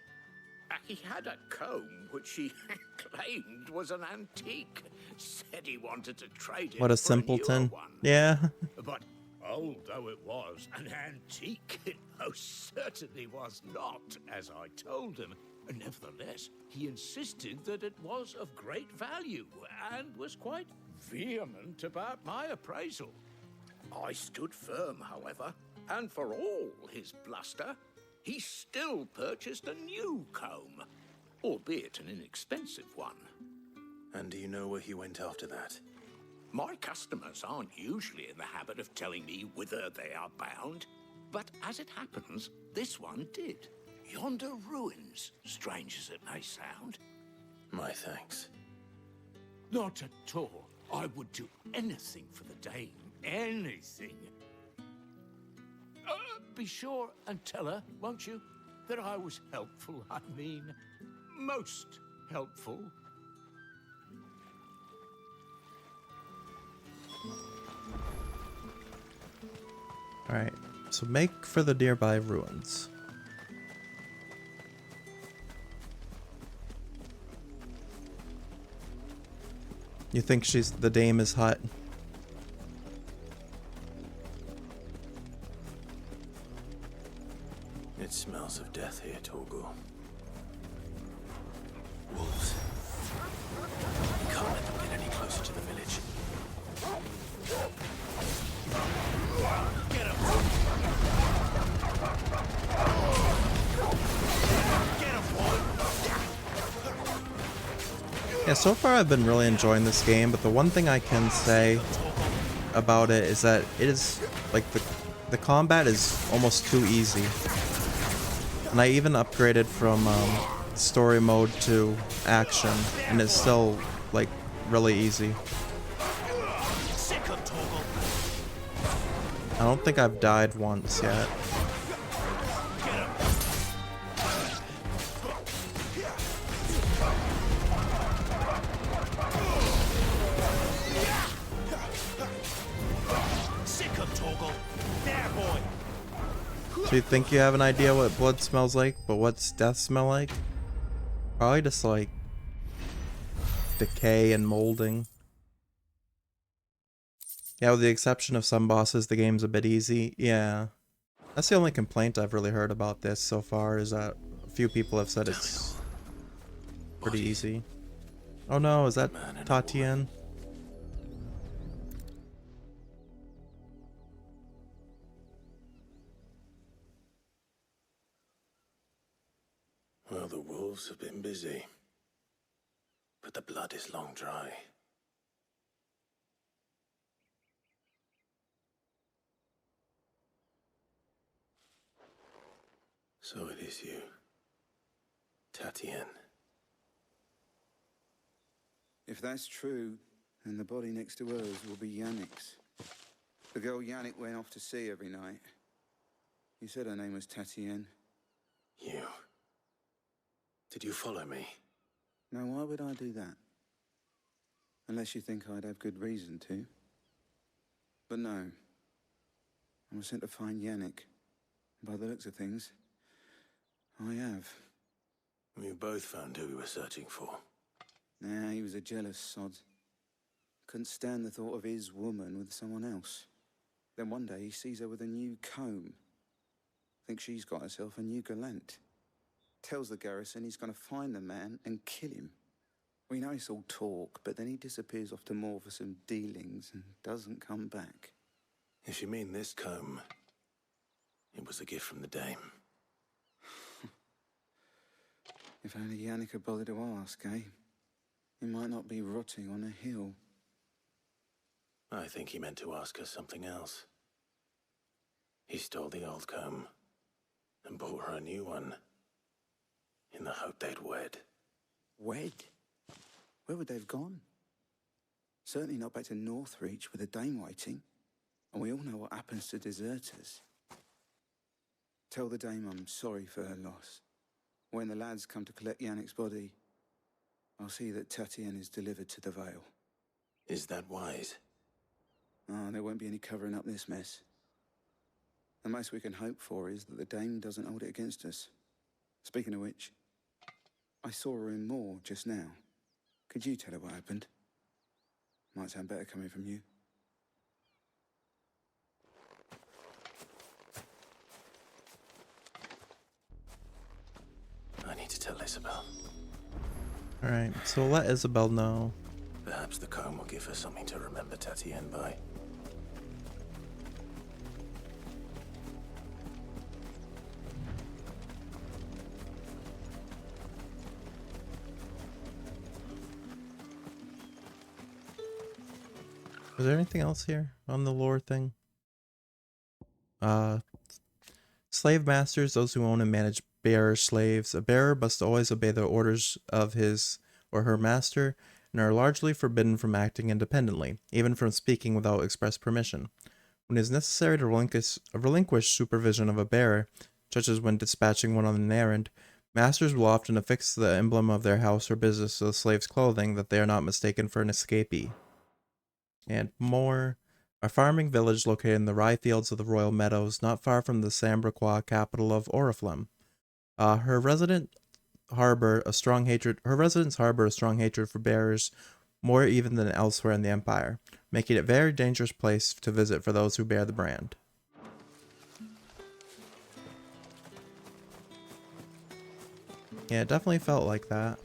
He had a comb which he claimed was an antique. Said he wanted to trade it What a for newer simpleton. one. Yeah. But old though it was, an antique it most certainly was not, as I told him. Nevertheless, he insisted that it was of great value and was quite vehement about my appraisal. I stood firm, however, and for all his bluster, he still purchased a new comb, albeit an inexpensive one. And do you know where he went after that? My customers aren't usually in the habit of telling me whither they are bound, but as it happens, this one did. Yonder ruins, strange as it may sound. My thanks. Not at all. I would do anything for the dame. Anything. Be sure and tell her, won't you, that I was helpful. I mean, most helpful. Alright. So make for the nearby ruins. You think the dame is hot? It smells of death here, Torgal. Wolves. We can't let them get any closer to the village. Get him! Get him, boy! Yeah, so far I've been really enjoying this game, but the one thing I can say about it is that it is, like, the combat is almost too easy. And I even upgraded from story mode to action, and it's still, like, really easy. I don't think I've died once yet. So you think you have an idea what blood smells like, but what's death smell like? Probably just like decay and molding. Yeah, with the exception of some bosses, the game's a bit easy. Yeah. That's the only complaint I've really heard about this so far, is that a few people have said it's pretty easy. Oh no, is that Tatian? Well, the wolves have been busy, but the blood is long dry. So it is you, Tatian. If that's true, then the body next to hers will be Yannick's. The girl Yannick went off to sea every night. You said her name was Tatian. You. Did you follow me? Now, why would I do that? Unless you think I'd have good reason to. But no. I was sent to find Yannick. By the looks of things, I have. We both found who we were searching for. Nah, he was a jealous sod. Couldn't stand the thought of his woman with someone else. Then one day he sees her with a new comb. Thinks she's got herself a new gallant. Tells the garrison he's going to find the man and kill him. We know it's all talk, but then he disappears off to Moor for some dealings and doesn't come back. If you mean this comb, it was a gift from the dame. If only Yannick had bothered to ask, eh? He might not be rotting on a hill. I think he meant to ask her something else. He stole the old comb and bought her a new one in the hope they'd wed. Wed? Where would they have gone? Certainly not back to Northreach with a dame waiting. And we all know what happens to deserters. Tell the dame I'm sorry for her loss. When the lads come to collect Yannick's body, I'll see that Tatian is delivered to the Vale. Is that wise? Oh, there won't be any covering up this mess. The most we can hope for is that the dame doesn't hold it against us. Speaking of which, I saw her in Moor just now. Could you tell her what happened? Might sound better coming from you. I need to tell Isabel. Alright, so we'll let Isabel know. Perhaps the comb will give her something to remember Tatian by. Was there anything else here on the lore thing? Slave masters, those who own and manage bearer slaves. A bearer must always obey the orders of his or her master, and are largely forbidden from acting independently, even from speaking without express permission. When it is necessary to relinquish supervision of a bearer, such as when dispatching one on an errand, masters will often affix the emblem of their house or business to the slave's clothing, that they are not mistaken for an escapee. And more a farming village located in the rye fields of the Royal Meadows, not far from the Sambraquois capital of Oriflame. Her residents harbor a strong hatred for bears, more even than elsewhere in the Empire, making it a very dangerous place to visit for those who bear the brand. Yeah, it definitely felt like that.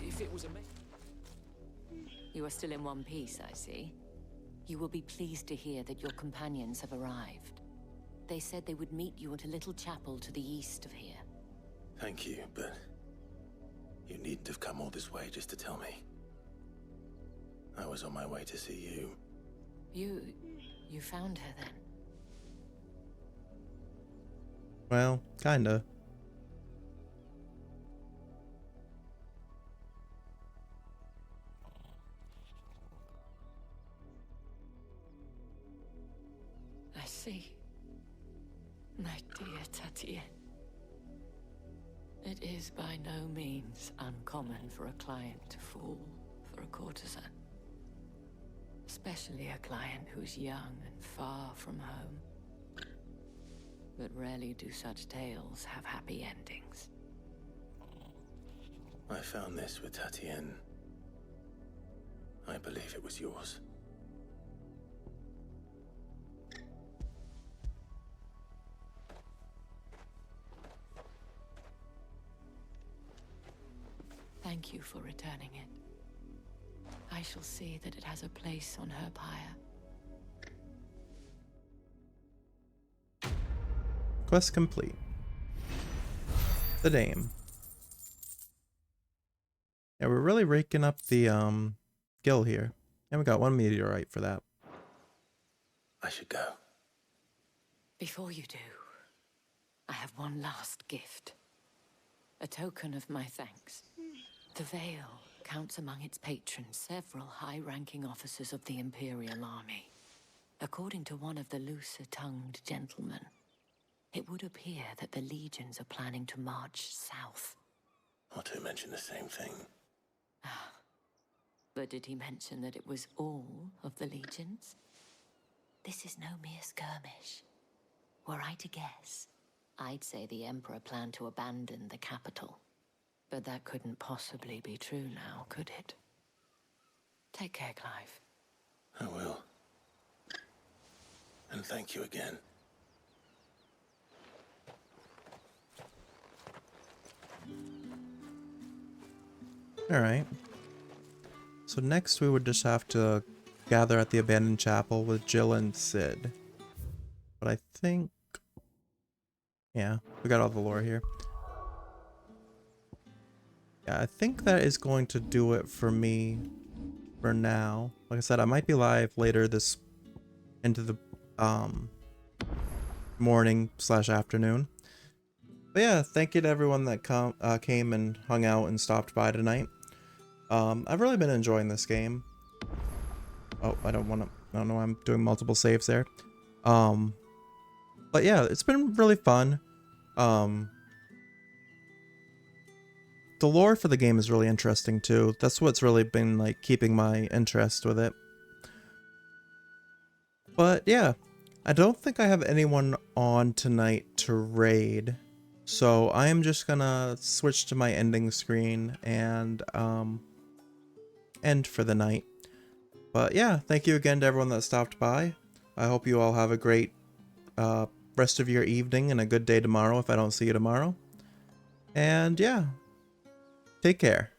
If it was a You are still in one piece, I see. You will be pleased to hear that your companions have arrived. They said they would meet you at a little chapel to the east of here. Thank you, but you needn't have come all this way just to tell me. I was on my way to see you. You found her then? Well, kinda. I see. My dear Tatienne. It is by no means uncommon for a client to fall for a courtesan. Especially a client who's young and far from home. But rarely do such tales have happy endings. I found this with Tatienne. I believe it was yours. Thank you for returning it. I shall see that it has a place on her pyre. Quest complete. The Dame. Yeah, we're really raking up the gil here. And we got one meteorite for that. I should go. Before you do, I have one last gift. A token of my thanks. The Vale counts among its patrons several high-ranking officers of the Imperial Army. According to one of the looser-tongued gentlemen, it would appear that the legions are planning to march south. Otto mentioned the same thing. But did he mention that it was all of the legions? This is no mere skirmish. Were I to guess, I'd say the Emperor planned to abandon the capital. But that couldn't possibly be true now, could it? Take care, Clive. I will. And thank you again. Alright. So next we would just have to gather at the abandoned chapel with Jill and Sid. But I think... yeah, we got all the lore here. Yeah, I think that is going to do it for me for now. Like I said, I might be live later this into the morning / afternoon. But yeah, thank you to everyone that came and hung out and stopped by tonight. I've really been enjoying this game. Oh, I don't know, I'm doing multiple saves there. But yeah, it's been really fun. The lore for the game is really interesting too. That's what's really been like keeping my interest with it. But yeah, I don't think I have anyone on tonight to raid. So I am just gonna switch to my ending screen and end for the night. But yeah, thank you again to everyone that stopped by. I hope you all have a great rest of your evening and a good day tomorrow if I don't see you tomorrow. And yeah, take care.